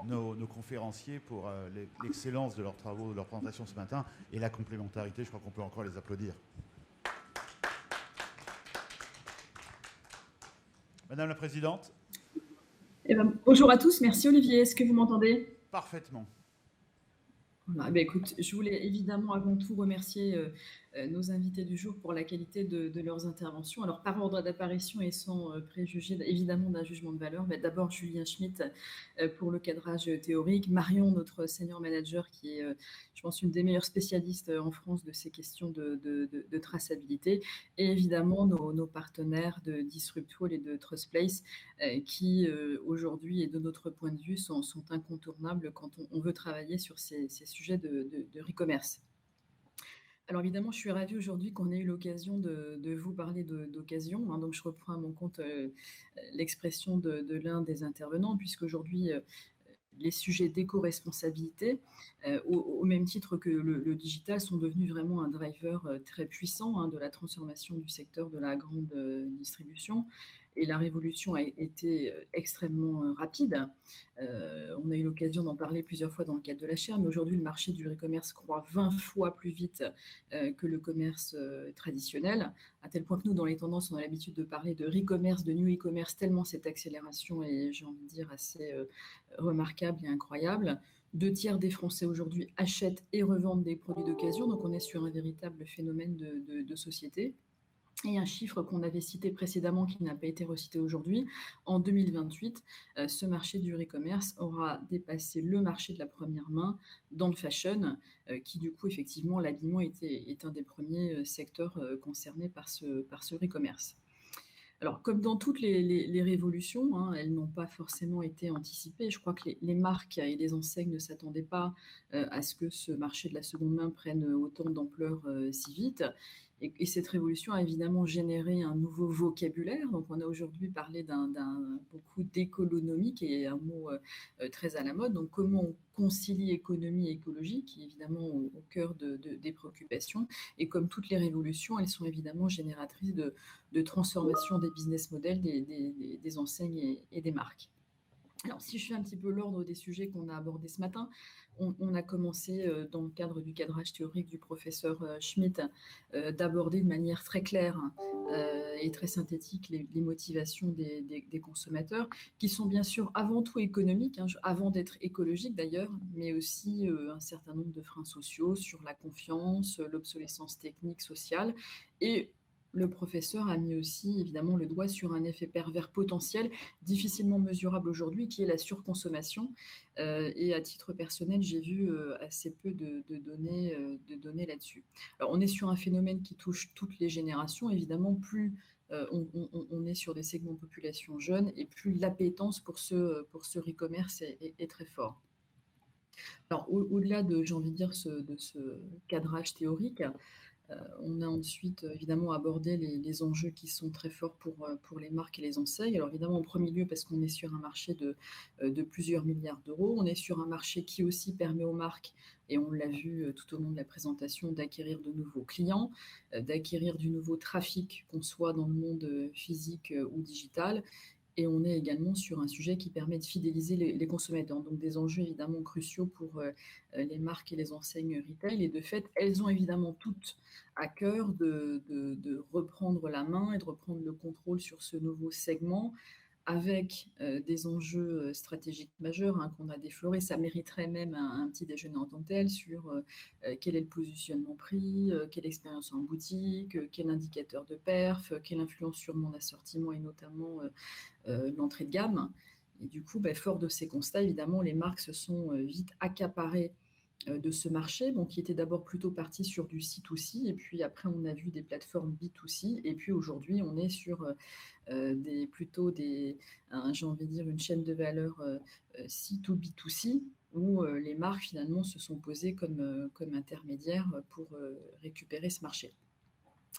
nos conférenciers pour l'excellence de leurs travaux, de leur présentation ce matin et la complémentarité. Je crois qu'on peut encore les applaudir. Madame la Présidente. Bonjour à tous, merci Olivier. Est-ce que vous m'entendez? Parfaitement. Voilà, écoute, je voulais évidemment avant tout remercier nos invités du jour pour la qualité de leurs interventions. Alors, par ordre d'apparition et sans préjuger évidemment d'un jugement de valeur, d'abord Julien Schmitt pour le cadrage théorique, Marion, notre senior manager, qui est, je pense, une des meilleures spécialistes en France de ces questions de traçabilité, et évidemment nos partenaires de Disruptwall et de TrustPlace, qui aujourd'hui, et de notre point de vue, sont incontournables quand on veut travailler sur ces sujets de e-commerce. Alors évidemment, je suis ravie aujourd'hui qu'on ait eu l'occasion de vous parler d'occasion. Hein, donc je reprends à mon compte l'expression de l'un des intervenants, puisqu'aujourd'hui, les sujets d'éco-responsabilité, au même titre que le digital, sont devenus vraiment un driver très puissant de la transformation du secteur de la grande distribution. Et la révolution a été extrêmement rapide. On a eu l'occasion d'en parler plusieurs fois dans le cadre de la chaire, mais aujourd'hui, le marché du e-commerce croît 20 fois plus vite que le commerce traditionnel, à tel point que nous, dans les tendances, on a l'habitude de parler de re-commerce, de new e-commerce, tellement cette accélération est, j'ai envie de dire, assez remarquable et incroyable. 2/3 des Français aujourd'hui achètent et revendent des produits d'occasion, donc on est sur un véritable phénomène de société. Et un chiffre qu'on avait cité précédemment, qui n'a pas été recité aujourd'hui, en 2028, ce marché du e-commerce aura dépassé le marché de la première main dans le fashion, qui du coup, effectivement, l'habillement est un des premiers secteurs concernés par ce e-commerce. Alors, comme dans toutes les révolutions, elles n'ont pas forcément été anticipées. Je crois que les marques et les enseignes ne s'attendaient pas à ce que ce marché de la seconde main prenne autant d'ampleur si vite. Et cette révolution a évidemment généré un nouveau vocabulaire. Donc, on a aujourd'hui parlé beaucoup d'économie, qui est un mot très à la mode. Donc, comment on concilie économie et écologie, qui est évidemment au cœur des préoccupations. Et comme toutes les révolutions, elles sont évidemment génératrices de transformation des business models, des enseignes et des marques. Alors, si je fais un petit peu l'ordre des sujets qu'on a abordés ce matin, on a commencé, dans le cadre du cadrage théorique du professeur Schmitt, d'aborder de manière très claire et très synthétique les motivations des consommateurs, qui sont bien sûr avant tout économiques, avant d'être écologiques d'ailleurs, mais aussi un certain nombre de freins sociaux sur la confiance, l'obsolescence technique, sociale, et le professeur a mis aussi évidemment le doigt sur un effet pervers potentiel difficilement mesurable aujourd'hui, qui est la surconsommation. Et à titre personnel, j'ai vu assez peu de données là-dessus. Alors, on est sur un phénomène qui touche toutes les générations. Évidemment, plus on est sur des segments de population jeunes, et plus l'appétence pour ce e-commerce est très fort. Alors, au-delà j'ai envie de dire, de ce cadrage théorique, on a ensuite évidemment abordé les enjeux qui sont très forts pour les marques et les enseignes. Alors évidemment, en premier lieu, parce qu'on est sur un marché de plusieurs milliards d'euros. On est sur un marché qui aussi permet aux marques, et on l'a vu tout au long de la présentation, d'acquérir de nouveaux clients, d'acquérir du nouveau trafic, qu'on soit dans le monde physique ou digital. Et on est également sur un sujet qui permet de fidéliser les consommateurs. Donc des enjeux évidemment cruciaux pour les marques et les enseignes retail. Et de fait, elles ont évidemment toutes à cœur de reprendre la main et de reprendre le contrôle sur ce nouveau segment, avec des enjeux stratégiques majeurs qu'on a déflorés. Ça mériterait même un petit déjeuner en tant que tel sur quel est le positionnement prix, quelle expérience en boutique, quel indicateur de perf, quelle influence sur mon assortiment et notamment l'entrée de gamme. Et du coup, fort de ces constats, évidemment, les marques se sont vite accaparées de ce marché, bon, qui était d'abord plutôt parti sur du C2C, et puis après on a vu des plateformes B2C, et puis aujourd'hui on est sur j'ai envie de dire, une chaîne de valeur C2B2C, où les marques finalement se sont posées comme intermédiaires pour récupérer ce marché.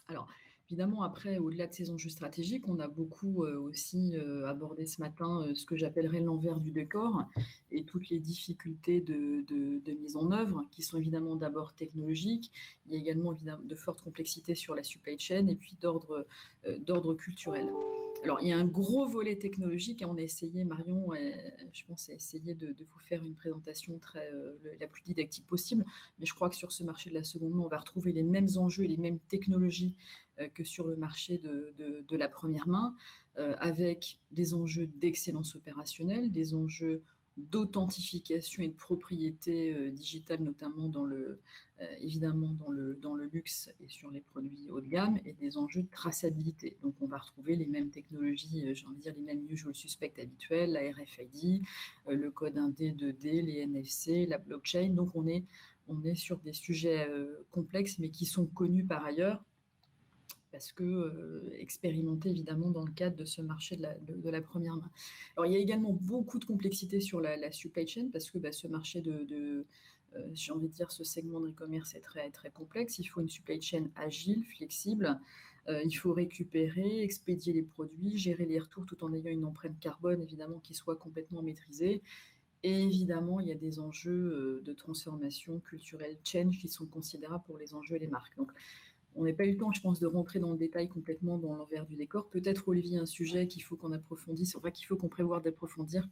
Alors, évidemment, après, au-delà de ces enjeux stratégiques, on a beaucoup aussi abordé ce matin ce que j'appellerais l'envers du décor et toutes les difficultés de mise en œuvre, qui sont évidemment d'abord technologiques. Il y a également évidemment de fortes complexités sur la supply chain et puis d'ordre culturel. Alors, il y a un gros volet technologique et on a essayé, Marion, je pense, a essayé de vous faire une présentation la plus didactique possible. Mais je crois que sur ce marché de la seconde main, on va retrouver les mêmes enjeux et les mêmes technologies que sur le marché de la première main, avec des enjeux d'excellence opérationnelle, des enjeux d'authentification et de propriété digitale, notamment évidemment dans le luxe et sur les produits haut de gamme, et des enjeux de traçabilité. Donc on va retrouver les mêmes technologies, j'ai envie de dire les mêmes usual suspects habituels, la RFID, le code 1D, 2D, les NFC, la blockchain. Donc on est sur des sujets complexes, mais qui sont connus par ailleurs, parce que expérimenté évidemment dans le cadre de ce marché de la première main. Alors il y a également beaucoup de complexité sur la supply chain, parce que ce marché j'ai envie de dire, ce segment de e-commerce est très, très complexe. Il faut une supply chain agile, flexible. Il faut récupérer, expédier les produits, gérer les retours tout en ayant une empreinte carbone évidemment qui soit complètement maîtrisée. Et évidemment, il y a des enjeux de transformation culturelle, change, qui sont considérables pour les enjeux et les marques. Donc, on n'a pas eu le temps, je pense, de rentrer dans le détail complètement dans l'envers du décor. Peut-être, Olivier, un sujet qu'il faut qu'on approfondisse, enfin qu'il faut qu'on prévoie d'approfondir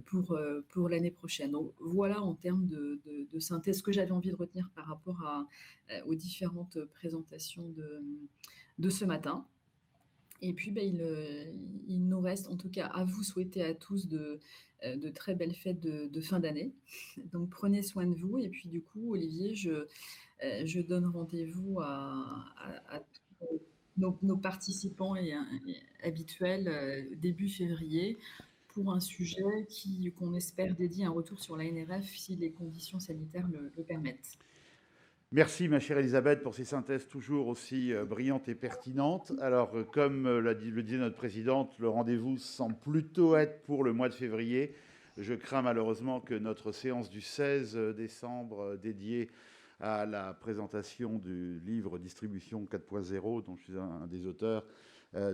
pour l'année prochaine. Donc voilà, en termes de synthèse, ce que j'avais envie de retenir par rapport aux différentes présentations de ce matin. Et puis, il nous reste, en tout cas, à vous souhaiter à tous de très belles fêtes de fin d'année. Donc, prenez soin de vous. Et puis, du coup, Olivier, je donne rendez-vous à tous nos participants habituels début février pour un sujet qu'on espère dédier un retour sur la NRF si les conditions sanitaires le permettent. Merci, ma chère Elisabeth, pour ces synthèses toujours aussi brillantes et pertinentes. Alors, comme le disait notre présidente, le rendez-vous semble plutôt être pour le mois de février. Je crains malheureusement que notre séance du 16 décembre dédiée à la présentation du livre Distribution 4.0, dont je suis un des auteurs,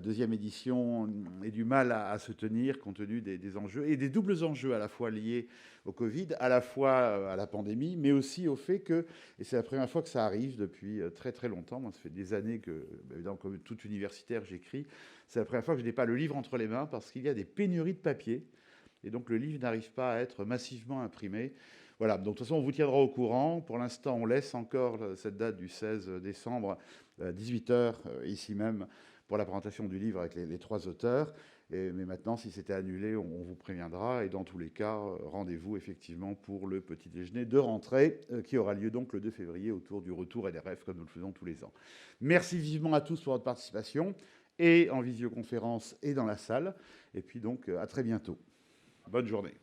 deuxième édition, ait du mal à se tenir compte tenu des enjeux, et des doubles enjeux à la fois liés au Covid, à la fois à la pandémie, mais aussi au fait que, et c'est la première fois que ça arrive depuis très très longtemps, moi ça fait des années que, évidemment, comme tout universitaire, j'écris, c'est la première fois que je n'ai pas le livre entre les mains parce qu'il y a des pénuries de papier, et donc le livre n'arrive pas à être massivement imprimé. Voilà, donc de toute façon, on vous tiendra au courant. Pour l'instant, on laisse encore cette date du 16 décembre, 18h, ici même, pour la présentation du livre avec les trois auteurs. Mais maintenant, si c'était annulé, on vous préviendra. Et dans tous les cas, rendez-vous effectivement pour le petit déjeuner de rentrée qui aura lieu donc le 2 février autour du retour LRF, comme nous le faisons tous les ans. Merci vivement à tous pour votre participation, et en visioconférence et dans la salle. Et puis donc, à très bientôt. Bonne journée.